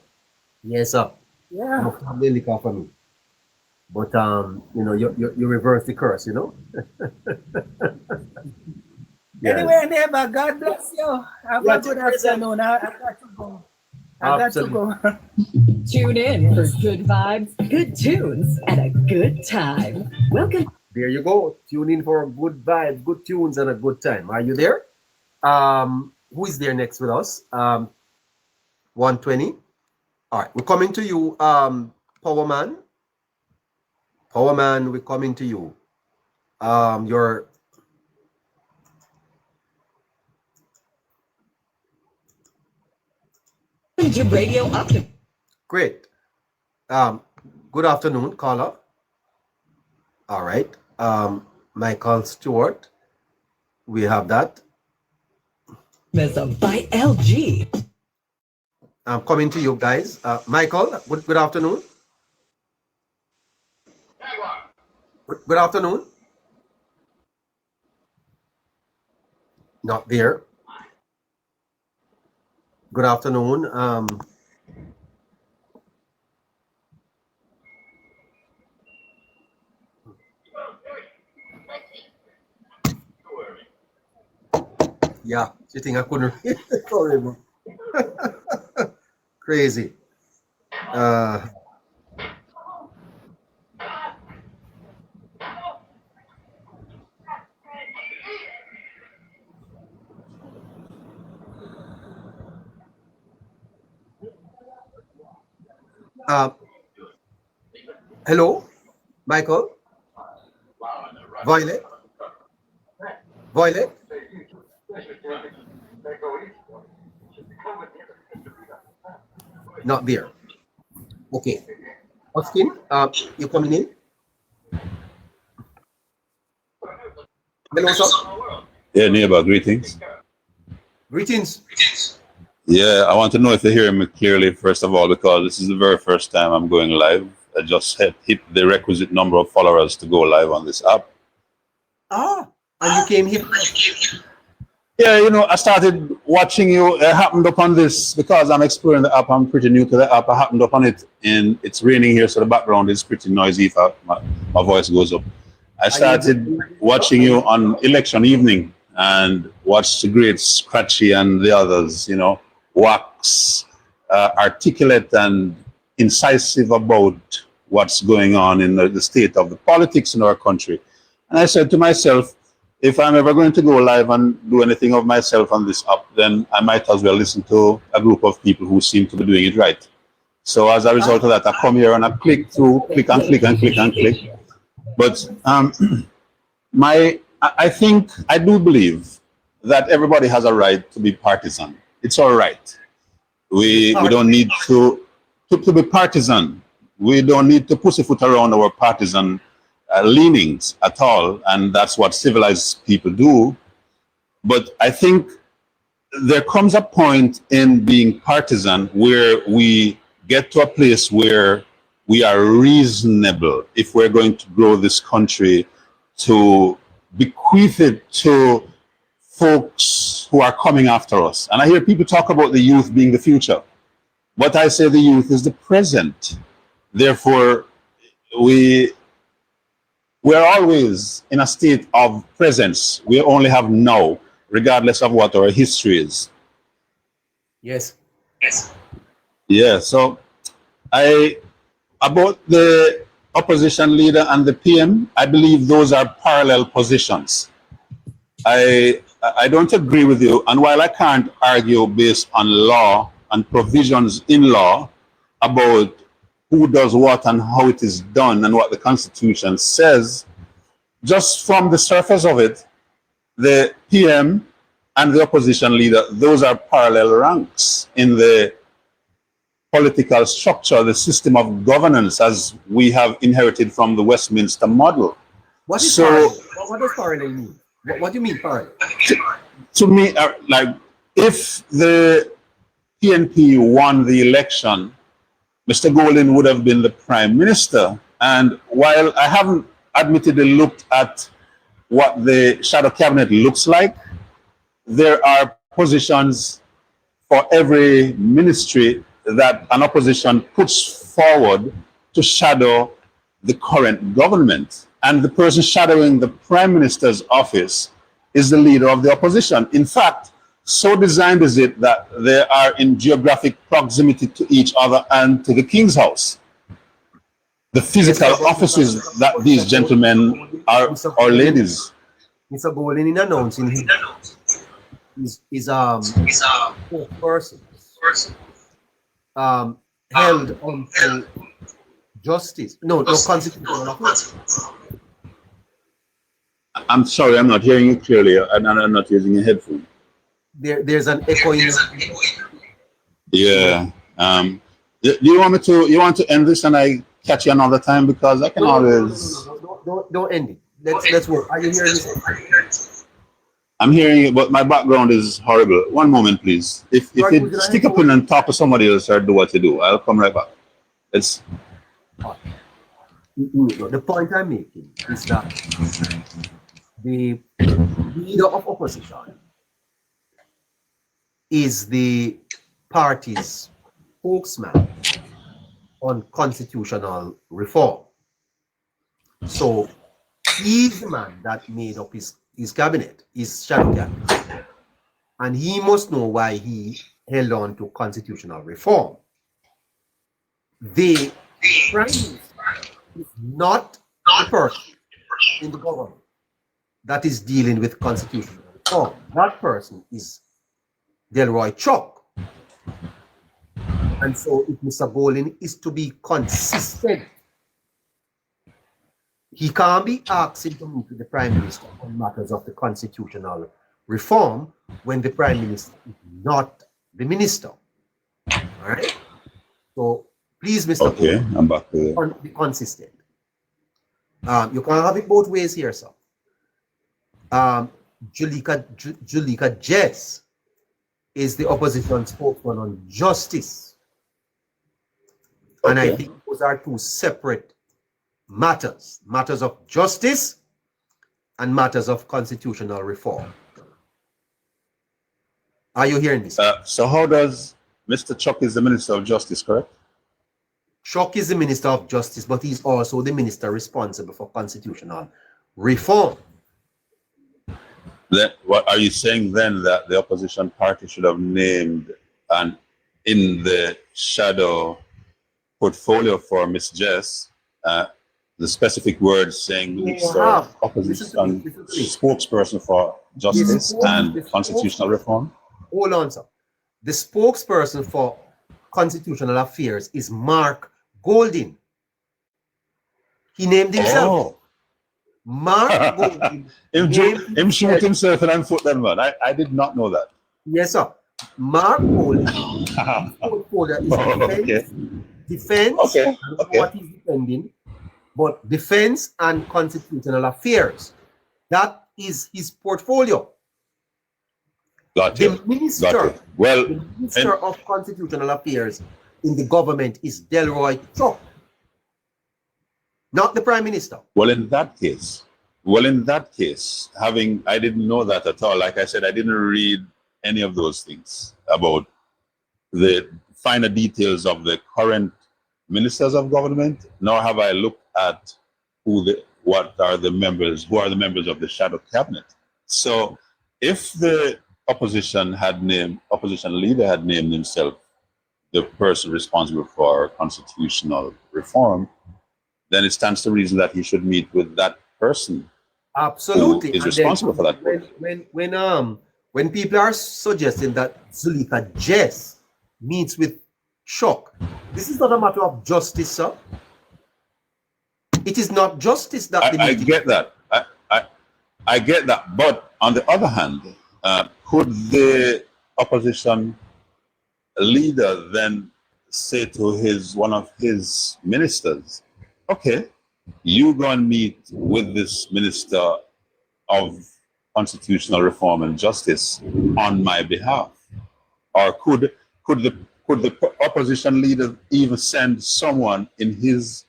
Yes, sir. Yeah. Enough time they look out for me. But you know, you reverse the curse, you know. Yes. Anyway, neighbor, God bless you. Have a good afternoon. I got to go. I got to go. Tune in for good vibes, good tunes, and a good time. Welcome. There you go. Tune in for good vibes, good tunes, and a good time. Are you there? Who is there next with us? 120. All right, we're coming to you, Power Man. Power Man, we're coming to you. Your Radio up. Great. Good afternoon, caller. All right. Michael Stewart. We have that. By LG. I'm coming to you guys. Michael, good afternoon. Good afternoon. Not there. Good afternoon. Yeah, you think I couldn't? Sorry, man. Crazy. Hello, Michael. Violet. Not there. Okay. Austin, you coming in? Hello, sir. Yeah, neighbor, greetings. Greetings. Yeah, I want to know if you hear me clearly, first of all, because this is the very first time I'm going live. I just hit the requisite number of followers to go live on this app. And you came here? Yeah, you know, I started watching you. I happened upon this because I'm exploring the app. I'm pretty new to the app. I happened upon it, and it's raining here, so the background is pretty noisy if my voice goes up. I started watching you on election evening and watched the great Scratchy and the others, you know, wax articulate and incisive about what's going on in the state of the politics in our country. And I said to myself, if I'm ever going to go live and do anything of myself on this app, then I might as well listen to a group of people who seem to be doing it right. So as a result of that, I come here and I click through, click and click and click and click. But I do believe that everybody has a right to be partisan. It's all right. We don't need to be partisan. We don't need to pussyfoot around our partisan leanings at all, and that's what civilized people do. But I think there comes a point in being partisan where we get to a place where we are reasonable if we're going to grow this country, to bequeath it to folks who are coming after us. And I hear people talk about the youth being the future, but I say the youth is the present. Therefore, we we're always in a state of presence. We only have now, regardless of what our history is. Yes. Yeah, so about the opposition leader and the PM, I believe those are parallel positions. I don't agree with you, and while I can't argue based on law and provisions in law about who does what and how it is done and what the Constitution says, just from the surface of it, the PM and the opposition leader, those are parallel ranks in the political structure, the system of governance as we have inherited from the Westminster model. What is parallel? What does parallel mean? What do you mean parallel? To me, like, if the PNP won the election, Mr. Golden would have been the prime minister. And while I haven't admittedly looked at what the shadow cabinet looks like, there are positions for every ministry that an opposition puts forward to shadow the current government. And the person shadowing the prime minister's office is the leader of the opposition. In fact, so designed is it that they are in geographic proximity to each other and to the King's House. The physical offices that these gentlemen are, or ladies. Mr. Golden, in announcing his person held on to justice. No, constitutional office. I'm sorry, I'm not hearing you clearly, and I'm not using a headphone. There's an echo in Yeah. Do you want me to? You want to end this and I catch you another time, because I can always. Don't end it. Let's work. Are you hearing me? I'm hearing it, but my background is horrible. One moment, please. If you stick up in and talk to somebody else or do what you do, I'll come right back. It's. The point I'm making is that the leader of opposition is the party's spokesman on constitutional reform. So he's the man that made up his cabinet, his shadow cabinet. And he must know why he held on to constitutional reform. The prime minister is not the person in the government that is dealing with constitutional reform. That person is Delroy Chuck. And so if Mr. Golden is to be consistent, he can't be asking to meet with the Prime Minister on matters of the constitutional reform when the Prime Minister is not the minister. All right? So please, Mr. Okay, Golden, I'm back there. be consistent. You can't have it both ways here, sir. Julika Jess is the opposition spokesman on justice. And I think those are two separate matters. Matters of justice and matters of constitutional reform. Are you hearing this? So how does Mr. Chuck is the Minister of Justice, correct? Chuck is the Minister of Justice, but he's also the minister responsible for constitutional reform. Then, what are you saying then, that the opposition party should have named and in the shadow portfolio for Ms. Jess the specific words saying Minister opposition spokesperson for justice and constitutional reform? Hold on, sir. The spokesperson for constitutional affairs is Mark Golding. He named himself. Oh. Mark Golding. him shoot himself in the foot, then, man. I did not know that. Yes, sir. Mark Golding. Portfolio is defense. Okay. What he's defending, but defense and constitutional affairs. That is his portfolio. Gotcha. The minister, well, the minister of constitutional affairs in the government is Delroy Chuck, not the prime minister. Well, in that case, I didn't know that at all. Like I said, I didn't read any of those things about the finer details of the current ministers of government, nor have I looked at who the what are the members, who are the members of the shadow cabinet. So if the opposition leader had named himself the person responsible for constitutional reform, then it stands to reason that he should meet with that person. Absolutely. Who is responsible for that. When people are suggesting that Zulika Jess meets with Shock, this is not a matter of justice, sir. It is not justice that I get that. I get that. But on the other hand, could the opposition leader then say to one of his ministers, okay, you go and meet with this minister of constitutional reform and justice on my behalf? Or could the opposition leader even send someone in his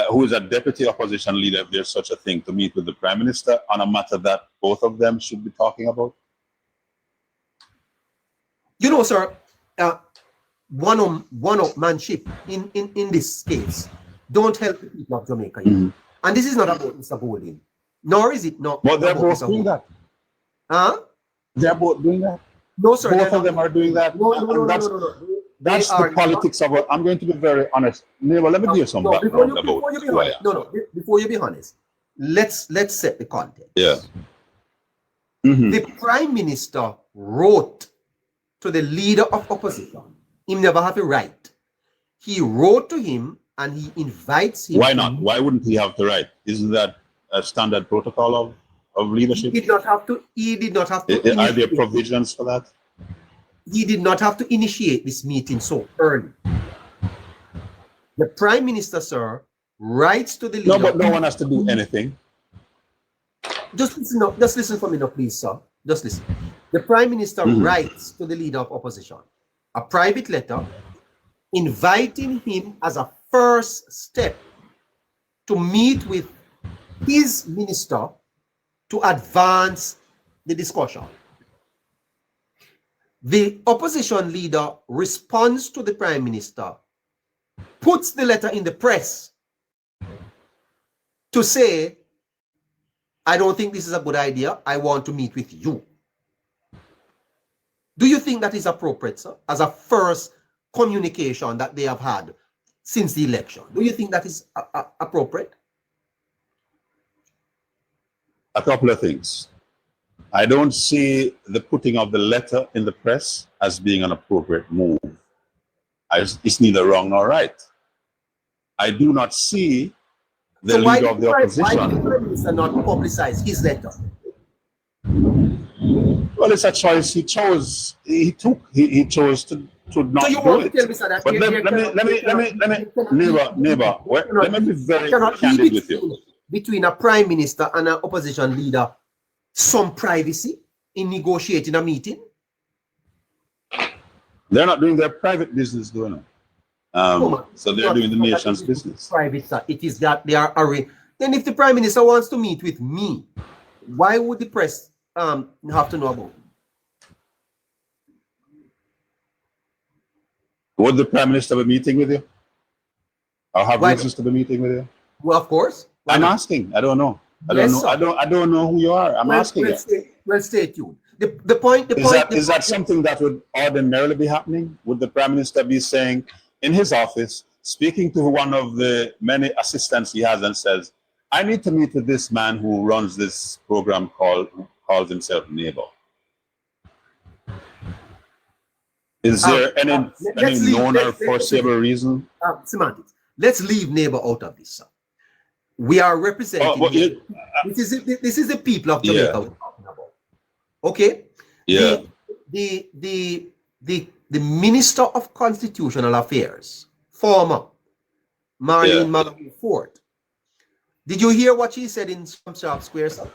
who is a deputy opposition leader, if there's such a thing, to meet with the prime minister on a matter that both of them should be talking about? You know, sir, one-upmanship in this case don't help the people of Jamaica. And this is not about Mr. Bowden, nor is it not. But they're both doing that. Huh? They're both doing that. No, sir. Both of them are doing that. No. That's the politics of it. I'm going to be very honest. Neighbor, let me give you some background about who I am. Before you be honest, let's set the context. Yeah. The prime minister wrote to the leader of opposition. He never have to write. He wrote to him and he invites him. Why not? Why wouldn't he have to write? Isn't that a standard protocol of leadership? He did not have to. Are there provisions for that? He did not have to initiate this meeting so early. The prime minister, sir, writes to the leader. No, but no one has to do anything. Just listen up. Just listen for me now, please, sir. Just listen. The prime minister writes to the leader of opposition a private letter inviting him as a first step to meet with his minister to advance the discussion. The opposition leader responds to the prime minister, puts the letter in the press to say, I don't think this is a good idea. I want to meet with you. Do you think that is appropriate, sir, as a first communication that they have had since the election? Do you think that is appropriate? A couple of things. I don't see the putting of the letter in the press as being an appropriate move. It's neither wrong nor right. I do not see the leader of the opposition. Why did the prime minister not publicize his letter? Well, it's a choice he chose. He chose to not do it. But let me be very candid with you. Between a prime minister and an opposition leader, some privacy in negotiating a meeting? They're not doing their private business, doing it. So they're doing the nation's business. Private, sir. It is that they are arranged. Then if the prime minister wants to meet with me, why would the press have to know about it? Would the prime minister be meeting with you? Or have reasons to be meeting with you? Well, of course. I'm asking. I don't know. I don't know who you are. I'm asking you. Well, stay tuned. The point is that something that would ordinarily be happening? Would the prime minister be saying in his office, speaking to one of the many assistants he has and says, I need to meet with this man who runs this program who calls himself Neighbor? Is there any known or foreseeable reason? Semantics. Let's leave Neighbor out of this, sir. We are representing. This is the people of Jamaica we're talking about. Okay. Yeah. The Minister of Constitutional Affairs, former Marlene Maloney Ford. Did you hear what she said in Sharp Square, sir?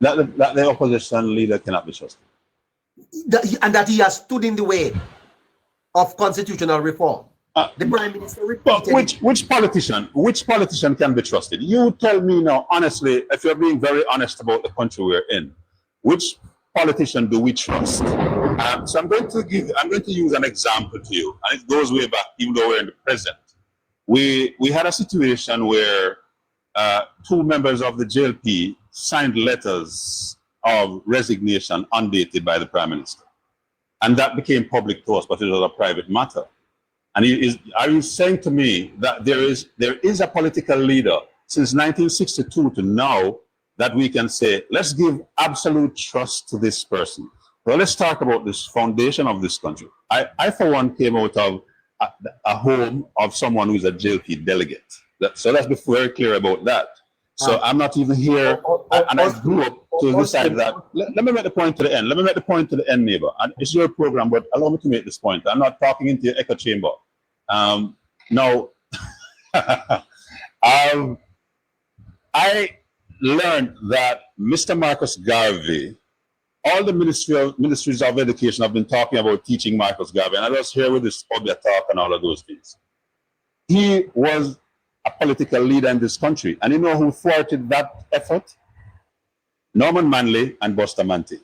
That the opposition leader cannot be trusted. And that he has stood in the way of constitutional reform. The Prime Minister repeated. Which politician can be trusted? You tell me now, honestly, if you're being very honest about the country we're in, which politician do we trust? So I'm going to use an example to you, and it goes way back, even though we're in the present. We had a situation where two members of the JLP signed letters of resignation undated by the Prime Minister. And that became public to us, but it was a private matter. And are you saying to me that there is a political leader since 1962 to now that we can say, let's give absolute trust to this person? Well, let's talk about this foundation of this country. I for one, came out of a home of someone who's a JLP delegate. So let's be very clear about that. So I'm not even here, and I grew up to decide that. Let me make the point to the end. Let me make the point to the end, neighbor. And it's your program, but allow me to make this point. I'm not talking into your echo chamber. Now, I learned that Mr. Marcus Garvey, all the ministries of education have been talking about teaching Marcus Garvey, and I was here with this Obia talk and all of those things. He was a political leader in this country, and you know who thwarted that effort? Norman Manley and Bustamante.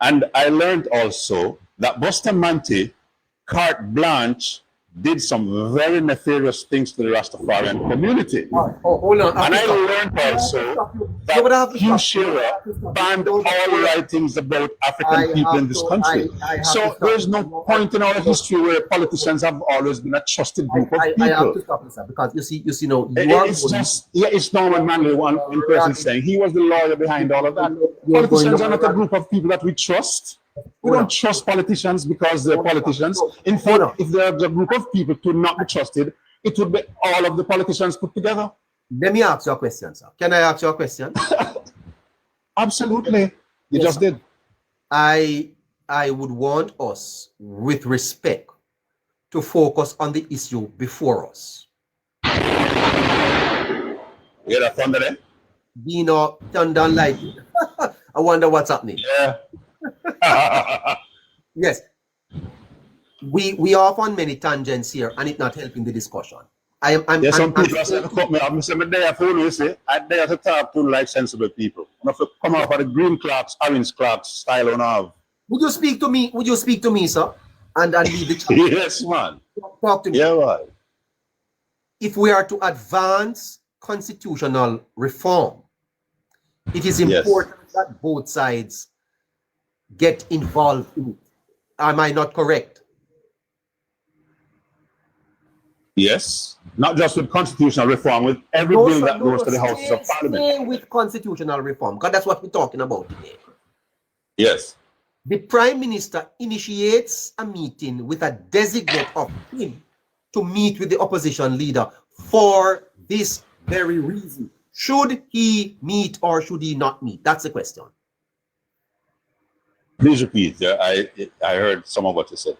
And I learned also that Bustamante, carte blanche, did some very nefarious things to the Rastafarian community. Hold on. And I learned also that Hugh Shearer banned all writings about African people in this country. So there's no point in our history where politicians have always been a trusted group of people. I have to stop you, sir, because you see, no, it's Norman Manley, one in person saying he was the lawyer behind all of that. Politicians are not a group of people that we trust. We don't trust politicians because they're politicians. In fact, if there's a group of people to not be trusted, it would be all of the politicians put together. Let me ask you a question, sir. Can I ask you a question? Absolutely. You just did. I would want us, with respect, to focus on the issue before us. You hear that thunder there? Dino, thunder and lightning. I wonder what's happening. Yeah. Yes. We are off on many tangents here, and it's not helping the discussion. Some people are saying, cut me off. I'm there for you, say, I'm there to talk to like sensible people. I'm to come off of the green clocks, orange clocks style on have. Would you speak to me? Would you speak to me, sir? And lead the chat? Yes, man. Talk to me. Yeah, right. If we are to advance constitutional reform, it is important that both sides get involved in it. Am I not correct? Yes. Not just with constitutional reform, with every bill that goes to the Houses of Parliament. Stay with constitutional reform, because that's what we're talking about today. Yes. The Prime Minister initiates a meeting with a designate of him to meet with the opposition leader for this very reason. Should he meet or should he not meet? That's the question. Please repeat. I heard some of what you said.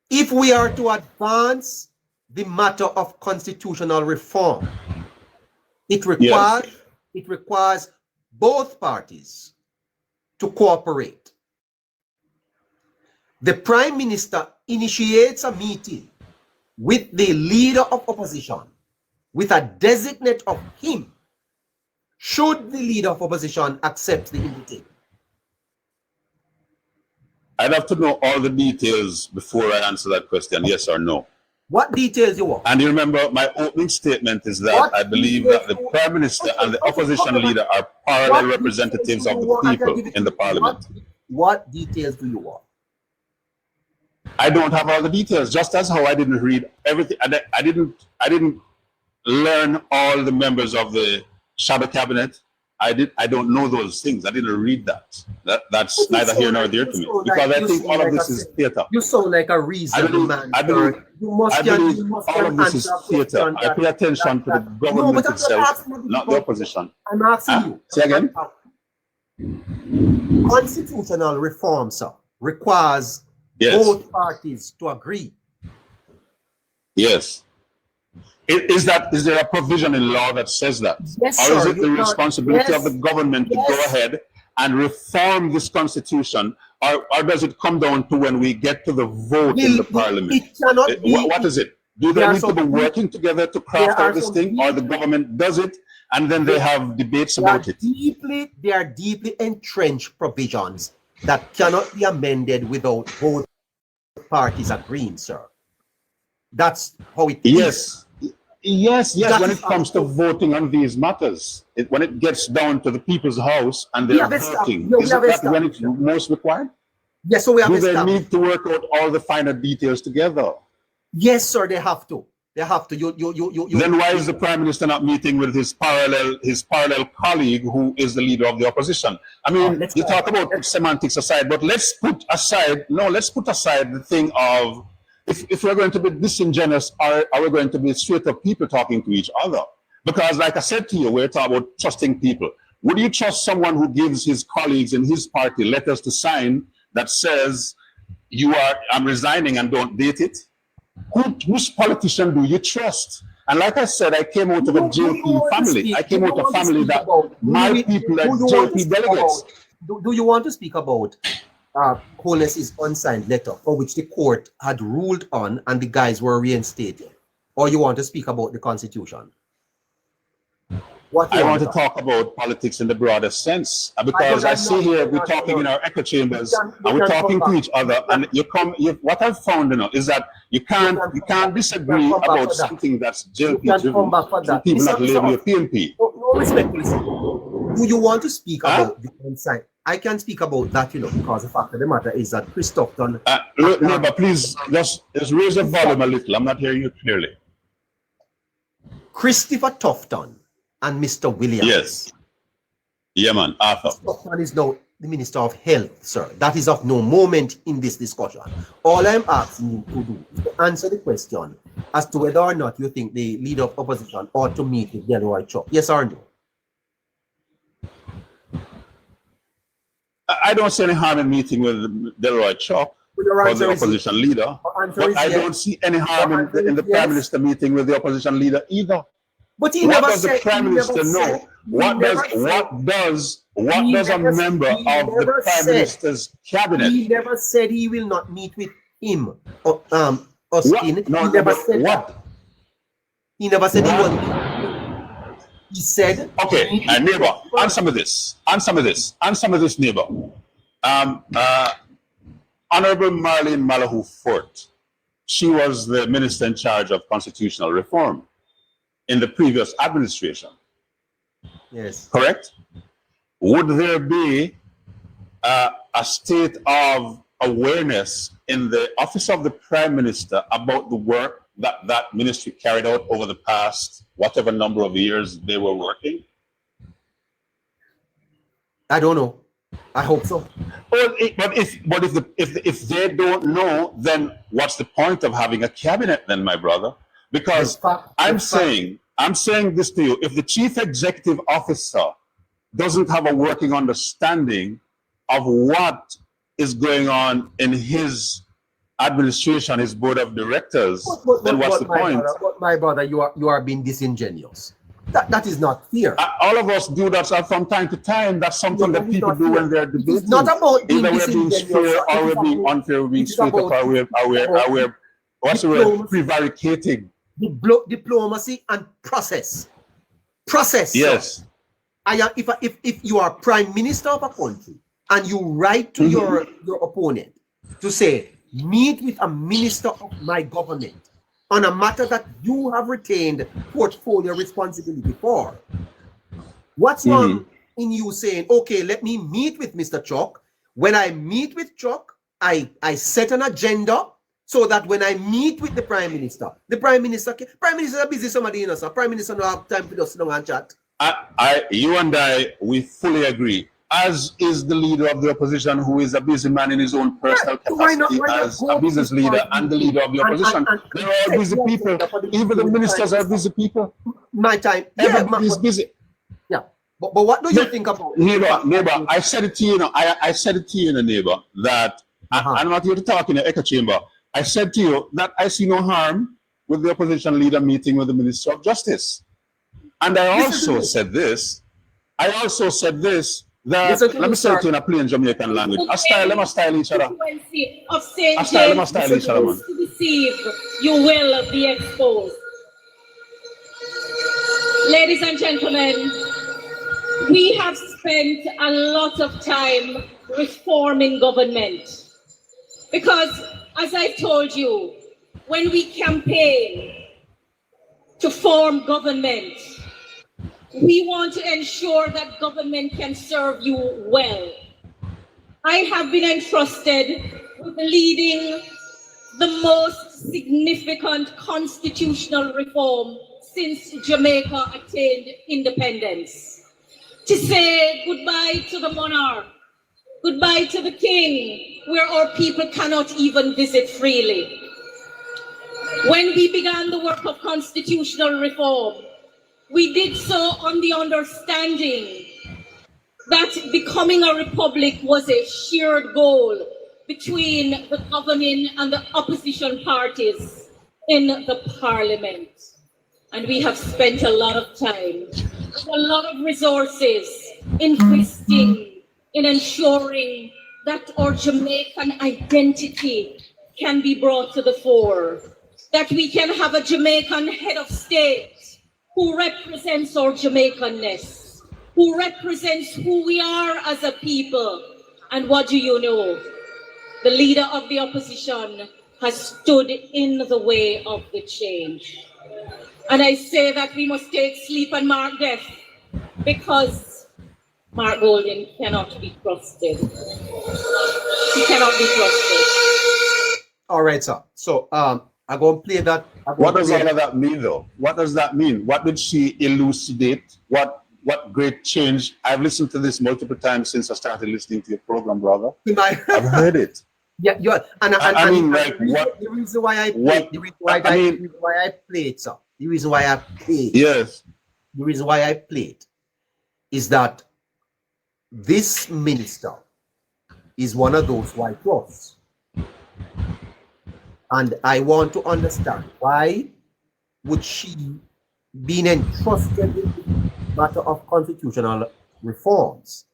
If we are to advance the matter of constitutional reform, it requires both parties to cooperate. The Prime Minister initiates a meeting with the leader of opposition with a designate of him, should the leader of opposition accept the invitation. I'd have to know all the details before I answer that question, yes or no. What details you want? And you remember my opening statement is that I believe that the Prime Minister and the opposition leader are parallel representatives of the people in the Parliament. What details do you want? I don't have all the details, just as how I didn't read everything. I didn't learn all the members of the shadow cabinet. I don't know those things. I didn't read that. That's neither here nor there to me. Because I think all of this is theater. You sound like a reasonable man. I believe all of this is theater. I pay attention to the government itself, not the opposition. I'm asking you. Say again? Constitutional reform, sir, requires both parties to agree. Yes. Is there a provision in law that says that? Yes, or is sir, it the responsibility of the government to go ahead and reform this constitution, or does it come down to when we get to the vote in the Parliament? It cannot be. What is it? Do they need to be working together to craft out this thing, or the government does it and then they have debates about it? They are deeply entrenched provisions that cannot be amended without both parties agreeing, sir. That's how it is. Yes. Yes, That when is it comes to voting on these matters, when it gets down to the people's house and We they're have established. voting, No, we isn't have that when established. it's most required? Yes, so we have Do they established. need to work out all the finer details together? Yes, sir, they have to. They have to. Then why is the Prime Minister not meeting with his parallel colleague who is the leader of the opposition? I mean, you talk about semantics aside, but let's put aside the thing of if we're going to be disingenuous, are we going to be straight up people talking to each other? Because like I said to you, we're talking about trusting people. Would you trust someone who gives his colleagues in his party letters to sign that says I'm resigning and don't date it? Which politician do you trust? And like I said, I came out of a JP family. I came out of a family that my people are JP delegates. Do you want to speak about Holness's unsigned letter for which the court had ruled on and the guys were reinstated? Or you want to speak about the Constitution? I want to talk about politics in the broadest sense, because I see here we're talking in our echo chambers and we're talking to each other, and what I've found, is that you can't disagree about something that's JP driven to people that label you PNP. No, respectfully. Do you want to speak about the unsigned? I can speak about that, because the fact of the matter is that Christoph done. No, but please just raise your volume a little. I'm not hearing you clearly. Christopher Tufton and Mr. Williams. Yes. Yeah, man. Arthur. Tufton is now the Minister of Health, sir. That is of no moment in this discussion. All I'm asking you to do is to answer the question as to whether or not you think the leader of opposition ought to meet with Delroy Chuck. Yes or no? I don't see any harm in meeting with Delroy Chuck or the opposition leader, but I don't see any harm in the Prime Minister meeting with the opposition leader either. But he never said. What does the Prime Minister know? What does a member of the Prime Minister's cabinet? He never said he will not meet with him. Austin. He never said that. He never said he won't. He said. Okay, neighbor, answer me this. Answer me this, neighbor. Honorable Marlene Malahoo Fort, she was the minister in charge of constitutional reform in the previous administration. Yes. Correct? Would there be a state of awareness in the office of the Prime Minister about the work that that ministry carried out over the past whatever number of years they were working? I don't know. I hope so. But if they don't know, then what's the point of having a cabinet then, my brother? Because I'm saying this to you: if the chief executive officer doesn't have a working understanding of what is going on in his administration, his board of directors, then what's the point? My brother, you are being disingenuous. That is not fair. All of us do that from time to time. That's something that people do when they're debating. It's not about being either we're being fair or we're being unfair, we're being straight up, or we're what's the word? Prevaricating. Diplomacy and process. Process. Yes. If you are Prime Minister of a country and you write to your opponent to say, meet with a minister of my government on a matter that you have retained portfolio responsibility for. What's wrong in you saying, okay, let me meet with Mr. Chuck. When I meet with Chuck, I set an agenda so that when I meet with the Prime Minister are busy somebody, sir. Prime Minister don't have time to just sit down and chat. You and I, we fully agree. As is the leader of the opposition, who is a busy man in his own personal capacity as a business leader and the leader of the opposition. They're all busy people. Even the ministers are busy people. My time. Everybody's busy. Yeah. But what do you think about neighbor? I said it to you, I said it to you, neighbor, that I'm not here to talk in the echo chamber. I said to you that I see no harm with the opposition leader meeting with the Minister of Justice. And I also said this. That, let me say it in a plain Jamaican language. Let me style each other. Of St. James to deceive, you will be exposed. Ladies and gentlemen, we have spent a lot of time reforming government. Because, as I told you, when we campaign, to form government. We want to ensure that government can serve you well. I have been entrusted with leading the most significant constitutional reform since Jamaica attained independence. To say goodbye to the monarch, goodbye to the king, where our people cannot even visit freely. When we began the work of constitutional reform, we did so on the understanding that becoming a republic was a shared goal between the governing and the opposition parties in the parliament. And we have spent a lot of time, a lot of resources investing in ensuring that our Jamaican identity can be brought to the fore, that we can have a Jamaican head of state who represents our Jamaicanness, who represents who we are as a people. And what do you know? The leader of the opposition has stood in the way of the change. And I say that we must take sleep and mark death, because Mark Golding cannot be trusted. He cannot be trusted. All right, sir. So I'm going to play that. What does all of that mean, though? What does that mean? What did she elucidate? What great change? I've listened to this multiple times since I started listening to your program, brother. I've heard it. Yeah, I mean, like, what? The reason why I played, the reason why I played, sir. The reason why I played. Yes. The reason why I played is that this minister is one of those white dwarfs. And I want to understand, why would she be entrusted with the matter of constitutional reforms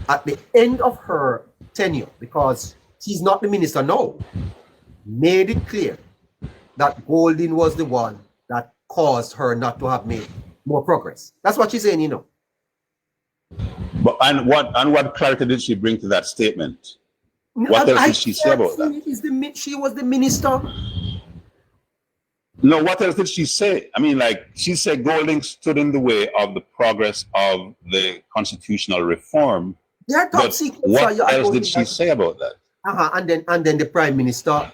at the end of her tenure, because she's not the minister now, made it clear that Golding was the one that caused her not to have made more progress. That's what she's saying, you know. But and what clarity did she bring to that statement? What else did she say about that? She was the minister. No, what else did she say? I mean, like, she said Golding stood in the way of the progress of the constitutional reform. But what else did she say about that? And then the prime minister,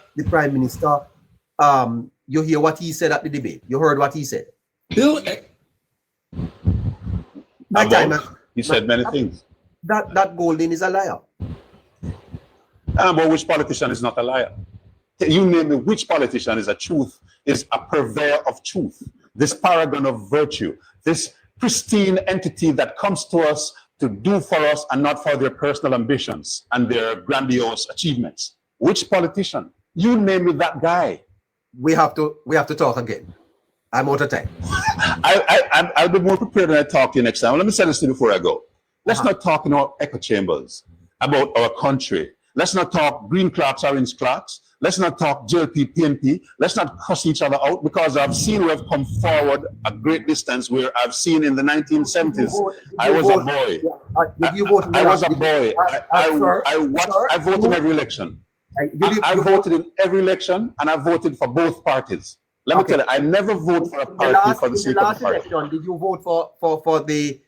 you hear what he said at the debate. You heard what he said. He said many things. That Golding is a liar. But which politician is not a liar? You name me, which politician is a purveyor of truth, this paragon of virtue, this pristine entity that comes to us to do for us and not for their personal ambitions and their grandiose achievements. Which politician? You name me that guy. We have to talk again. I'm out of time. I'll be more prepared when I talk to you next time. Let me say this to you before I go. Let's not talk in our echo chambers about our country. Let's not talk green clocks, orange clocks. Let's not talk JLP, PNP. Let's not cuss each other out, because I've seen we've come forward a great distance, where I've seen in the 1970s. I was a boy. I was a boy. I voted in every election. I voted in every election, and I voted for both parties. Let me tell you, I never vote for a party for the sake of the party. Did you vote for the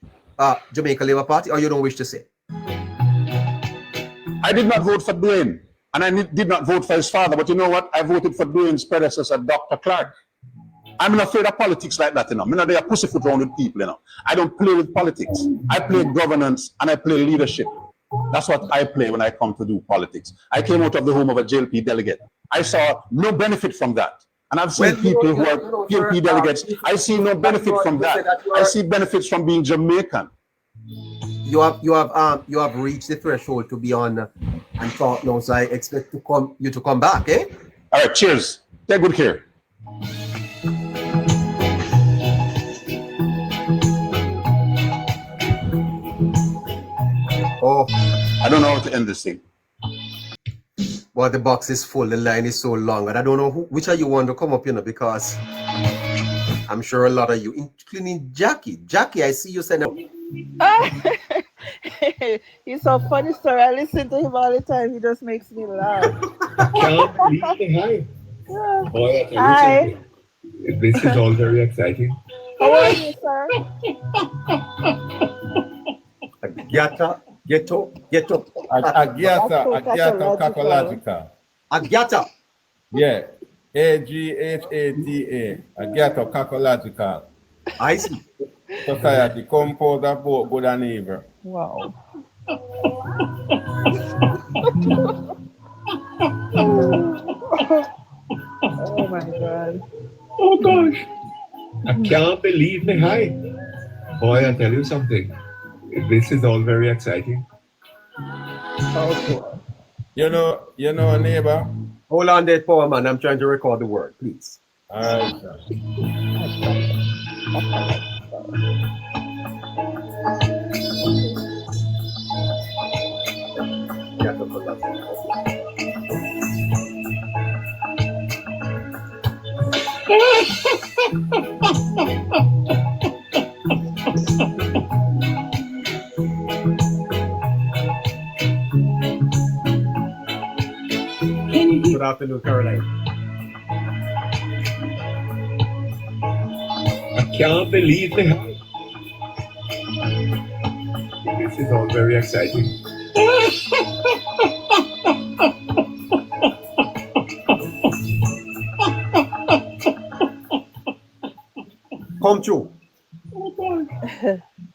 Jamaica Labour Party, or you don't wish to say? I did not vote for Dwayne, and I did not vote for his father. But you know what? I voted for Dwayne's predecessor, Dr. Clark. I'm not afraid of politics like that, you know. I'm not there pussyfoot around with people, you know. I don't play with politics. I play governance and I play leadership. That's what I play when I come to do politics. I came out of the home of a JLP delegate. I saw no benefit from that. And I've seen people who are PNP delegates. I see no benefit from that. I see benefits from being Jamaican. You have reached the threshold to be on and talk now, so I expect you to come back, eh? All right, cheers. Take good care. Oh, I don't know how to end this thing. Well, the box is full, the line is so long, and I don't know which of you want to come up, you know, because I'm sure a lot of you, including Jackie. Jackie, I see you sending. He's so funny, sir. I listen to him all the time. He just makes me laugh. Can't believe it. Hi. Yeah. Boy, Hi. This is all very exciting. How are you, sir? Agyata, ghetto. Agyata, Kakological. Agyata. Yeah. Aghata, Agyata Kakological. I see. Society, composed of both good and evil. Wow. Oh my God. Oh gosh. I can't believe me high. Boy, I tell you something. This is all very exciting. Okay. You know, neighbor. Hold on there, power man. I'm trying to record the word, please. All right, sir. Good afternoon, Caroline. I can't believe me high. This is all very exciting. Come true.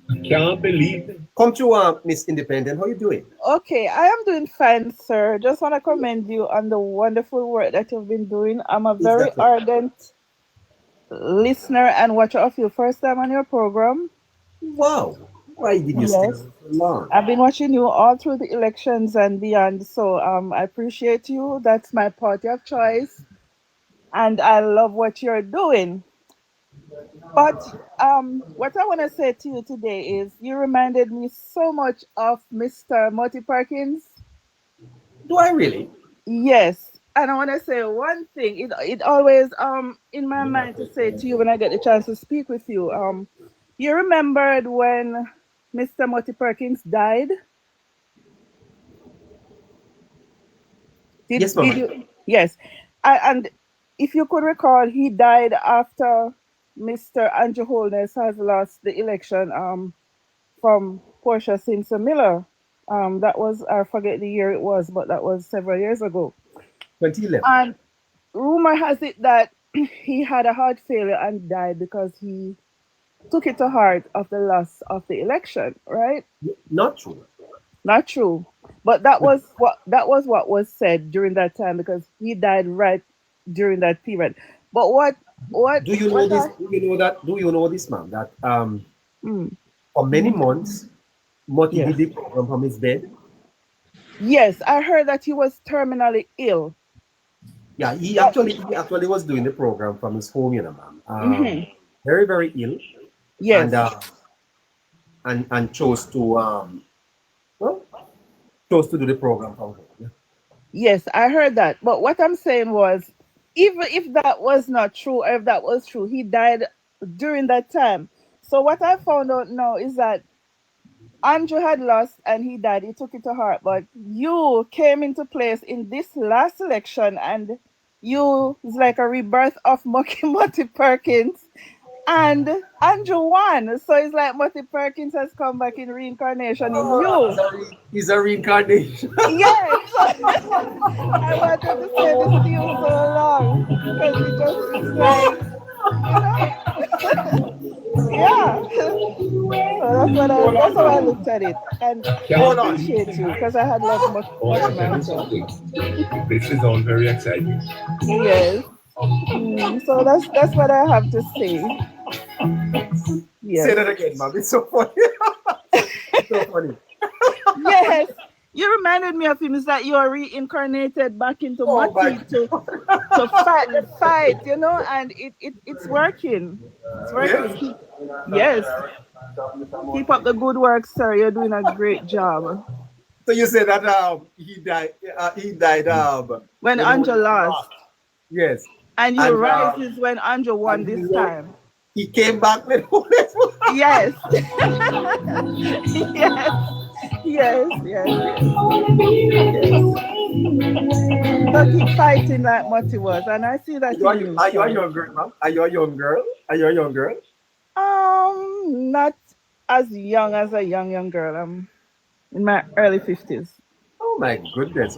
I can't believe it. Come true, Miss Independent. How you doing? Okay, I am doing fine, sir. Just want to commend you on the wonderful work that you've been doing. I'm a very ardent listener and watcher of you. First time on your program. Wow. Why did you stay so long? I've been watching you all through the elections and beyond. So I appreciate you. That's my party of choice. And I love what you're doing. But what I want to say to you today is you reminded me so much of Mr. Marty Perkins. Do I really? Yes. And I want to say one thing. It always in my mind to say to you when I get the chance to speak with you. You remembered when Mr. Marty Perkins died? Yes, ma'am. Yes. And if you could recall, he died after Mr. Andrew Holness has lost the election from Portia Simpson Miller. That was, I forget the year it was, but that was several years ago. 2011. And rumor has it that he had a heart failure and died because he took it to heart of the loss of the election, right? Not true. Not true. But that was what was said during that time because he died right during that period. But what do you know this? Do you know this, ma'am? That for many months, Marty did the program from his bed. Yes, I heard that he was terminally ill. Yeah, he actually was doing the program from his home, you know, ma'am. Very, very ill. Yes. And chose to chose to do the program from home. Yeah. Yes, I heard that. But what I'm saying was, even if that was not true, or if that was true, he died during that time. So what I found out now is that Andrew had lost and he died. He took it to heart. But you came into place in this last election and you is like a rebirth of Marty Perkins. And Andrew won. So it's like Marty Perkins has come back in reincarnation in you. He's a reincarnation. Yes. I wanted to say this to you so long. Because it just is like, yeah. So that's how I looked at it. And I appreciate you because I had loved much This is all very exciting. Yes. So that's what I have to say. Yes. Say that again, ma'am. It's so funny. It's so funny. Yes. You reminded me of him. Is that you are reincarnated back into Marty to fight, you know, and it's working. It's working. Yes. Keep up the good work, sir. You're doing a great job. So you said that he died. He died when Andrew lost. Yes. And you rise is when Andrew won this time. He came back with yes. Yes. Yes. But keep fighting like Mutty was, and I see that in you. Are you a So. young girl, ma'am? Are you a young girl? Are you a young girl? Not as young as a young girl. I'm in my early 50s. Oh my goodness.